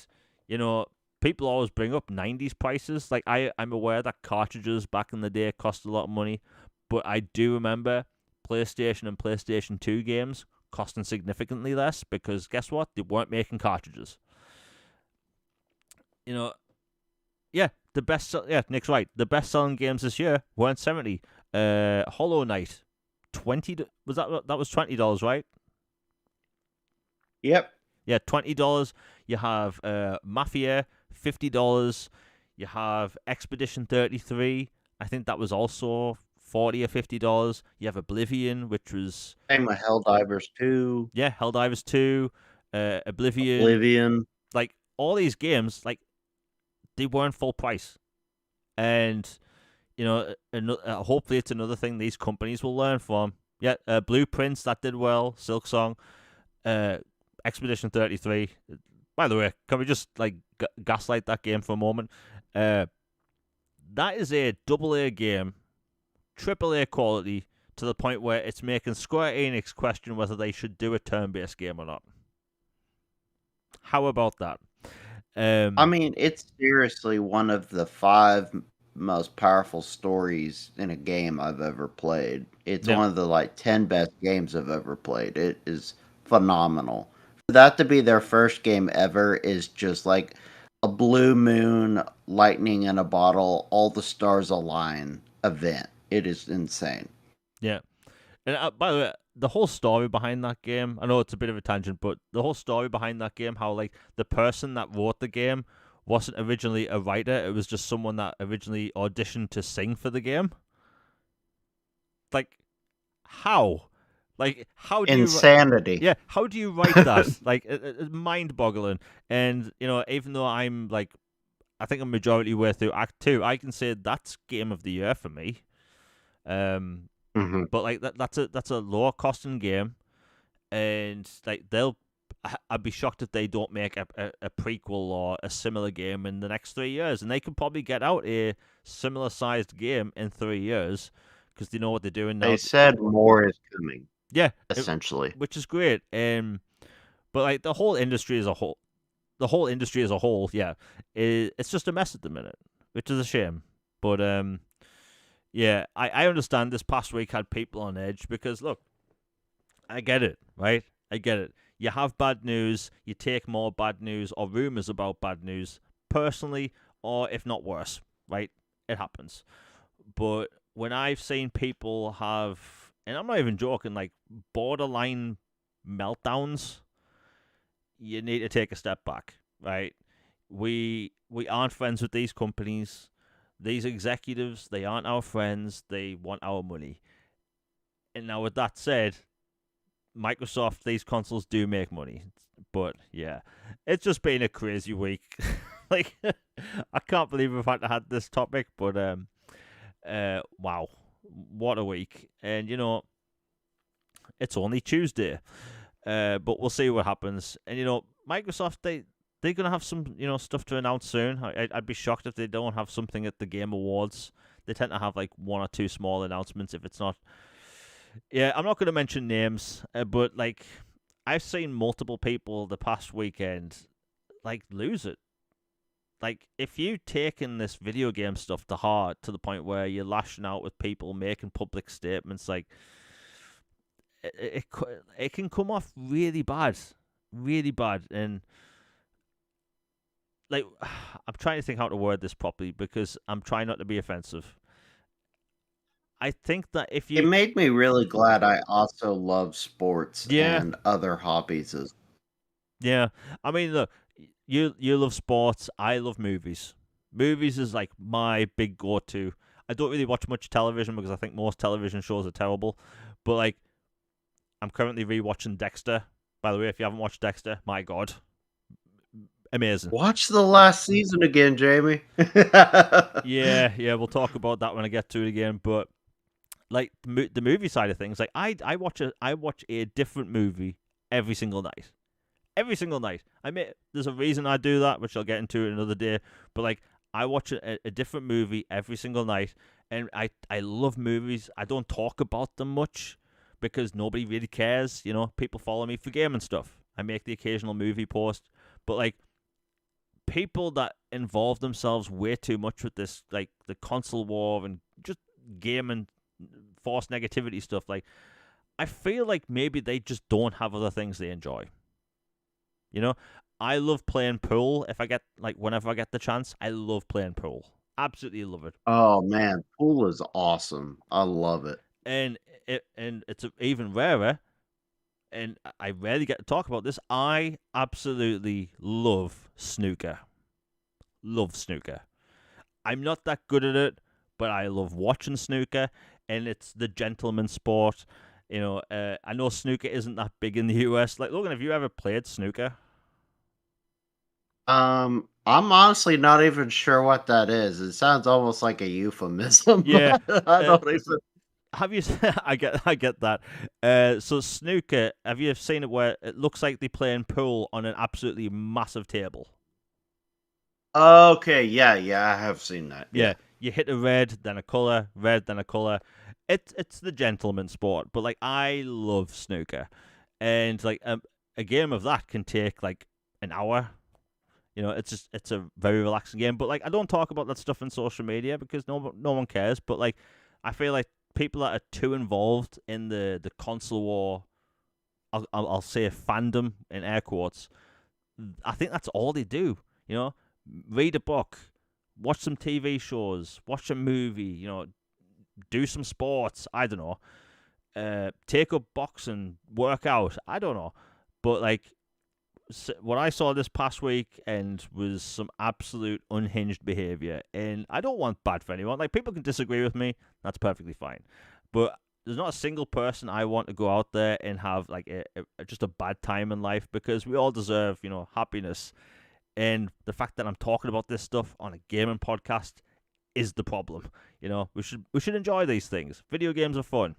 people always bring up 90s prices. Like, I'm aware that cartridges back in the day cost a lot of money, but I do remember PlayStation and PlayStation 2 games costing significantly less because guess what? They weren't making cartridges. Nick's right. The best-selling games this year weren't 70. Hollow Knight, 20. That was $20, right? Yep. Yeah, $20. You have Mafia, $50. You have Expedition 33. I think that was also $40 or $50. You have Oblivion, which was same with Helldivers 2. Yeah, Helldivers 2, Oblivion. Oblivion. Like, all these games, like, they weren't full price. And, hopefully it's another thing these companies will learn from. Yeah, Blueprints, that did well. Silksong, Expedition 33. By the way, can we just, like, gaslight that game for a moment? That is a AA game, AAA quality, to the point where it's making Square Enix question whether they should do a turn-based game or not. How about that? I mean, it's seriously one of the 5 most powerful stories in a game I've ever played. It's Yeah. one of the like 10 best games I've ever played. It is phenomenal. For that to be their first game ever is just like a blue moon, lightning in a bottle, all the stars align event. It is insane. Yeah. And by the way, the whole story behind that game, I know it's a bit of a tangent, but the whole story behind that game, how, like, the person that wrote the game wasn't originally a writer, it was just someone that originally auditioned to sing for the game. Like, how? Like, how do Insanity. Yeah, how do you write that? Like, it's mind-boggling. And, even though I'm, like, I think I'm majority way through Act 2, I can say that's Game of the Year for me. Mm-hmm. But, like, that's a lower costing game, and, like, I'd be shocked if they don't make a prequel or a similar game in the next 3 years, and they could probably get out a similar sized game in 3 years because they know what they're doing now. They said more is coming. Yeah, Essentially. which is great. But, like, the whole industry as a whole, yeah, it's just a mess at the minute, which is a shame. But yeah, I understand this past week had people on edge because, look, I get it, right? I get it. You have bad news, you take more bad news or rumors about bad news personally, or if not worse, right? It happens. But when I've seen people have, and I'm not even joking, like, borderline meltdowns, you need to take a step back, right? We aren't friends with these companies. These executives, they aren't our friends. They want our money. And now, with that said, Microsoft, these consoles do make money. But yeah, it's just been a crazy week. Like, I can't believe we've had to have this topic, but wow, what a week. And it's only Tuesday. But we'll see what happens. And Microsoft, they're gonna have some stuff to announce soon. I'd be shocked if they don't have something at the Game Awards. They tend to have like 1 or 2 small announcements if it's not. Yeah, I'm not gonna mention names, but like, I've seen multiple people the past weekend like lose it. Like, if you've taken this video game stuff to heart to the point where you're lashing out with people making public statements, like, it can come off really bad, and, like, I'm trying to think how to word this properly because I'm trying not to be offensive. I think that if It you, made me really glad I also love sports yeah, and other hobbies. yeah. I mean, look, you love sports. I love movies. Movies is like my big go-to. I don't really watch much television because I think most television shows are terrible. But, like, I'm currently rewatching Dexter. By the way, if you haven't watched Dexter, my God, amazing. Watch the last season again, Jamie. Yeah, we'll talk about that when I get to it again. But, like, the movie side of things, like, I watch a different movie every single night. Every single night. There's a reason I do that, which I'll get into another day. But, like, I watch a different movie every single night, and I love movies. I don't talk about them much because nobody really cares. People follow me for gaming stuff. I make the occasional movie post, but, like, people that involve themselves way too much with this, like, the console war and just gaming, forced negativity stuff, like, I feel like maybe they just don't have other things they enjoy. I love playing pool. Whenever I get the chance, I love playing pool. Absolutely love it. Oh man, pool is awesome. I love it. And it's even rarer. And I rarely get to talk about this. I absolutely love snooker. Love snooker. I'm not that good at it, but I love watching snooker, and it's the gentleman sport. I know snooker isn't that big in the US. Like, Logan, have you ever played snooker? I'm honestly not even sure what that is. It sounds almost like a euphemism. Yeah. I don't even. Have you? I get that. So snooker. Have you seen it where it looks like they playing pool on an absolutely massive table? Okay, yeah, I have seen that. Yeah, Yeah. you hit a red, then a color, red, then a color. It's the gentleman sport, but like I love snooker, and like a game of that can take like an hour. It's a very relaxing game. But like I don't talk about that stuff on social media because no one cares. But like I feel like people that are too involved in the console war, I'll say a fandom in air quotes. I think that's all they do. You know, read a book, watch some TV shows, watch a movie. Do some sports. I don't know. Take up boxing, work out. I don't know. But like what I saw this past week and was some absolute unhinged behavior, and I don't want bad for anyone. Like people can disagree with me, that's perfectly fine. But there's not a single person I want to go out there and have like just a bad time in life because we all deserve, happiness. And the fact that I'm talking about this stuff on a gaming podcast is the problem. We should enjoy these things. Video games are fun,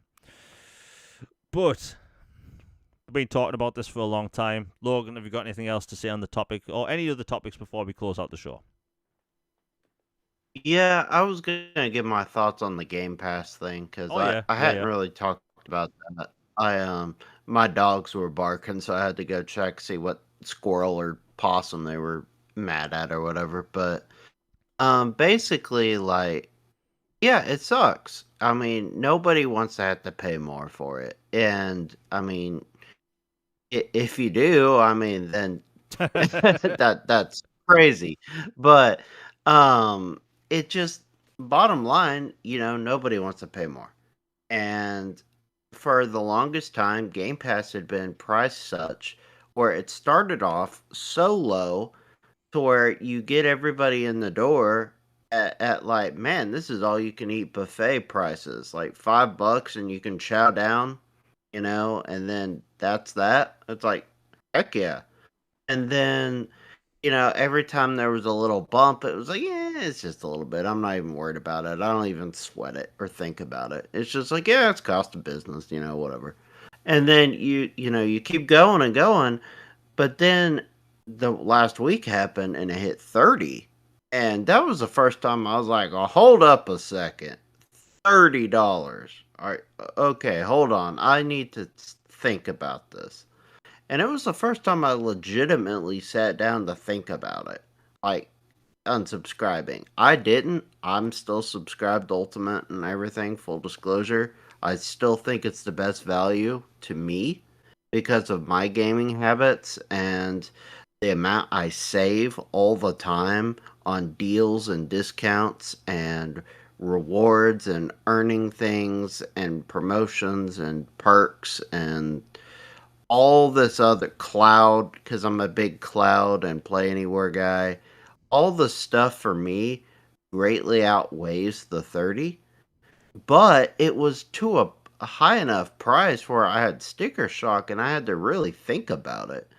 but we've been talking about this for a long time. Logan, have you got anything else to say on the topic or any other topics before we close out the show? Yeah, I was gonna give my thoughts on the Game Pass thing because Oh I yeah, I yeah, hadn't yeah. really talked about that. My dogs were barking, so I had to go check see what squirrel or possum they were mad at or whatever. But basically, like, yeah, it sucks. I mean, nobody wants to have to pay more for it, and I mean, if you do, I mean, then that's crazy. But it just bottom line, nobody wants to pay more. And for the longest time, Game Pass had been priced such where it started off so low to where you get everybody in the door at like, man, this is all you can eat buffet prices, like $5 and you can chow down, and then that's that. It's like, heck yeah. And then, every time there was a little bump, it was like, yeah, it's just a little bit. I'm not even worried about it. I don't even sweat it or think about it. It's just like, yeah, it's cost of business, whatever. And then you keep going and going, but then the last week happened and it hit 30. And that was the first time I was like, oh, hold up a second. $30. All right, okay, hold on. I need to think about this. And it was the first time I legitimately sat down to think about it. Like unsubscribing. I didn't. I'm still subscribed to Ultimate and everything, full disclosure. I still think it's the best value to me because of my gaming habits and the amount I save all the time on deals and discounts and rewards and earning things and promotions and perks and all this other cloud because I'm a big cloud and play anywhere guy. All the stuff for me greatly outweighs the 30, but it was to a high enough price where I had sticker shock and I had to really think about it.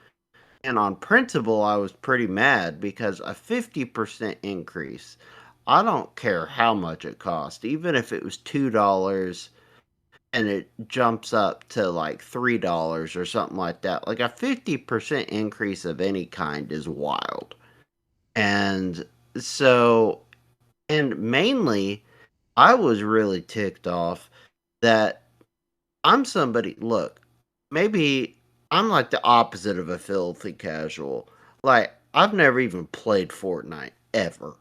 And on principle, I was pretty mad because a 50% increase, I don't care how much it cost, even if it was $2 and it jumps up to like $3 or something like that. Like a 50% increase of any kind is wild. And so, and mainly, I was really ticked off that I'm somebody, look, maybe I'm like the opposite of a filthy casual. Like, I've never even played Fortnite ever.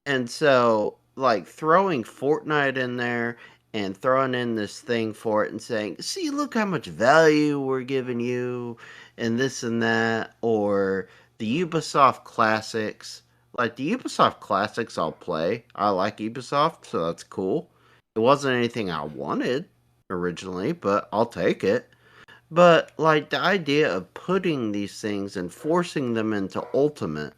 And so, like, throwing Fortnite in there and throwing in this thing for it and saying, see, look how much value we're giving you, and this and that, or the Ubisoft Classics. Like, the Ubisoft Classics I'll play. I like Ubisoft, so that's cool. It wasn't anything I wanted originally, but I'll take it. But, like, the idea of putting these things and forcing them into Ultimate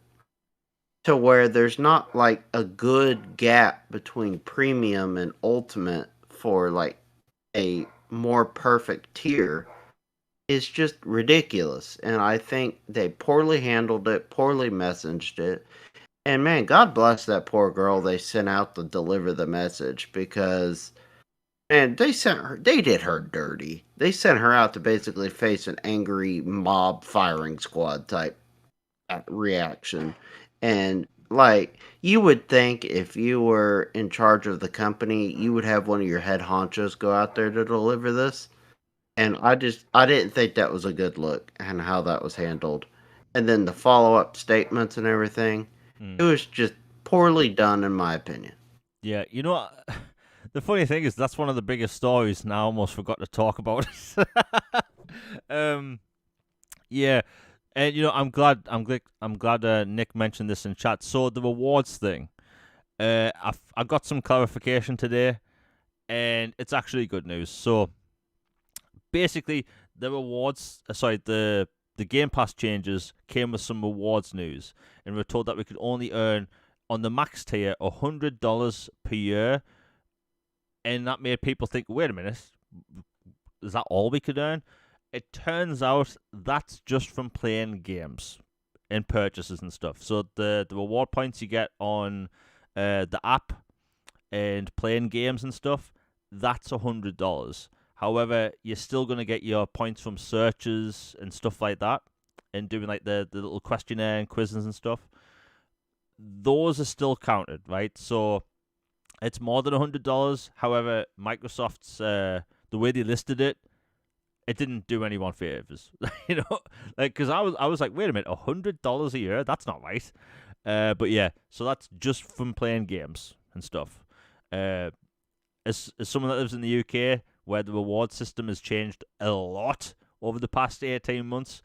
to where there's not like a good gap between premium and ultimate for like a more perfect tier. is just ridiculous. And I think they poorly handled it, poorly messaged it. And man, God bless that poor girl they sent out to deliver the message because man, they did her dirty. They sent her out to basically face an angry mob firing squad type reaction. And like you would think if you were in charge of the company, you would have one of your head honchos go out there to deliver this. And I didn't think that was a good look and how that was handled. And then the follow-up statements and everything, it Mm. was just poorly done in my opinion. Yeah, you know what? The funny thing is that's one of the biggest stories, and I almost forgot to talk about it. um, yeah, and I'm glad Nick mentioned this in chat. So the rewards thing, I got some clarification today, and it's actually good news. So basically, the rewards, the Game Pass changes came with some rewards news, and we're told that we could only earn on the max tier $100 per year, and that made people think, wait a minute, is that all we could earn? It turns out that's just from playing games and purchases and stuff. So the reward points you get on the app and playing games and stuff, that's $100. However, you're still going to get your points from searches and stuff like that, and doing like the little questionnaire and quizzes and stuff. Those are still counted, right? So it's more than $100. However, Microsoft's the way they listed it, it didn't do anyone favors. Like because I was like, wait a minute, $100 a year? That's not right. But yeah, so that's just from playing games and stuff. As someone that lives in the UK, where the reward system has changed a lot over the past 18 months,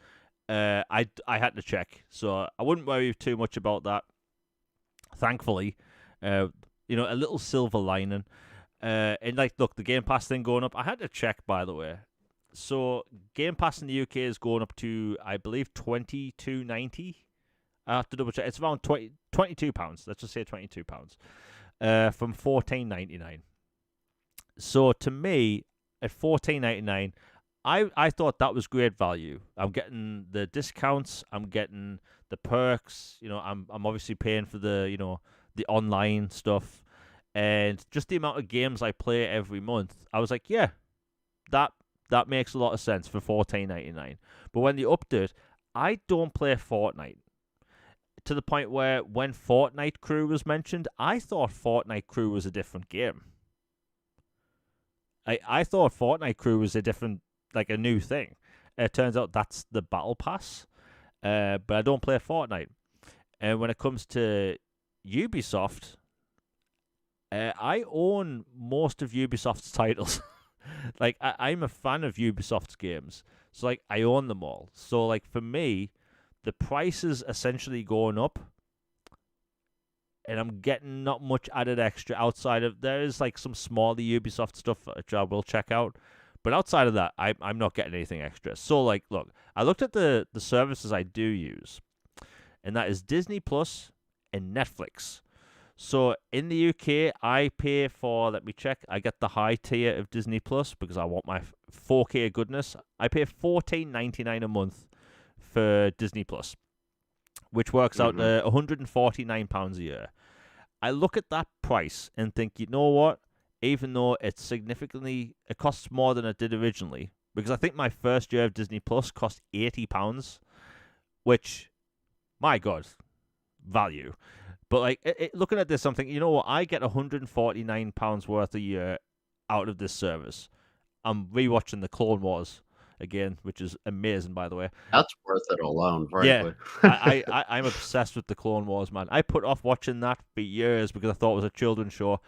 I had to check, so I wouldn't worry too much about that. Thankfully, a little silver lining. And like, look, the Game Pass thing going up. I had to check, by the way. So Game Pass in the UK is going up to, I believe, £22.90. I have to double check. It's around £22. Let's just say £22. From $14.99. So to me, at $14.99, I thought that was great value. I'm getting the discounts. I'm getting the perks. I'm obviously paying for the online stuff, and just the amount of games I play every month. I was like, yeah, that makes a lot of sense for $14.99. But when they upped it, I don't play Fortnite to the point where when Fortnite Crew was mentioned, I thought Fortnite Crew was a different game. I thought Fortnite Crew was a different, like a new thing. It turns out that's the Battle Pass. But I don't play Fortnite. And when it comes to Ubisoft, I own most of Ubisoft's titles. Like I'm a fan of Ubisoft's games, so like I own them all. So like for me, the price is essentially going up, and I'm getting not much added extra outside of there is like some smaller Ubisoft stuff which I will check out. But outside of that, I'm not getting anything extra. So like, look, I looked at the services I do use, and that is Disney Plus and Netflix. So in the UK, I pay for, let me check, I get the high tier of Disney Plus because I want my 4K goodness. I pay $14.99 a month for Disney Plus, which works out £149 a year. I look at that price and think, you know what? Even though it costs more than it did originally, because I think my first year of Disney Plus cost £80, which, my God, value. But like looking at this, I'm thinking, you know what? I get £149 worth a year out of this service. I'm rewatching the Clone Wars again, which is amazing, by the way. That's worth it alone, Yeah, frankly. I'm obsessed with the Clone Wars, man. I put off watching that for years because I thought it was a children's show.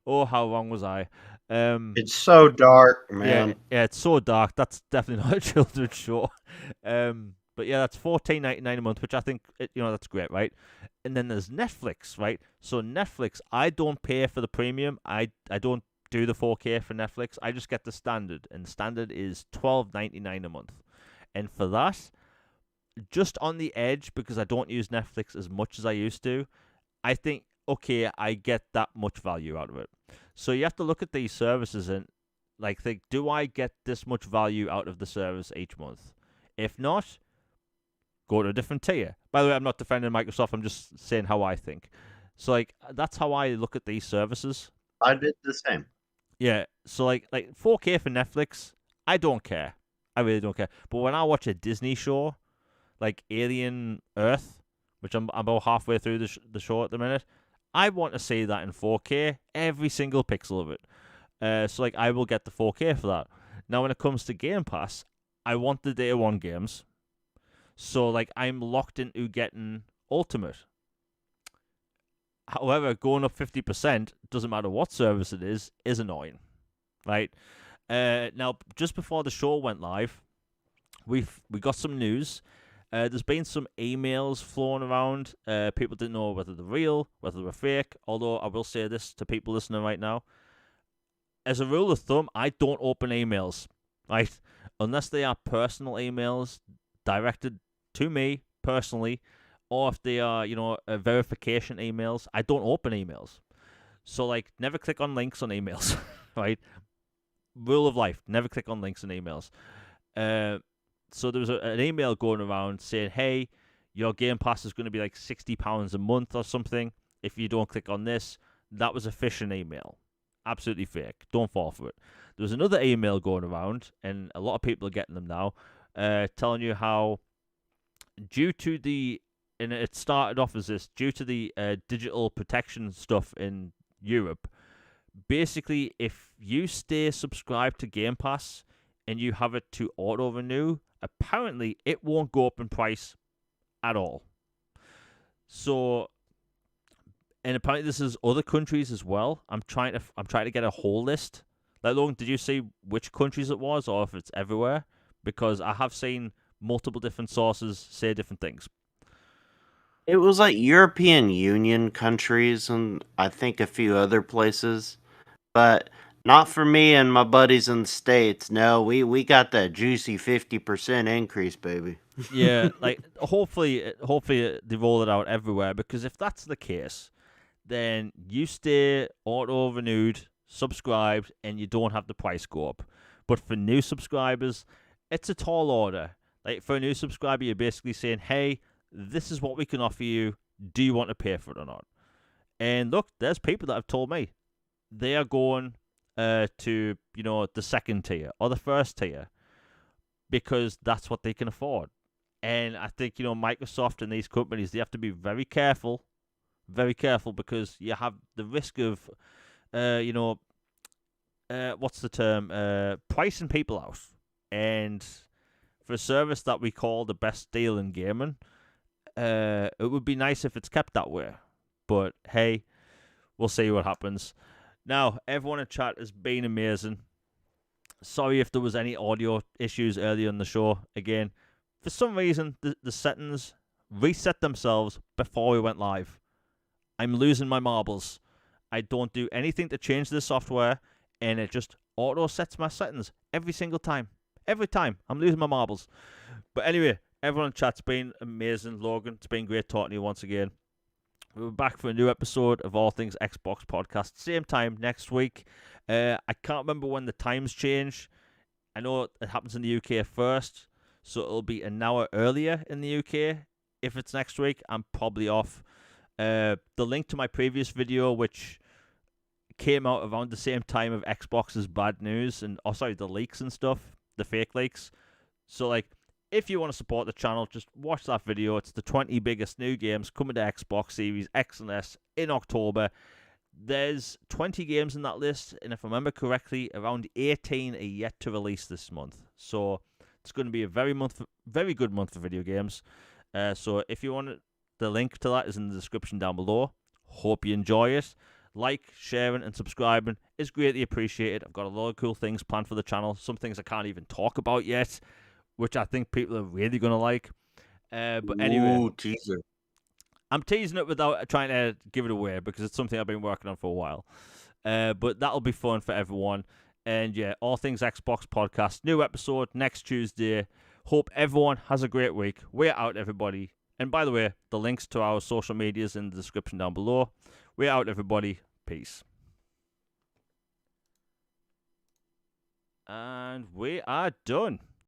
Oh, how wrong was I? It's so dark, Yeah, man. yeah, it's so dark. That's definitely not a children's show. But yeah, that's $14.99 a month, which I think that's great, right? And then there's Netflix, right? So Netflix, I don't pay for the premium. I don't do the 4K for Netflix. I just get the standard, and the standard is $12.99 a month. And for that, just on the edge, because I don't use Netflix as much as I used to, I think, okay, I get that much value out of it. So you have to look at these services, and Like, think, do I get this much value out of the service each month? If not, go to a different tier. By the way, I'm not defending Microsoft. I'm just saying how I think. So, like, that's how I look at these services. I did the same. Yeah. So, like 4K for Netflix, I don't care. I really don't care. But when I watch a Disney show, like Alien Earth, which I'm about halfway through the show at the minute, I want to see that in 4K, every single pixel of it. So, like, I will get the 4K for that. Now, when it comes to Game Pass, I want the day one games. So, like, I'm locked into getting Ultimate. However, going up 50%, doesn't matter what service it is annoying, right? Now, just before the show went live, we got some news. There's been some emails flowing around. People didn't know whether they're real, whether they're fake. Although I will say this to people listening right now. As a rule of thumb, I don't open emails, right? Unless they are personal emails directed to me personally, or if they are, verification emails, I don't open emails. So, like, never click on links on emails, right? Rule of life, never click on links on emails. So there was an email going around saying, hey, your Game Pass is going to be like £60 a month or something if you don't click on this. That was a phishing email. Absolutely fake. Don't fall for it. There was another email going around, and a lot of people are getting them now, telling you how due to the, and it started off as this, due to the digital protection stuff in Europe, basically if you stay subscribed to Game Pass and you have it to auto-renew, apparently it won't go up in price at all. So, and apparently this is other countries as well. I'm trying to get a whole list. Like, Logan, did you see which countries it was, or if it's everywhere? Because I have seen multiple different sources say different things. It was like European Union countries and I think a few other places. But not for me and my buddies in the States. No, we got that juicy 50% increase, baby. Yeah, like hopefully they roll it out everywhere, because if that's the case, then you stay auto renewed, subscribed, and you don't have the price go up. But for new subscribers, it's a tall order. Like, for a new subscriber, you're basically saying, hey, this is what we can offer you. Do you want to pay for it or not? And look, there's people that have told me they are going to, the second tier or the first tier because that's what they can afford. And I think, Microsoft and these companies, they have to be very careful, because you have the risk of, what's the term? Pricing people out. And for a service that we call the best deal in gaming, it would be nice if it's kept that way. But hey, we'll see what happens. Now, everyone in chat has been amazing. Sorry if there was any audio issues earlier in the show. Again, for some reason, the settings reset themselves before we went live. I'm losing my marbles. I don't do anything to change the software, and it just auto sets my settings every single time. Every time. I'm losing my marbles. But anyway, everyone in chat's been amazing. Logan, it's been great talking to you once again. We're back for a new episode of All Things Xbox Podcast. Same time next week. I can't remember when the times change. I know it happens in the UK first, so it'll be an hour earlier in the UK. If it's next week, I'm probably off. The link to my previous video, which came out around the same time of Xbox's bad news, and the leaks and stuff, the fake leaks. So, like, if you want to support the channel, just watch that video. It's the 20 biggest new games coming to Xbox Series X and S in October. There's 20 games in that list, and if I remember correctly, around 18 are yet to release this month. So it's going to be a very good month for video games. So if you want it, the link to that is in the description down below. Hope you enjoy it. Like, sharing, and subscribing is greatly appreciated. I've got a lot of cool things planned for the channel. Some things I can't even talk about yet, which I think people are really going to like. But anyway, Ooh, teaser. I'm teasing it without trying to give it away because it's something I've been working on for a while. But that'll be fun for everyone. And yeah, All Things Xbox Podcast, new episode next Tuesday. Hope everyone has a great week. We're out, everybody. And by the way, the links to our social medias in the description down below. We're out, everybody. Peace. And we are done.